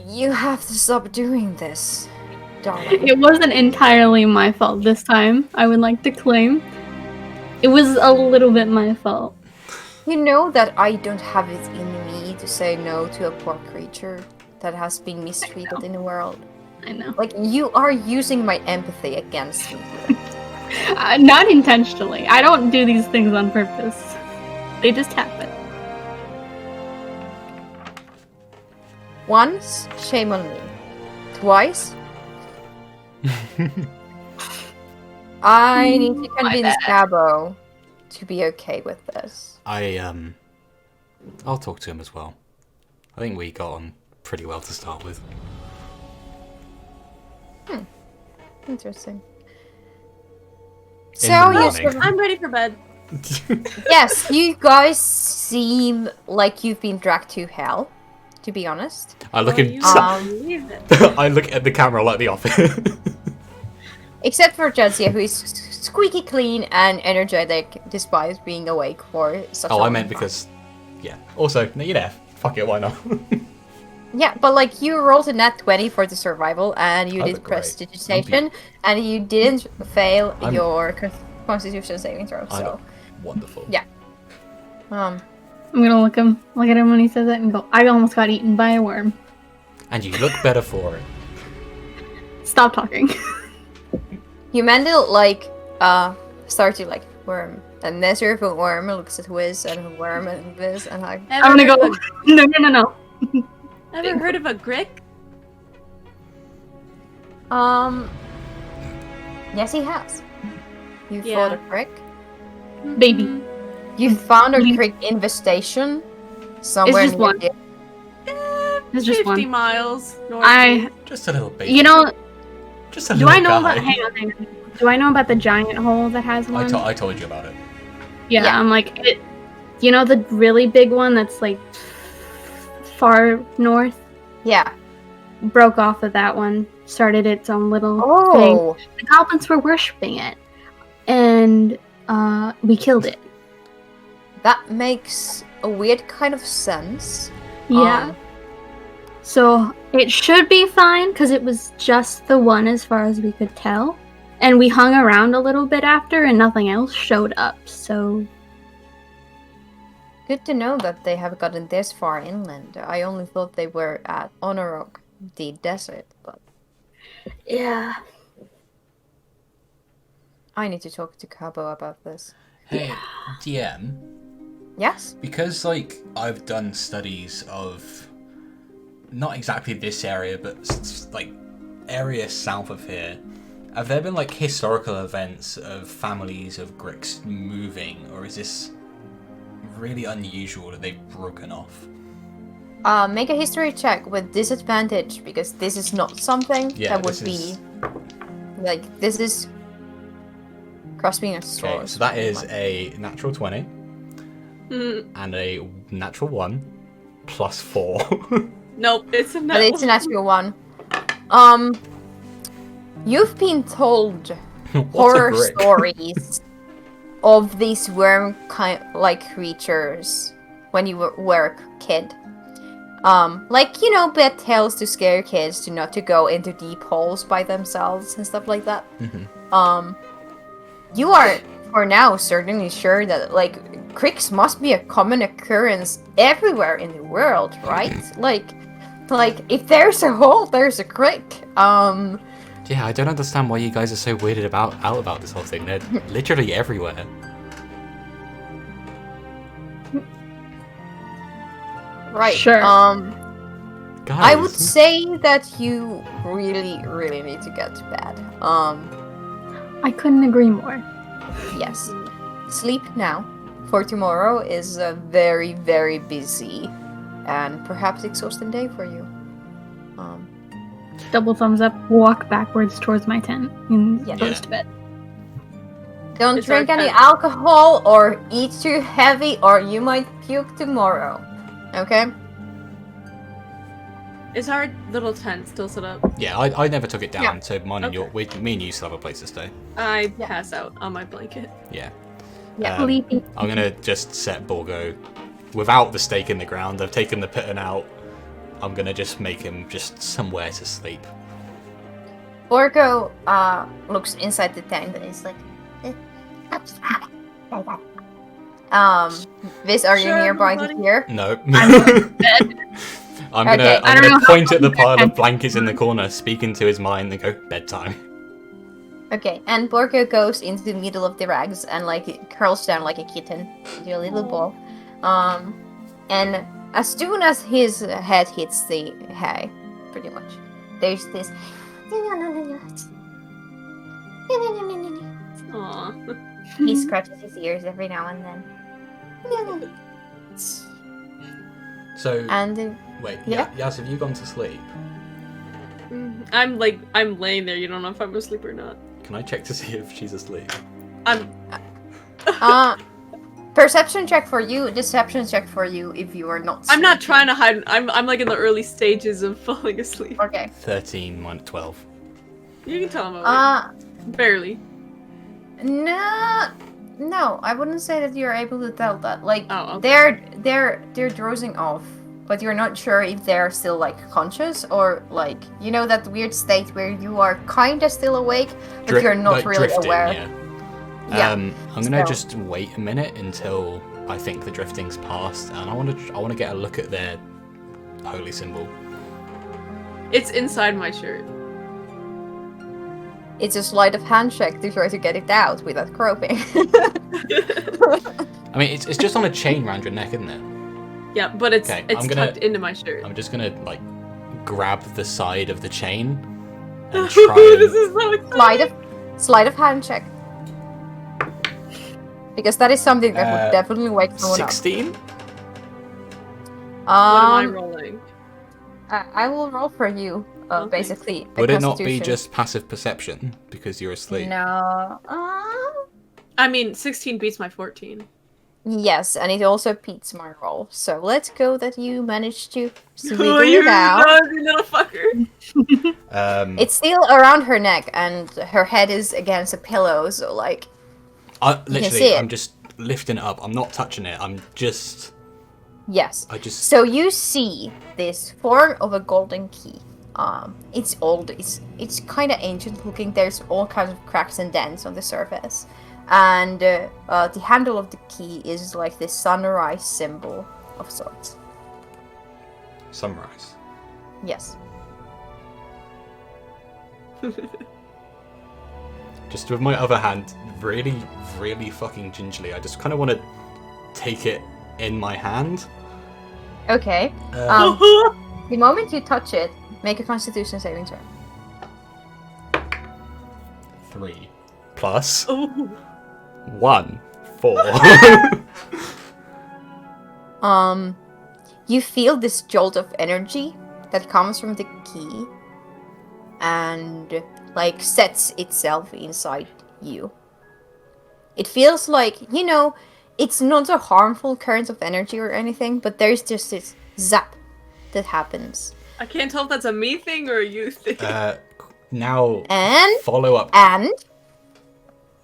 "You have to stop doing this, darling." It wasn't entirely my fault this time, I would like to claim. It was a little bit my fault. You know that I don't have it in me to say no to a poor creature that has been mistreated in the world. I know. Like, you are using my empathy against me. Not intentionally. I don't do these things on purpose. They just happen. Once, shame on me. Twice, I need to convince Gabo to be okay with this. I'll talk to him as well. I think we got on pretty well to start with. Interesting. In So, the yes, morning. I'm ready for bed. yes, you guys seem like you've been dragged to hell, to be honest. I look You at believe it. I look at the camera like the office. Except for Jadzia, who is squeaky clean and energetic despite being awake for such a Oh, I long meant time. because, yeah. Also, no, you're there. Fuck it, why not? Yeah, but like you rolled a nat 20 for the survival, and you Oh, did great. prestidigitation, and you didn't fail I'm- your constitution saving throw. I So, know. Wonderful. Yeah. I'm gonna look at him when he says that and go, "I almost got eaten by a worm." And you look better for it. Stop talking. Yumendil starts to like worm, and Nestor for worm looks at Wiz and worm and Wiz and like. I'm gonna go, no. Ever heard of a Grick? Yes, he has. You Yeah. fought a crick. Baby. You found a Mhm. crick infestation somewhere just near one. the- It's just 50 one. miles north. Just a little baby. You know, just a do little I know guy. about, hang on. Do I know about the giant hole that has I, one? I told you about it. Yeah, I'm like, you know the really big one that's like far north? Yeah. broke off of that one, started its own little Oh, thing. The goblins were worshipping it, and we killed it. that makes a weird kind of sense. Yeah. So it should be fine because it was just the one as far as we could tell. And we hung around a little bit after and nothing else showed up. So Good to know that they have gotten this far inland. I only thought they were at Onorok, the desert, but yeah. I need to talk to Cabo about this. Hey, DM, Yes? because like I've done studies of not exactly this area, but like areas south of here. Have there been like historical events of families of Gricks moving, or is this really unusual that they've broken off? Make a history check with disadvantage because this is not something Yeah, that would this be is- like this is grasping at Okay, straws. so that is a natural 20 Mm, and a natural 1 plus 4. nope, it's a But it's a natural one. You've been told What's horror a Grick? stories of these worm kind like creatures when you were a kid. Like, you know, bad tales to scare kids to not to go into deep holes by themselves and stuff like that. Mhm. You are for now certainly sure that like cricks must be a common occurrence everywhere in the world, right? like if there's a hole, there's a crick. Yeah, I don't understand why you guys are so weirded out about this whole thing. They're literally everywhere. Right. Sure. Guys, I would say that you really, really need to get to bed. I couldn't agree more. Yes. Sleep now, for tomorrow is a very, very busy and perhaps exhausting day for you. Double thumbs up, walk backwards towards my tent and Yeah. goes to bed. Don't It's our drink any tent. alcohol or eat too heavy or you might puke tomorrow. Okay? Is our little tent still set up? yeah, I never took it down, Yeah. so mine and Okay. me and you still have a place to stay. I Yeah. pass out on my blanket. Yeah. Yeah. Sleepy. I'm gonna just set Borgo without the stake in the ground. I've taken the pitten out. I'm gonna just make him just somewhere to sleep. Borgo looks inside the tent and is like, Viz, are you Sure, nearby to everybody. hear? No. Bed. I'm Okay. gonna, I I'm don't gonna know point how- at the pile of blankets in the corner, speak into his mind, and go, bedtime. Okay, and Borgo goes into the middle of the rags and like it curls down like a kitten into a little ball. And as soon as his head hits the hay, pretty much, there's this. Aw. He scratches his ears every now and then. So, And wait, yeah. Yas, have you gone to sleep? I'm laying there. You don't know if I'm asleep or not. Can I check to see if she's asleep? I'm. perception check for you, deception check for you if you are not. I'm not sleeping. trying to hide. I'm like in the early stages of falling asleep. Okay. 13 minus 12. You can tell I'm awake. Barely. No, I wouldn't say that you're able to tell that. Like, Oh, okay. they're drowsing off, but you're not sure if they're still like conscious or like you know that weird state where you are kind of still awake, but you're not like really drifting, aware. Yeah. Yeah. I'm gonna So- just wait a minute until I think the drifting's passed, and I want to get a look at their holy symbol. It's inside my shirt. It's a sleight of hand check to try to get it out without groping. I mean, it's just on a chain around your neck, isn't it? Yeah, but it's Okay, it's I'm gonna- tucked into my shirt. I'm just gonna like grab the side of the chain and try. This is so exciting. sleight of hand check. Because that is something that would definitely wake someone 16. up. What am I rolling? I will roll for you. Okay. Basically. a Would it not be constitution. just passive perception because you're asleep? No. I mean, 16 beats my 14. Yes, and it also beats my roll. So let's go that you managed to Oh, wiggle you it out. nosy little fucker. It's still around her neck, and her head is against a pillow. So like, Literally, see it. I'm just lifting it up. I'm not touching it. yes. I just. So you see this form of a golden key. It's old. It's kind of ancient looking. There's all kinds of cracks and dents on the surface, and the handle of the key is like this sunrise symbol of sorts. Sunrise. Yes. Just with my other hand, really, really fucking gingerly, I just kind of want to take it in my hand. Okay. Uh, The moment you touch it, make a Constitution saving throw. 3 plus Oh. 1, 4. You feel this jolt of energy that comes from the key and like sets itself inside you. It feels like, it's not a harmful current of energy or anything, but there's just this zap that happens. I can't tell if that's a me thing or a you thing. Now, And follow up.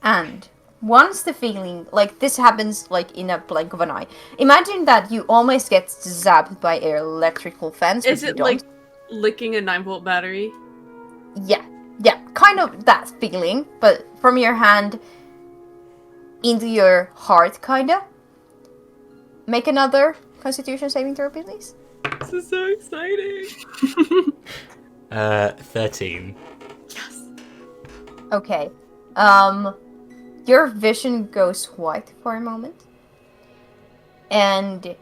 And once the feeling, like this happens like in a blink of an eye. Imagine that you almost get zapped by an electrical fence. Is but you it don't. like licking a 9-volt battery? Yeah, kind of that feeling, but from your hand into your heart, kinda. Make another Constitution saving throw, please. This is so exciting. 13. Yes. Okay. Your vision goes white for a moment. And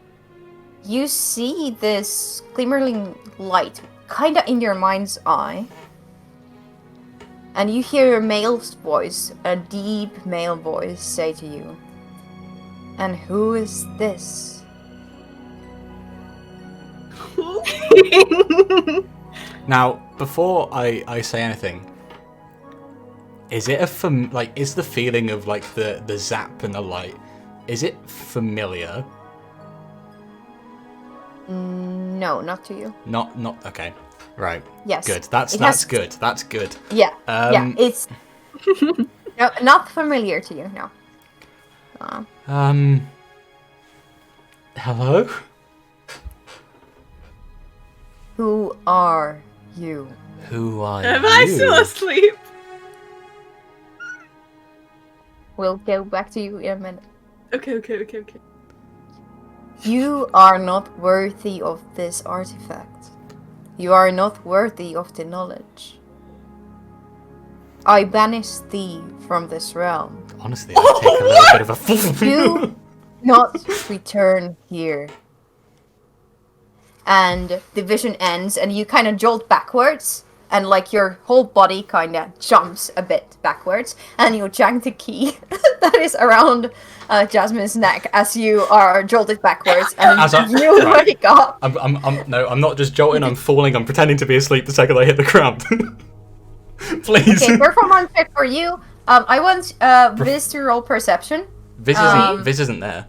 you see this glimmering light kinda in your mind's eye. And you hear a male's voice, a deep male voice, say to you, "And who is this?" Now, before I say anything, is it is the feeling of like the zap and the light, is it familiar? No, not to you. Not okay. Right. Yes. Good. That's good. That's good. Yeah. It's no, not familiar to you. No. Hello? Who are you? Who are you? Am I still asleep? We'll go back to you in a minute. Okay. You are not worthy of this artifact. You are not worthy of the knowledge. I banish thee from this realm. Honestly, I take a little bit of a Do not return here. And the vision ends, and you kind of jolt backwards, and like your whole body kind of jumps a bit backwards, and you jank the key that is around Jasmine's neck as you are jolted backwards, and you wake up. I'm not just jolting, I'm falling, I'm pretending to be asleep the second I hit the ground. Please. Okay, performance check for you. I want Viz to roll perception. Viz isn't there.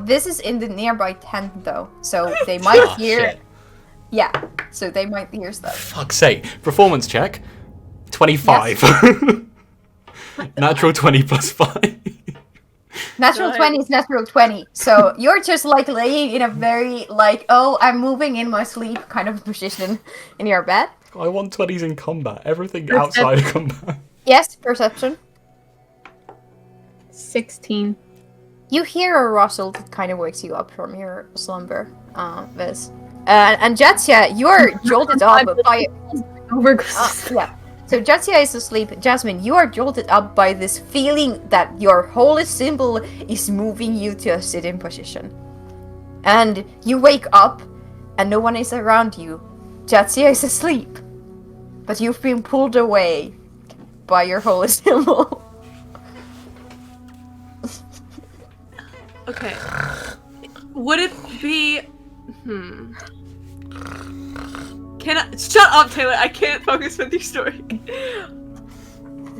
This is in the nearby tent though, so they might hear. Shit. Yeah, so they might hear stuff. Fuck's sake. Performance check. 25. Natural 20 plus 5. Natural 20 is natural 20. So you're just like laying in a very like, oh, I'm moving in my sleep kind of position in your bed. I want 20s in combat. Everything outside of combat. Yes, perception. 16. You hear a rustle that kind of wakes you up from your slumber, Viz. And Jatsia, you're jolted up by... yeah. So Jatsia is asleep. Jasmine, you are jolted up by this feeling that your holy symbol is moving you to a sitting position. And you wake up, and no one is around you. Jatsia is asleep. But you've been pulled away by your holy symbol. Okay. Would it be... Can I... Shut up, Taylor! I can't focus with your story.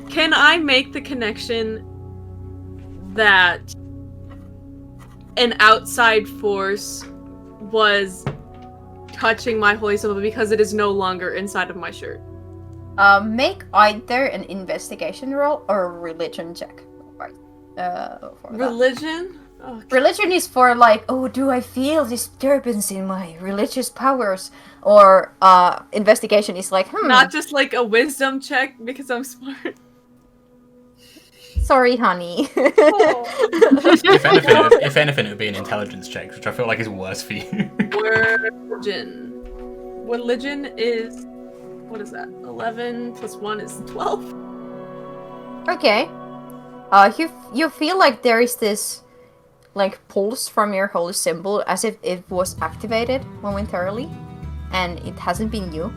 Can I make the connection that an outside force was touching my holy symbol because it is no longer inside of my shirt. Make either an investigation roll or a religion check. Right. For that. Religion? Oh, Religion is for like, oh, do I feel disturbance in my religious powers? Or investigation is like, not just like a wisdom check because I'm smart. sorry, honey. If anything, it would be an intelligence check, which I feel like is worse for you. Religion. Religion is, what is that? 11 plus 1 is 12. Okay. You feel like there is this like pulse from your holy symbol as if it was activated momentarily, and it hasn't been you.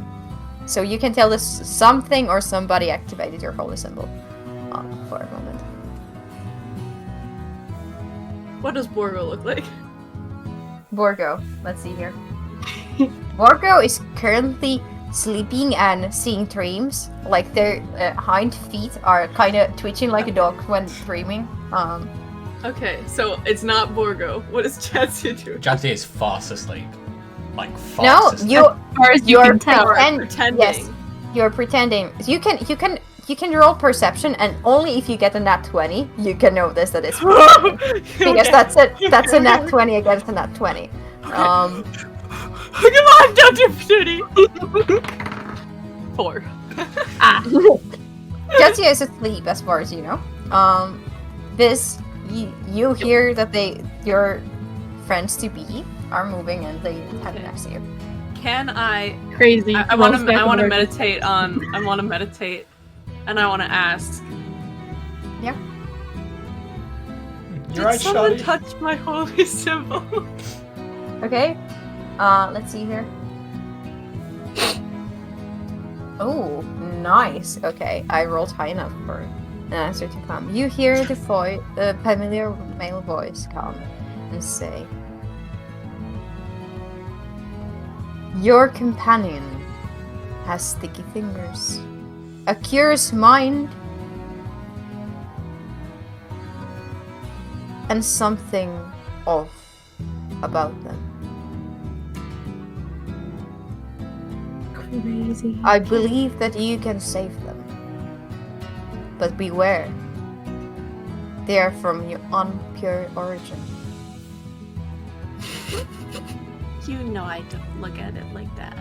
So you can tell this something or somebody activated your holy symbol for a moment. What does Borgo look like? Borgo, let's see here. Borgo is currently sleeping and seeing dreams. Like their hind feet are kind of twitching like a dog when dreaming. Okay, so it's not Borgo. What is Jatsu doing? Jatsu is fast asleep. Like, fast No, asleep. you As far as you are can tell. Pretending. Yes, you're pretending. You can roll perception, and only if you get a nat 20, you can notice that it's pretending. Because that's a nat 20 against a nat 20. Come on, don't do pretty. 4. Jatsu is asleep, as far as you know. You hear that your friends to be are moving and they head next to you. Can I? Crazy. I want to meditate on. I want to meditate, and I want to ask. Yeah. You're Did right, someone Shadi. touch my holy symbol? Okay. Let's see here. Oh, nice. Okay, I rolled high enough for an answer to come. You hear the familiar male voice come and say, "Your companion has sticky fingers, a curious mind, and something off about them. Crazy. I believe that you can save them. But beware. They are from your unpure origin." You know I don't look at it like that.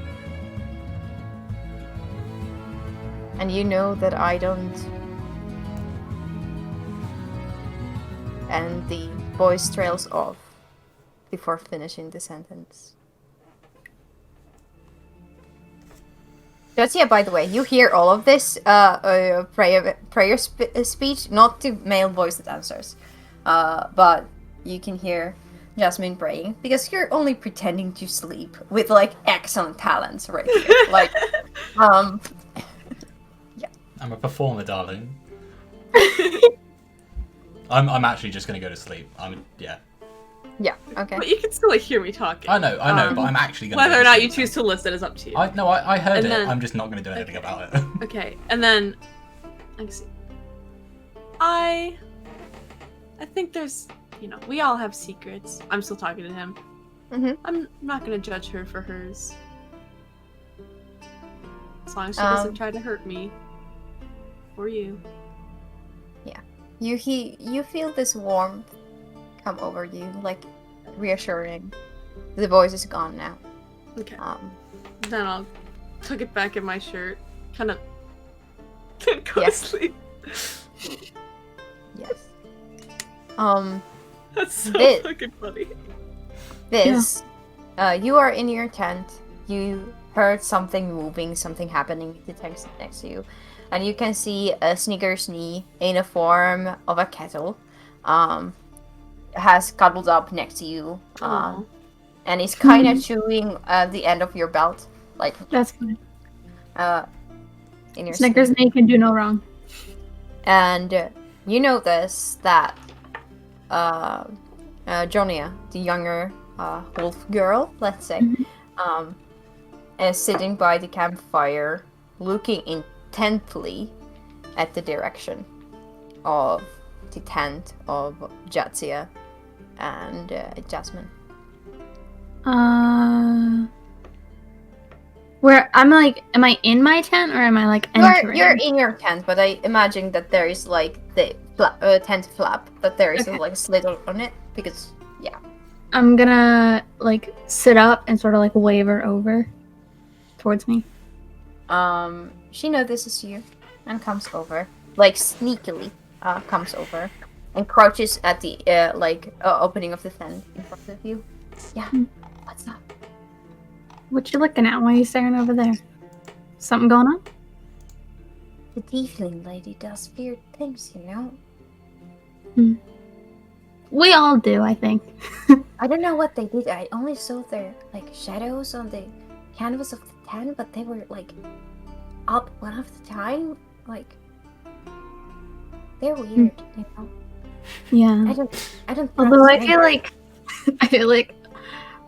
And you know that I don't. And the voice trails off before finishing the sentence. Just yeah, by the way, you hear all of this prayer speech, not to male voiced answers, but you can hear Jasmine praying because you're only pretending to sleep with like excellent talents, right? Here. Like, yeah. I'm a performer, darling. I'm actually just gonna go to sleep. Yeah. Okay. But you can still like hear me talking. I know, but I'm actually gonna. Whether go or to not sleep you choose to listen is up to you. I heard And it. then- I'm just not gonna do anything about it. Okay, and then I see. I think there's, we all have secrets. I'm still talking to him. Mhm. I'm not gonna judge her for hers. As long as she doesn't try to hurt me. Or you. You feel this warmth come over you, like reassuring. The voice is gone now. Okay. Then I'll tuck it back in my shirt. Kind of go to Yes. sleep. Yes. That's so This- fucking funny. You are in your tent. You heard something moving, something happening in the tent next to you. And you can see a Snickers knee in the form of a kettle. Has cuddled up next to you. Aw. And is kind of chewing the end of your belt. Like, That's fine. in your Snickers sleeve. Nay can do no wrong. And you notice that Jonia, the younger wolf girl, let's say, is sitting by the campfire, looking intently at the direction of the tent of Jatsia and Jasmine. Where am I in my tent or am I like entering? You're in your tent, but I imagine that there is like the tent flap, but there is Okay. like a slit on it because yeah. I'm gonna like sit up and sort of like wave her over towards me. She notices you and comes over, like sneakily, comes over and crouches at the opening of the tent in front of you. Yeah, what's up? What you looking at? Why are you staring over there? Something going on? The tiefling lady does weird things, you know. We all do, I think. I don't know what they did. I only saw their like shadows on the canvas of the tent, but they were like up one of the time. Like they're weird, you know. Yeah. I don't. Although I understand. feel like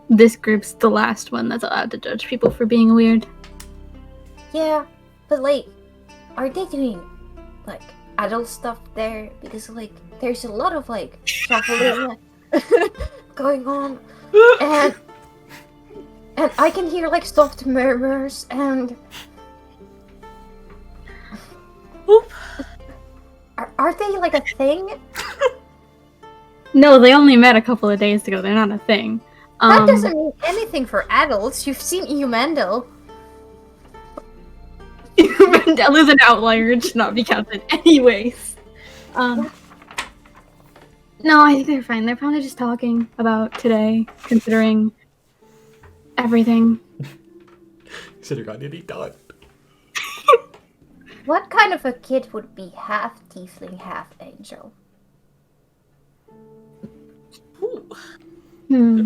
this group's the last one that's allowed to judge people for being weird. Yeah, but like, are they doing like adult stuff there? Because like, there's a lot of like shuffling going on, and I can hear like soft murmurs and. Are they like a thing? No, they only met a couple of days ago. They're not a thing. That doesn't mean anything for adults. You've seen Umendel. Mandela is an outlier and should not be counted anyways. No, I think they're fine. They're probably just talking about today, considering everything. Considering I nearly died. What kind of a kid would be half tiefling, half angel?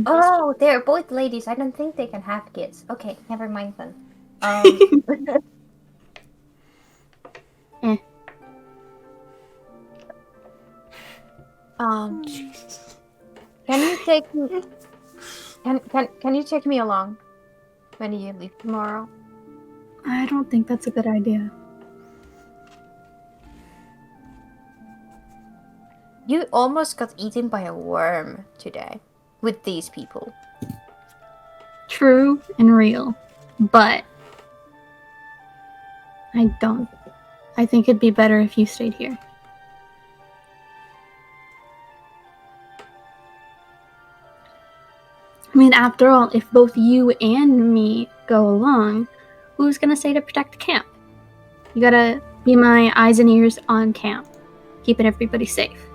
Oh, they're both ladies. I don't think they can have kids. Okay, never mind then. Can you take me? Can you take me along when you leave tomorrow? I don't think that's a good idea. You almost got eaten by a worm today with these people. True and real, but I think it'd be better if you stayed here. I mean, after all, if both you and me go along, who's gonna stay to protect the camp? You gotta be my eyes and ears on camp, keeping everybody safe.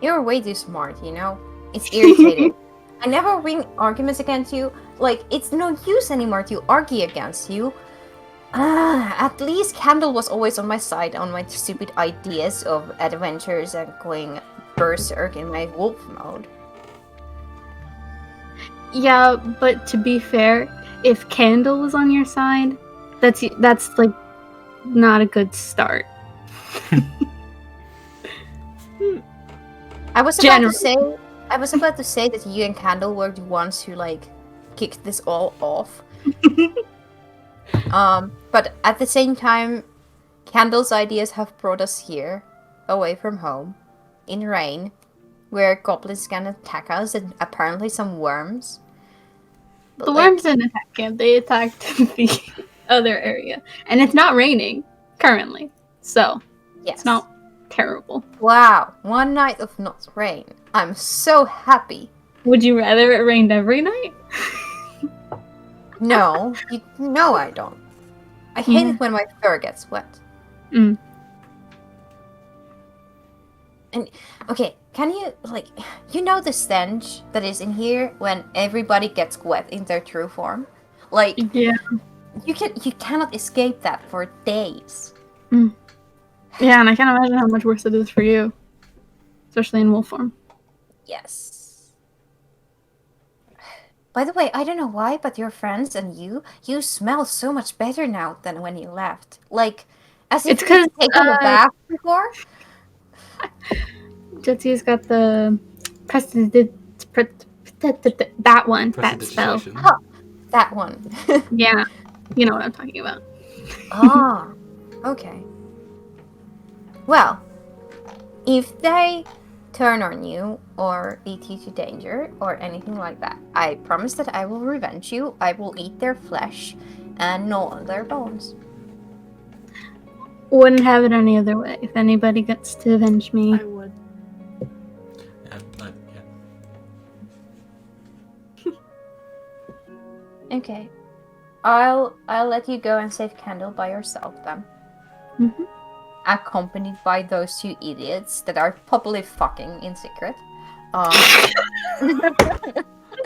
You're way too smart, you know? It's irritating. I never win arguments against you. Like, it's no use anymore to argue against you. At least Candle was always on my side on my stupid ideas of adventures and going berserk in my wolf mode. Yeah, but to be fair, if Candle was on your side, that's like not a good start. I was about to say that you and Candle were the ones who like kicked this all off. But at the same time, Candle's ideas have brought us here, away from home, in rain, where goblins can attack us and apparently some worms. But, The worms didn't attack him; they attacked the other area, and it's not raining currently, so yes. it's not terrible. Wow, one night of not rain. I'm so happy. Would you rather it rained every night? No, no, I don't. I hate it when my fur gets wet. Mm. And okay, can you like, you know the stench that is in here when everybody gets wet in their true form? Like, Yeah. you cannot escape that for days. Yeah, and I can't imagine how much worse it is for you, especially in wolf form. Yes. By the way, I don't know why, but your friends and you smell so much better now than when you left. Like, as if It's 'cause, you've taken a bath before. Jetsy's got the that one, that spell. Prestidigitation. Huh, that one. Yeah, you know what I'm talking about. Ah, okay. Well, if they turn on you or lead you to danger or anything like that. I promise that I will revenge you. I will eat their flesh and gnaw on their bones. Wouldn't have it any other way. If anybody gets to avenge me, I would. Okay. I'll let you go and save Candle by yourself then. Mhm. Accompanied by those two idiots that are probably fucking in secret.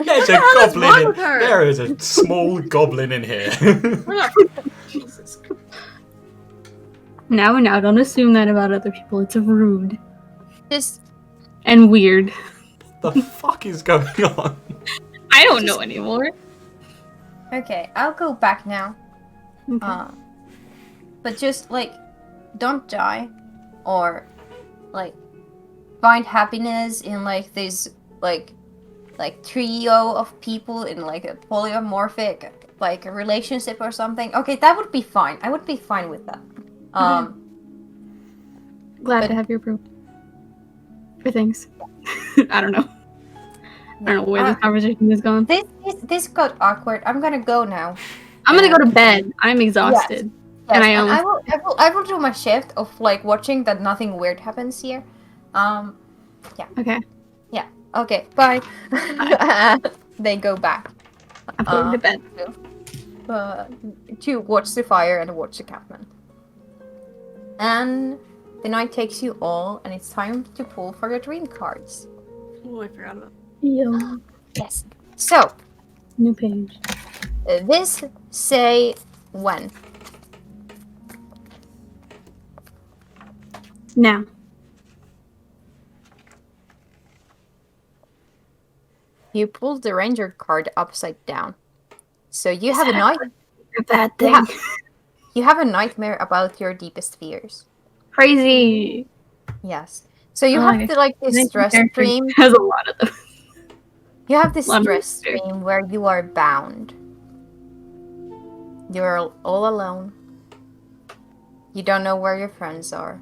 There's a hell is goblin wrong in. with her? There is a small goblin in here. We're not. Jesus. now, don't assume that about other people. It's rude Just and weird. The fuck is going on? I don't know anymore. okay. I'll go back now. Okay. But just like, don't die, or like, find happiness in like this like trio of people in like a polymorphic like a relationship or something. Okay, that would be fine. I would be fine with that. Glad but- to have your proof for things. I don't know. I don't know where this conversation is going. This got awkward. I'm gonna go now. I'm gonna go to bed. I'm exhausted. Yes, And I and almost- I will do my shift of like watching that nothing weird happens here. Okay. Okay, bye. They go back I'm going to bed. to watch the fire and watch the catman. And the night takes you all, and it's time to pull for your dream cards. Oh, I forgot about. Yo. Yes. So New page. this say when. Now. You pulled the ranger card upside down. So you have a night. A bad thing. Yeah. You have a nightmare about your deepest fears. Crazy. Yes. So you Oh, have okay. like this stress dream. Has a lot of them. You have this Lot of stress fear. dream where you are bound. You're all alone. You don't know where your friends are.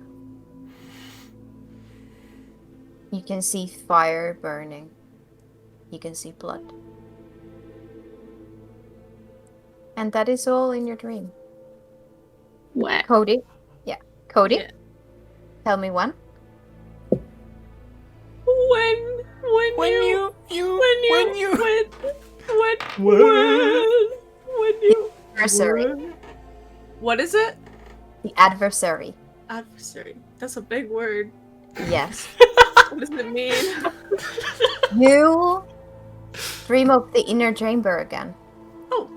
You can see fire burning. You can see blood. And that is all in your dream. What? Cody? Yeah. Cody? Yeah. Tell me when? When you Adversary. What is it? The adversary. Adversary. That's a big word. Yes. What does it mean? You dream of the inner chamber again. Oh.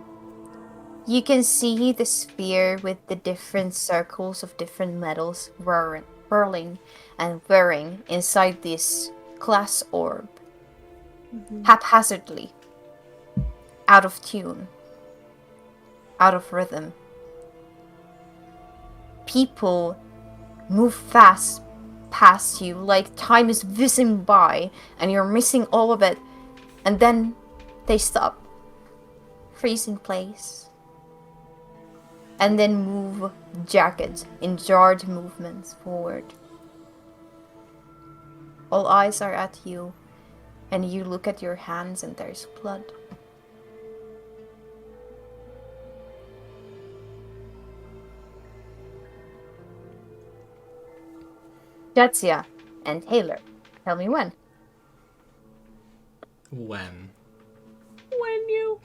You can see the sphere with the different circles of different metals whirling and whirring inside this glass orb. Haphazardly. Out of tune. Out of rhythm. People move fast past you like time is whizzing by and you're missing all of it, and then they stop, freeze in place, and then move jagged in jarred movements forward. All eyes are at you, and you look at your hands and there's blood. Jatsia and Taylor, tell me when. When? When you.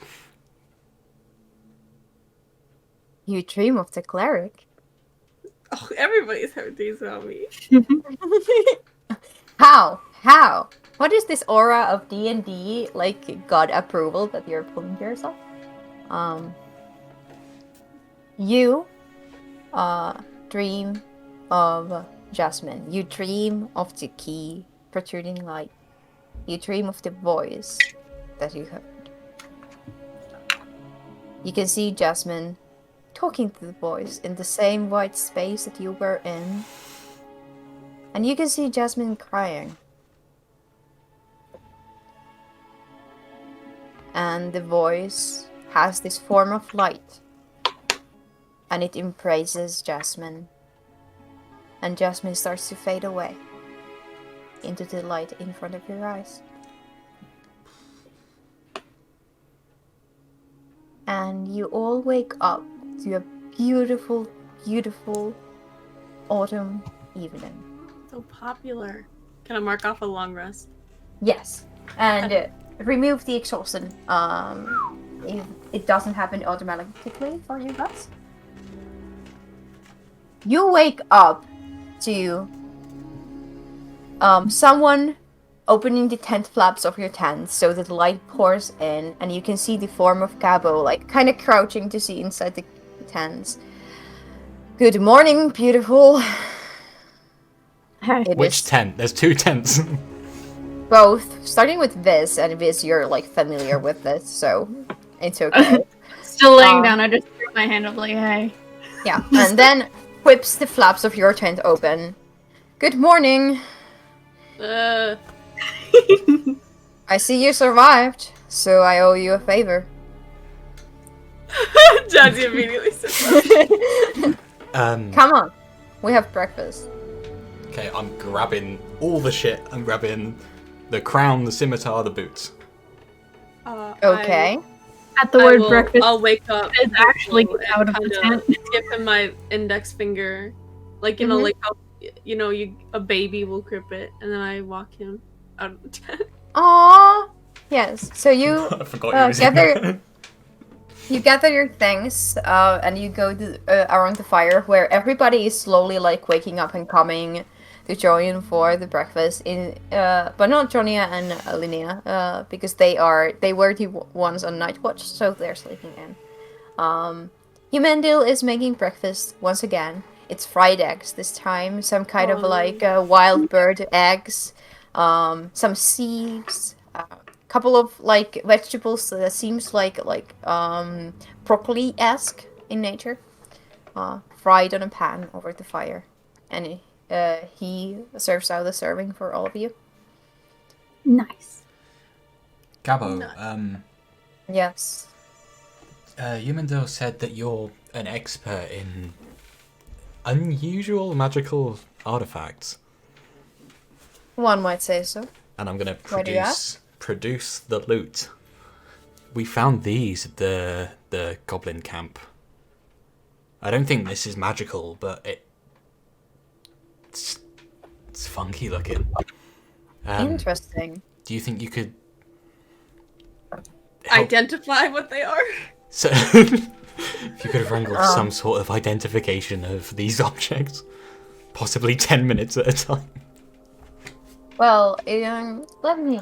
You dream of the cleric. Oh, everybody's heard these about me. How? How? What is this aura of D&D, like, God approval that you're pulling to yourself? You, dream of Jasmine. You dream of the key protruding light. You dream of the voice that you heard. You can see Jasmine talking to the voice in the same white space that you were in. And you can see Jasmine crying. And the voice has this form of light. And it embraces Jasmine. And Jasmine starts to fade away. into the light in front of your eyes. And you all wake up to a beautiful, beautiful autumn evening. So popular. Can I mark off a long rest? Yes, and remove the exhaustion. If it doesn't happen automatically for you guys. You wake up to someone opening the tent flaps of your tent so that the light pours in, and you can see the form of Cabo, like kind of crouching to see inside the tents. Good morning, beautiful. Hey. It Which is tent? There's 2 tents. both, starting with Viz, and Viz, you're like familiar with this, so it's okay. Still laying down, I just threw my hand up like, hey. Yeah, and then whips the flaps of your tent open. Good morning. I see you survived, so I owe you a favor. Jazzy immediately said that. Come on, we have breakfast. Okay, I'm grabbing all the shit. I'm grabbing the crown, the scimitar, the boots. Okay. At the word breakfast, I'll wake up. is actually out of the kinda tent. give him my index finger, like you know, like how a baby will grip it, and then I walk him out of the tent. Aww. Yes. So you I forgot you was in gather there. you gather your things, and you go around the fire where everybody is slowly like waking up and coming to join for the breakfast. But not Jonia and Linnea, because they were the ones on night watch, so they're sleeping in. Humendil is making breakfast once again. It's fried eggs this time, some kind of like wild bird eggs, some seeds, a couple of like vegetables that seems like broccoli-esque in nature, fried on a pan over the fire, and he serves out the serving for all of you. Nice. Gabo, Yes. Yumendil said that you're an expert in unusual magical artifacts. One might say so. And I'm gonna Why do you ask? produce the loot. We found these at the goblin camp. I don't think this is magical, but it's funky looking. Interesting. Do you think you could help? Identify what they are. So, if you could have wrangled some sort of identification of these objects, possibly 10 minutes at a time. Well, let me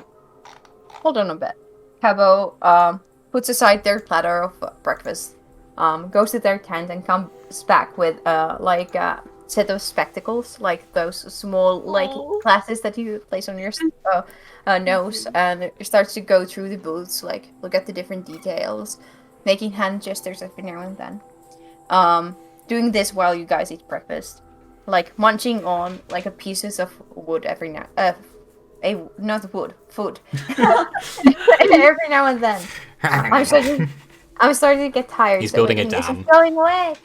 hold on a bit. Cabo puts aside their platter of breakfast, goes to their tent and comes back with like a set of spectacles, like those small like glasses that you place on your nose, and starts to go through the booths, like look at the different details, making hand gestures every now and then. Doing this while you guys eat breakfast, like munching on like a pieces of wood every now not wood, food. Every now and then. I'm starting to get tired. He's so building a this is dam. going away.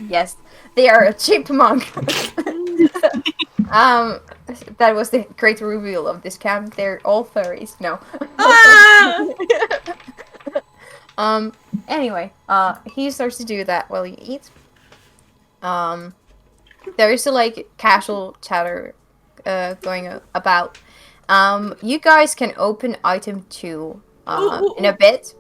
Yes, they are a chipmunk. That was the great reveal of this camp. They're all furries. No. Anyway, he starts to do that while you eat. There is a like casual chatter going about. You guys can open item 2 in a bit.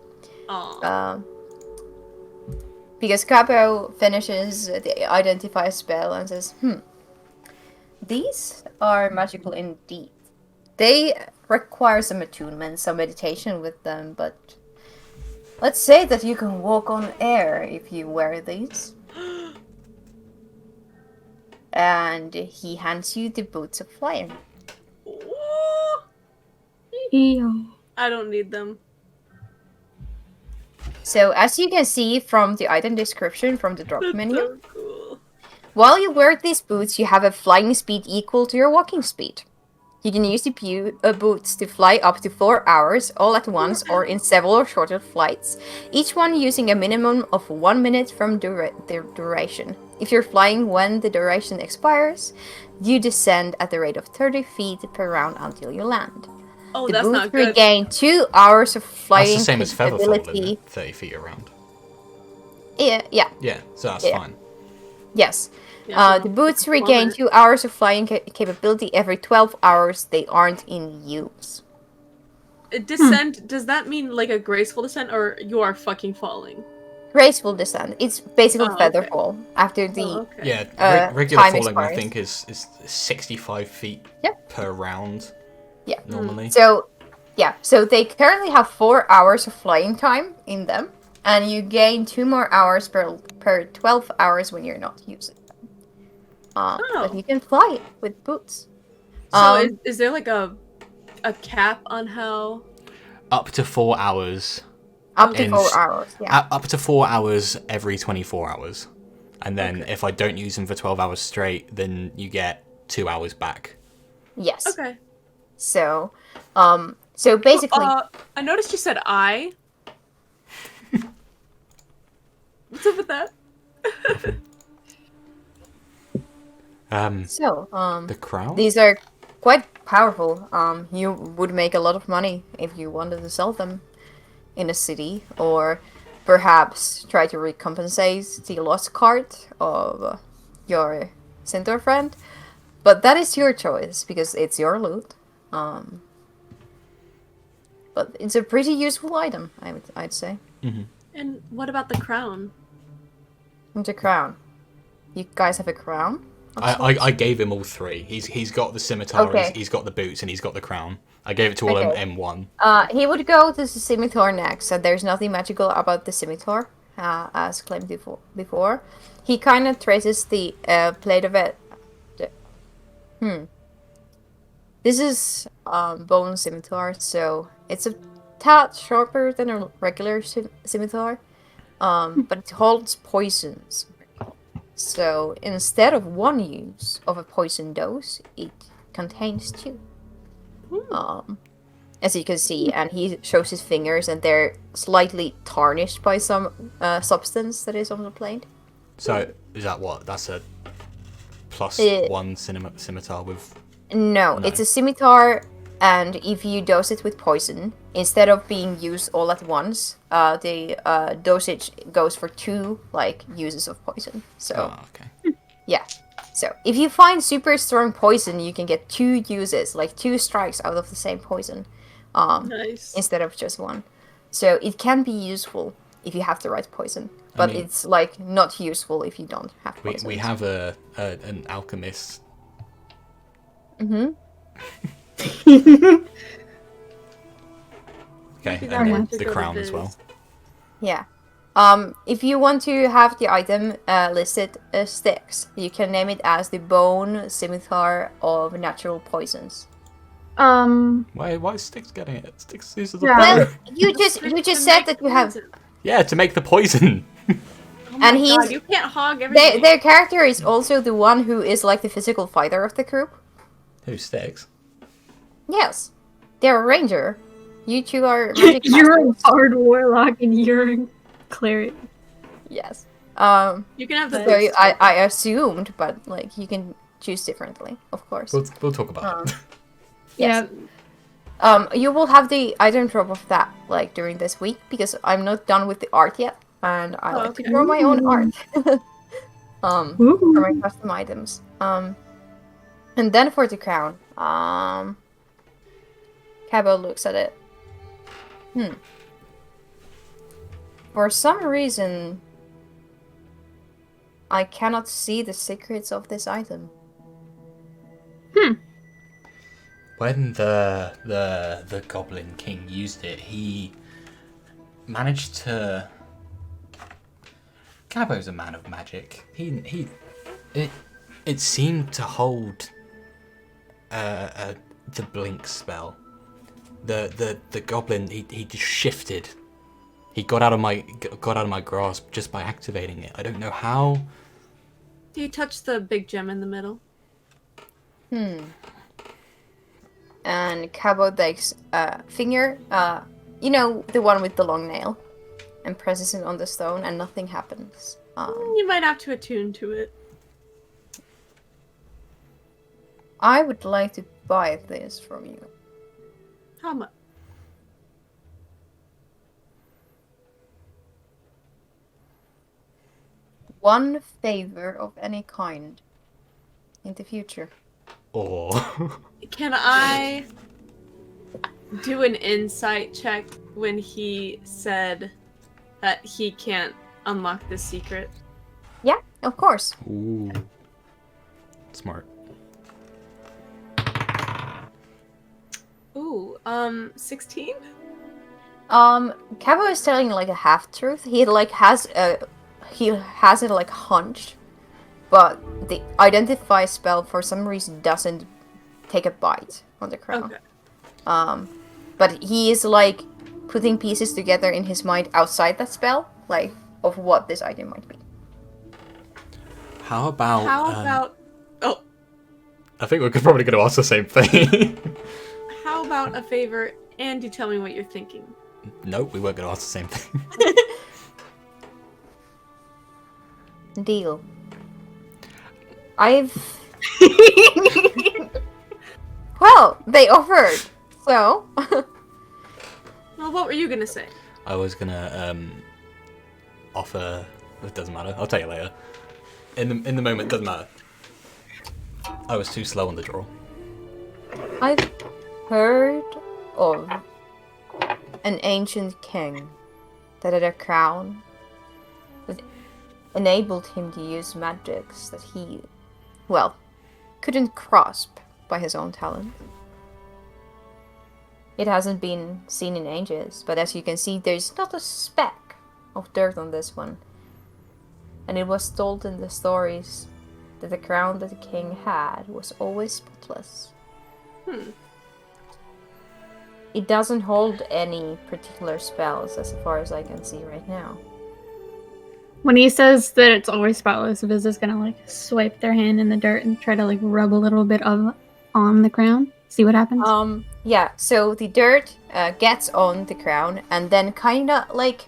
Because Capo finishes the identify spell and says, these are magical indeed. They require some attunement, some meditation with them, but let's say that you can walk on air if you wear these. And he hands you the boots of flying. I don't need them. So as you can see from the item description from the drop menu, So cool. while you wear these boots, you have a flying speed equal to your walking speed. You can use the boots to fly up to 4 hours all at once or in several shorter flights, each one using a minimum of 1 minute from their duration. if you're flying when the duration expires, you descend at the rate of 30 feet per round until you land. Oh, The that's boots not good. regain 2 hours of That's flying the same as feather fall, isn't capability. it? 30 feet around. Yeah, Yeah, so that's Yeah. fine. yes. Yeah, so The boots it's a regain plumber. 2 hours of flying capability every 12 hours they aren't in use. Descent, does that mean like a graceful descent or you are fucking falling? Graceful descent. It's basically Oh, feather okay. fall after the Oh, okay. Yeah, regular time falling, I expires. think, is 65 feet Yep. per round. Yeah. Normally. So, yeah. So they currently have 4 hours of flying time in them, and you gain 2 more hours per 12 hours when you're not using them. But you can fly with boots. So is there like a cap on how? Up to 4 hours. Up to in 4 s- hours. Yeah. Up to 4 hours every 24 hours. And then if I don't use them for 12 hours straight, then you get 2 hours back. Yes. Okay. So, so basically, I noticed you said I. What's up with that? The crown? these are quite powerful. You would make a lot of money if you wanted to sell them in a city, or perhaps try to recompensate the lost cart of your centaur friend. But that is your choice because it's your loot. But it's a pretty useful item, I'd say. And what about the crown? And the crown. You guys have a crown? I gave him all 3. He's got the scimitar, Okay. he's got the boots, and he's got the crown. I gave it to all of Okay. M1. He would go to the scimitar next, and there's nothing magical about the scimitar, as claimed before. He kind of traces the plate of it. This is bone scimitar, so it's a tad sharper than a regular scimitar, but it holds poisons. So instead of 1 use of a poison dose, it contains 2. As you can see, and he shows his fingers, and they're slightly tarnished by some substance that is on the plate. So, is that what? That's a plus Uh, 1 scimitar with... No, it's a scimitar, and if you dose it with poison, instead of being used all at once, the dosage goes for 2 uses of poison. So Oh, okay. yeah. So if you find super strong poison, you can get 2 uses, 2 strikes out of the same poison, Nice. instead of just 1. So it can be useful if you have the right poison, but mean- it's not useful if you don't have poison. We have an alchemist. Okay, and that then might be the what crown it as well. is. Yeah. If you want to have the item listed as sticks, you can name it as the bone scimitar of natural poisons. Why is Styx getting it? Styx uses the Yeah. poison. Well, you just said that you have. Yeah, to make the poison. Oh my And he's- God, you can't hog everything. Their character is also the one who is the physical fighter of the group. Who's Styx? Yes, they're a ranger. You two are magic You're a masters. bard warlock and you're a cleric. Yes. You can have the. So I assumed, but you can choose differently, of course. We'll talk about it. Yes. Yeah. You will have the item drop of that during this week because I'm not done with the art yet, and I like to okay. draw my own art. Ooh. For my custom items. And then for the crown, Cabo looks at it. For some reason, I cannot see the secrets of this item. When the Goblin King used it, he managed to. Cabo's a man of magic. It seemed to hold the blink spell. The goblin he just shifted. He got out of my grasp just by activating it. I don't know how. Do you touch the big gem in the middle? And Cabo takes a finger, the one with the long nail, and presses it on the stone, and nothing happens. You might have to attune to it. I would like to buy this from you. How much? One favor of any kind in the future. Or Can I do an insight check when he said that he can't unlock this secret? Yeah, of course. Ooh. Smart. Ooh, 16? Cabo is telling like a half truth. He has it like hunched, but the identify spell for some reason doesn't take a bite on the crown. Okay. But he is like putting pieces together in his mind outside that spell, like of what this item might be. How about... How about... Oh, I think we're probably going to ask the same thing. how about a favor and you tell me what you're thinking? Nope, we weren't going to ask the same thing. Deal. I've... Well, they offered, so... Well, what were you gonna say? I was going to offer... It doesn't matter. I'll tell you later. In the moment, it doesn't matter. I was too slow on the draw. I've heard of an ancient king that had a crown that enabled him to use magics that he, well, couldn't grasp by his own talent. It hasn't been seen in ages, but as you can see, there's not a speck of dirt on this one. And it was told in the stories that the crown that the king had was always spotless. It doesn't hold any particular spells as far as I can see right now. When he says that it's always spotless, Viz is gonna like swipe their hand in the dirt and try to like rub a little bit of on the crown. See what happens. Yeah, so the dirt gets on the crown and then kinda like...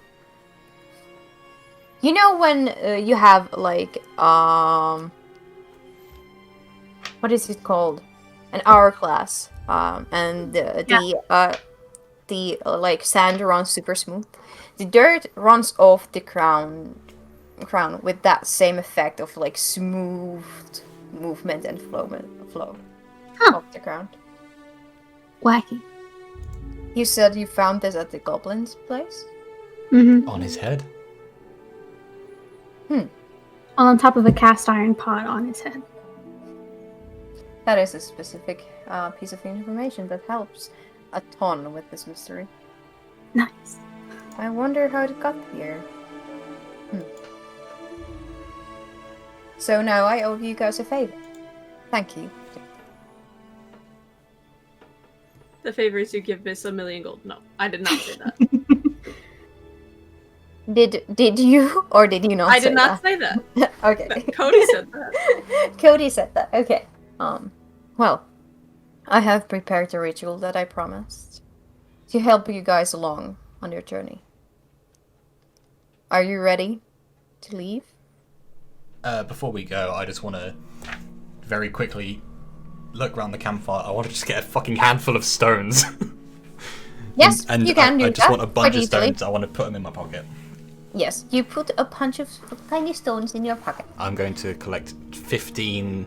You know when you have like, what is it called? An hourglass. And the like sand runs super smooth. The dirt runs off the crown with that same effect of like smooth movement and flow off the ground. Wacky. You said you found this at the goblin's place? Mm-hmm. On his head. On top of a cast iron pot on his head. That is a specific piece of information that helps a ton with this mystery. Nice. I wonder how it got here. So now I owe you guys a favor. Thank you. The favor is you give Miss 1,000,000 gold. No, I did not say that. Did you or did you not I say did not that? say that. Okay. Cody said that. Cody said that. Okay. Well, I have prepared the ritual that I promised to help you guys along on your journey. Are you ready to leave? Before we go, I just want to very quickly look around the campfire. I want to just get a fucking handful of stones. Yes, and you can do I just that want a bunch quite of easily. stones. I want to put them in my pocket. Yes, you put a bunch of tiny stones in your pocket. I'm going to collect 15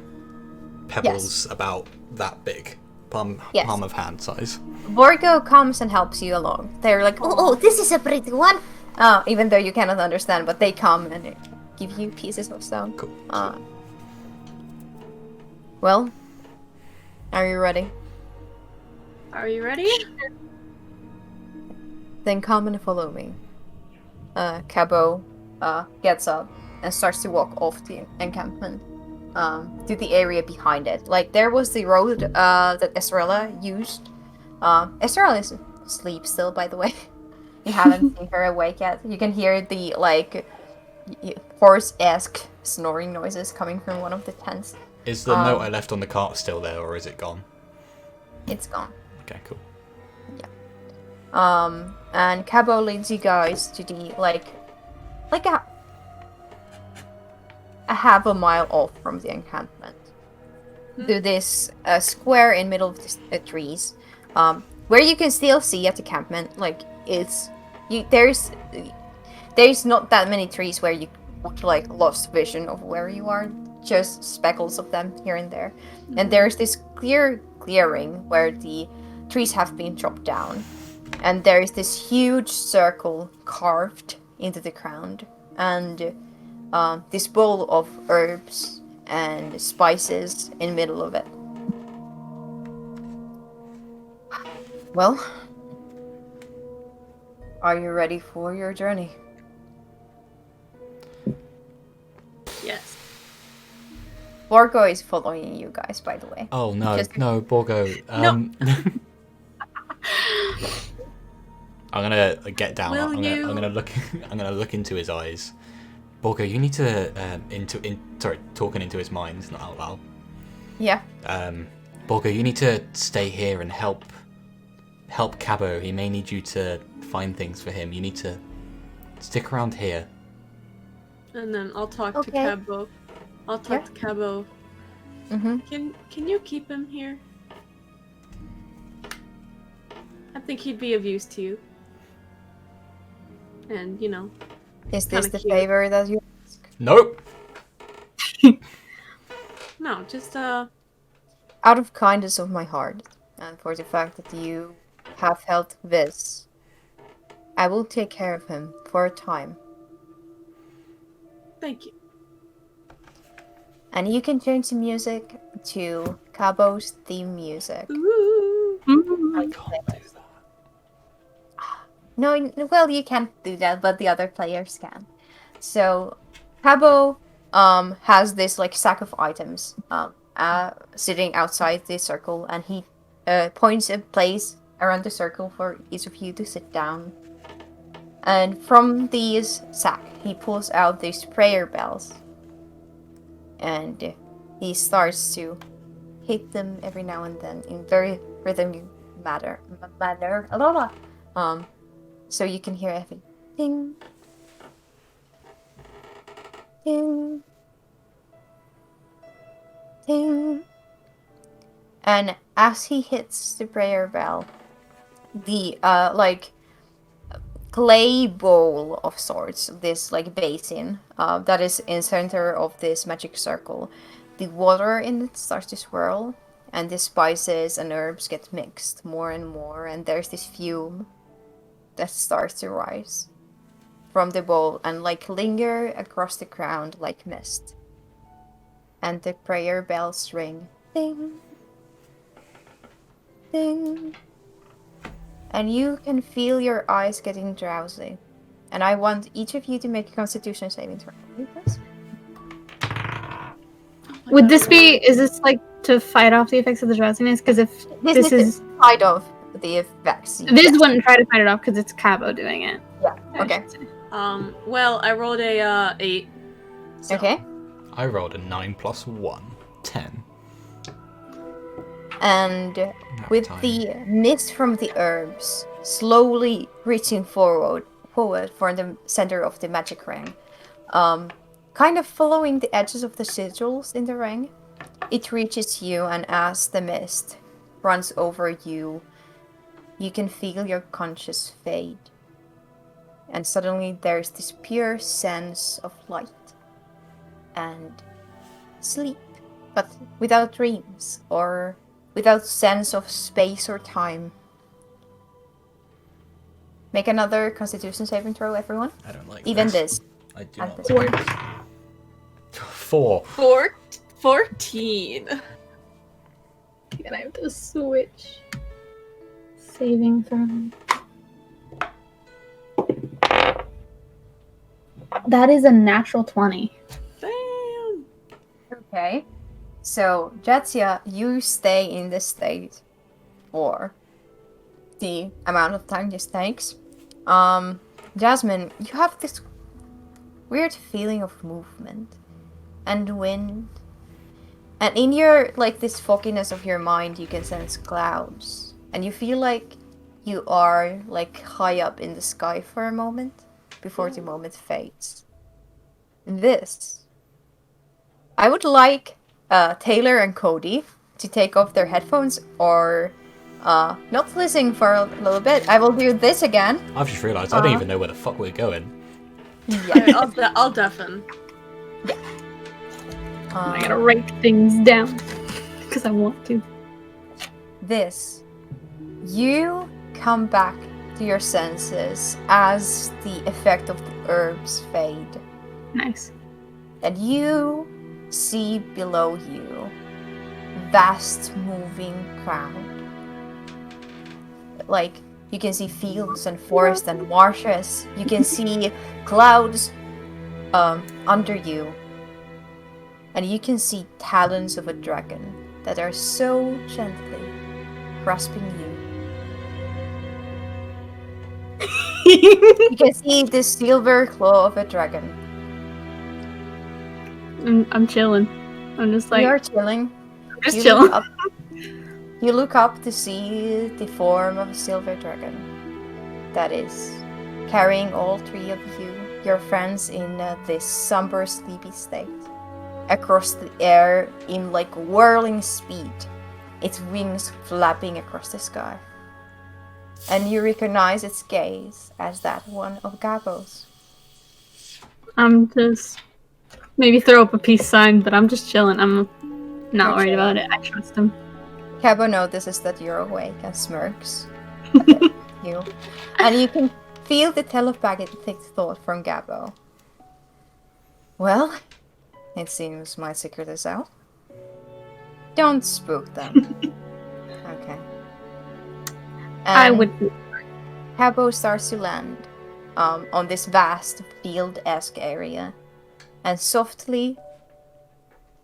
pebbles about that big. Palm of hand size. Borgo comes and helps you along. They're like, oh, this is a pretty one. Even though you cannot understand, but they come and give you pieces of stone. Cool. Well, are you ready? Are you ready? Then come and follow me. Cabo gets up and starts to walk off the encampment to the area behind it. Like, there was the road that Estrella used. Estrella is asleep still, by the way. You haven't seen her awake yet. You can hear the, like, horse-esque snoring noises coming from one of the tents. Is the note I left on the cart still there, or is it gone? It's gone. Okay, cool. And Cabo leads you guys to the, like a half a mile off from the encampment. To this square in middle of the trees, where you can still see at the encampment, like there's not that many trees where you would like lost vision of where you are, just speckles of them here and there. And there's this clearing where the trees have been chopped down, and there is this huge circle carved into the ground, and this bowl of herbs and spices in the middle of it. Well, are you ready for your journey? Yes. Borgo is following you guys, by the way. Oh no, Just- no, Borgo. I'm gonna get down. Will I'm gonna look. I'm gonna look into his eyes. Borgo, you need to talking into his mind, not out loud. Yeah. Borgo, you need to stay here and help Cabo. He may need you to find things for him. You need to stick around here. And then I'll talk to Okay. Cabo. I'll talk Yeah. to Cabo. Mm-hmm. Can you keep him here? I think he'd be of use to you. And Is this Kinda the cute. favor that you ask? Nope. no, just Out of kindness of my heart, and for the fact that you have helped Viz, I will take care of him for a time. thank you. And you can change the music to Cabo's theme music. Ooh. I can't do that. No, well, you can't do that, but the other players can. So, Cabo has this like sack of items sitting outside the circle, and he points a place around the circle for each of you to sit down. And from these sack, he pulls out these prayer bells, and he starts to hit them every now and then in very rhythmic manner. So you can hear every ding, ding, ding. And as he hits the prayer bell, the clay bowl of sorts, this like basin that is in center of this magic circle, the water in it starts to swirl, and the spices and herbs get mixed more and more, and there's this fume that starts to rise from the bowl and like linger across the ground like mist. And the prayer bells ring, ding, ding. And you can feel your eyes getting drowsy. And I want each of you to make a Constitution saving throw. Please. Would this be? Is this like to fight off the effects of the drowsiness? Because if this is side of the effects. Viz wouldn't try to fight it off because it's Cabo doing it. Yeah. I Okay. should say. Well, I rolled a 8. So. Okay. I rolled a 9 + 1, 10. And with time. the mist from the herbs slowly reaching forward for the center of the magic ring, kind of following the edges of the sigils in the ring, it reaches you, and as the mist runs over you, you can feel your conscience fade. And suddenly there's this pure sense of light and sleep, but without dreams or without sense of space or time. Make another Constitution saving throw, everyone. I don't like Even this. this. I do and not this. like this. 4. 14. And I have to switch. Saving throw. That is a natural 20. Damn. Okay. So, Jatsia, you stay in this state for the amount of time this takes. Jasmine, you have this weird feeling of movement and wind. And in your, like, this fogginess of your mind, you can sense clouds. And you feel like you are, like, high up in the sky for a moment before the moment fades. This I would like Taylor and Cody to take off their headphones or not listen for a little bit. I will do this again. I've just realised I don't even know where the fuck we're going. Yeah. I'll deafen. I gotta write things down because I want to. This. You come back to your senses as the effect of the herbs fade. Nice. And you see below you vast moving crowd. Like, you can see fields and forests and marshes. You can see clouds under you. And you can see talons of a dragon that are so gently grasping you. You can see the silver claw of a dragon. I'm chilling. I'm just like, You're chilling. just You chilling. look up- You look up to see the form of a silver dragon that is carrying all three of you, your friends, in this somber, sleepy state across the air in like whirling speed, its wings flapping across the sky. And you recognize its gaze as that one of Gabo's. I'm just maybe throw up a peace sign, but I'm just chilling. I'm not worried about it. I trust him. Cabo notices that you're awake and smirks at you. And you can feel the telepathic thought from Gabo. Well, it seems my secret is out. Don't spook them. Okay. I And would. Cabo starts to land on this vast field-esque area and softly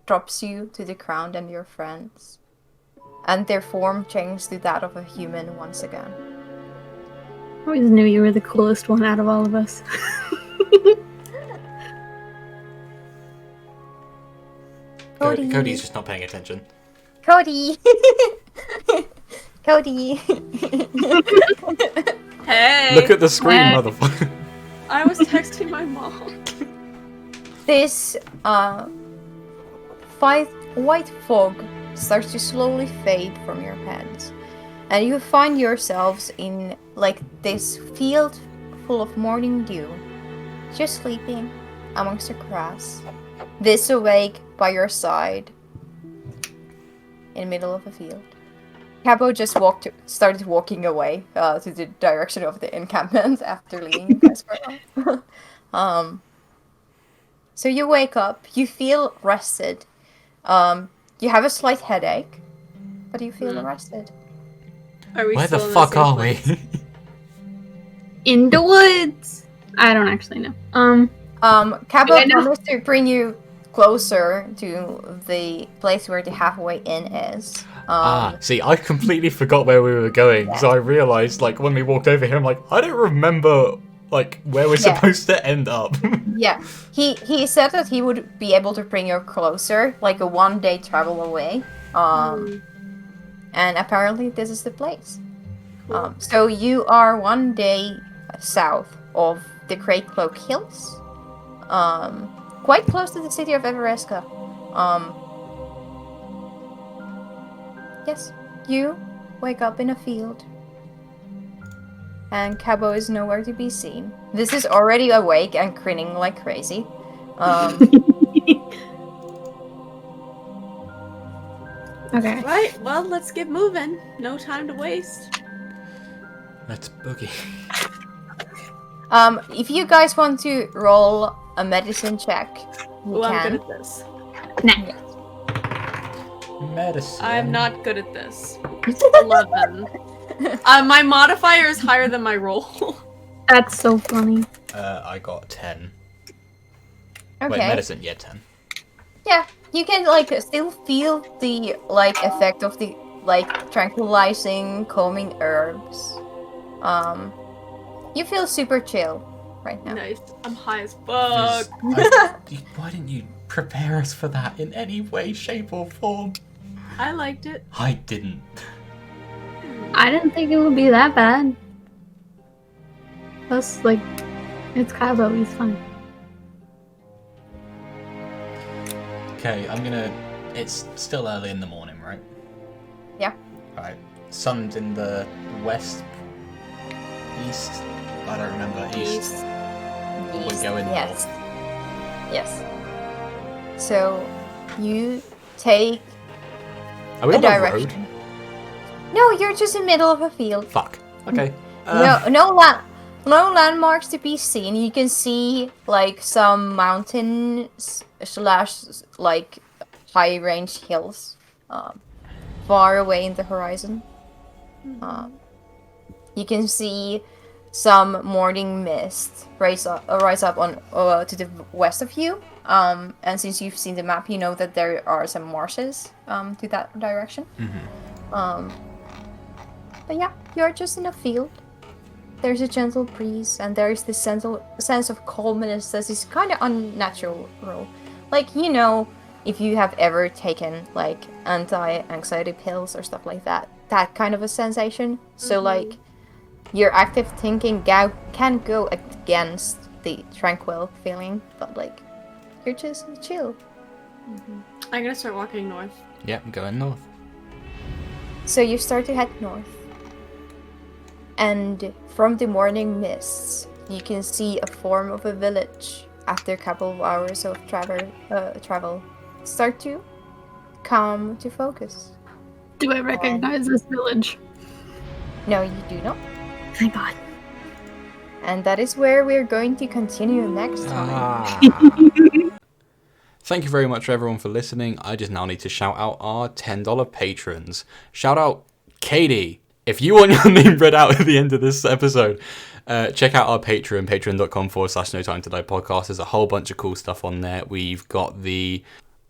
drops you to the ground and your friends. And their form changes to that of a human once again. I always knew you were the coolest one out of all of us. Cody. Cody's just not paying attention. Cody! Cody! Hey. Look at the screen, Hey. motherfucker. I was texting my mom. This white fog starts to slowly fade from your heads. And you find yourselves in like this field full of morning dew. Just sleeping amongst the grass. This awake by your side. In the middle of a field. Cabo just started walking away to the direction of the encampment after leaving you guys for a while. So you wake up, you feel rested. You have a slight headache, but you feel rested. Are we Where the still in fuck same are place? we? In the woods. I don't actually know. Cabo I know. promised to bring you closer to the place where the halfway inn is. See, I completely forgot where we were going, so I realised, like, when we walked over here, I'm like, I don't remember, like, where we're Yeah. supposed to end up. Yeah, he said that he would be able to bring you closer, like a 1-day travel away. And apparently this is the place. So you are 1 day south of the Great Cloak Hills, quite close to the city of Everesca. Yes, you wake up in a field. And Cabo is nowhere to be seen. This is already awake and grinning like crazy. Okay. Right, well, let's get moving. No time to waste. Let's boogie. If you guys want to roll a medicine check, you Ooh, I'm can. good at this. Nah. Medicine. I'm not good at this. 11. My modifier is higher than my roll. That's so funny. I got 10. Okay. Wait, medicine, yeah, 10. Yeah, you can like still feel the like effect of the like tranquilizing, calming herbs. You feel super chill right now. Nice. I'm high as fuck. Why didn't you prepare us for that in any way, shape, or form? I liked it. I didn't. I didn't think it would be that bad. Plus, like, it's Cabo. He's fine. Okay, it's still early in the morning, right? Yeah. Alright. Sun's in the west, east. I don't remember. East. We're going Yes. north. Yes. So you take Are we a on a direction. road? No, you're just in the middle of a field. Fuck. Okay. No landmarks to be seen. You can see like some mountains slash like high range hills, far away in the horizon. You can see some morning mist rise up on to the west of you. And since you've seen the map, you know that there are some marshes to that direction. But yeah, you're just in a field. There's a gentle breeze, and there's this sense of calmness that is kind of unnatural. Like, you know, if you have ever taken, like, anti-anxiety pills or stuff like that, that kind of a sensation. So, like, your active thinking can go against the tranquil feeling, but, like, you're just chill. I'm gonna start walking north. Yep, I'm going north. So you start to head north. And from the morning mists, you can see a form of a village after a couple of hours of travel start to come to focus. Do I recognize this village? No, you do not. Thank God. And that is where we're going to continue next time. Thank you very much everyone for listening. I just now need to shout out our $10 patrons. Shout out Katie. If you want your name read out at the end of this episode, check out our Patreon, patreon.com/No Time to Die podcast. There's a whole bunch of cool stuff on there. We've got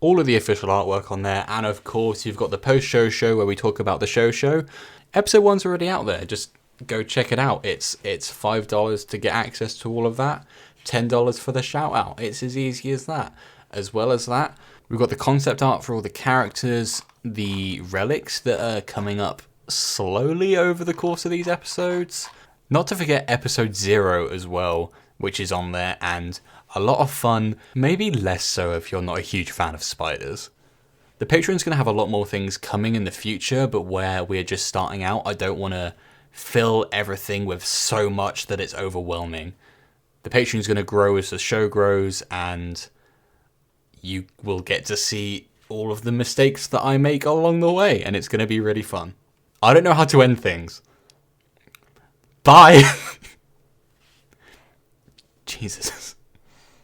all of the official artwork on there. And of course, you've got the post-show where we talk about the show. Episode 1's already out there. Just go check it out. It's $5 to get access to all of that. $10 for the shout out. It's as easy as that. As well as that, we've got the concept art for all the characters, the relics that are coming up slowly over the course of these episodes. Not to forget episode 0 as well, which is on there, and a lot of fun, maybe less so if you're not a huge fan of spiders. The Patreon's going to have a lot more things coming in the future, but where we're just starting out, I don't want to fill everything with so much that it's overwhelming. The Patreon's going to grow as the show grows, and you will get to see all of the mistakes that I make along the way, and it's going to be really fun. I don't know how to end things. Bye! Jesus.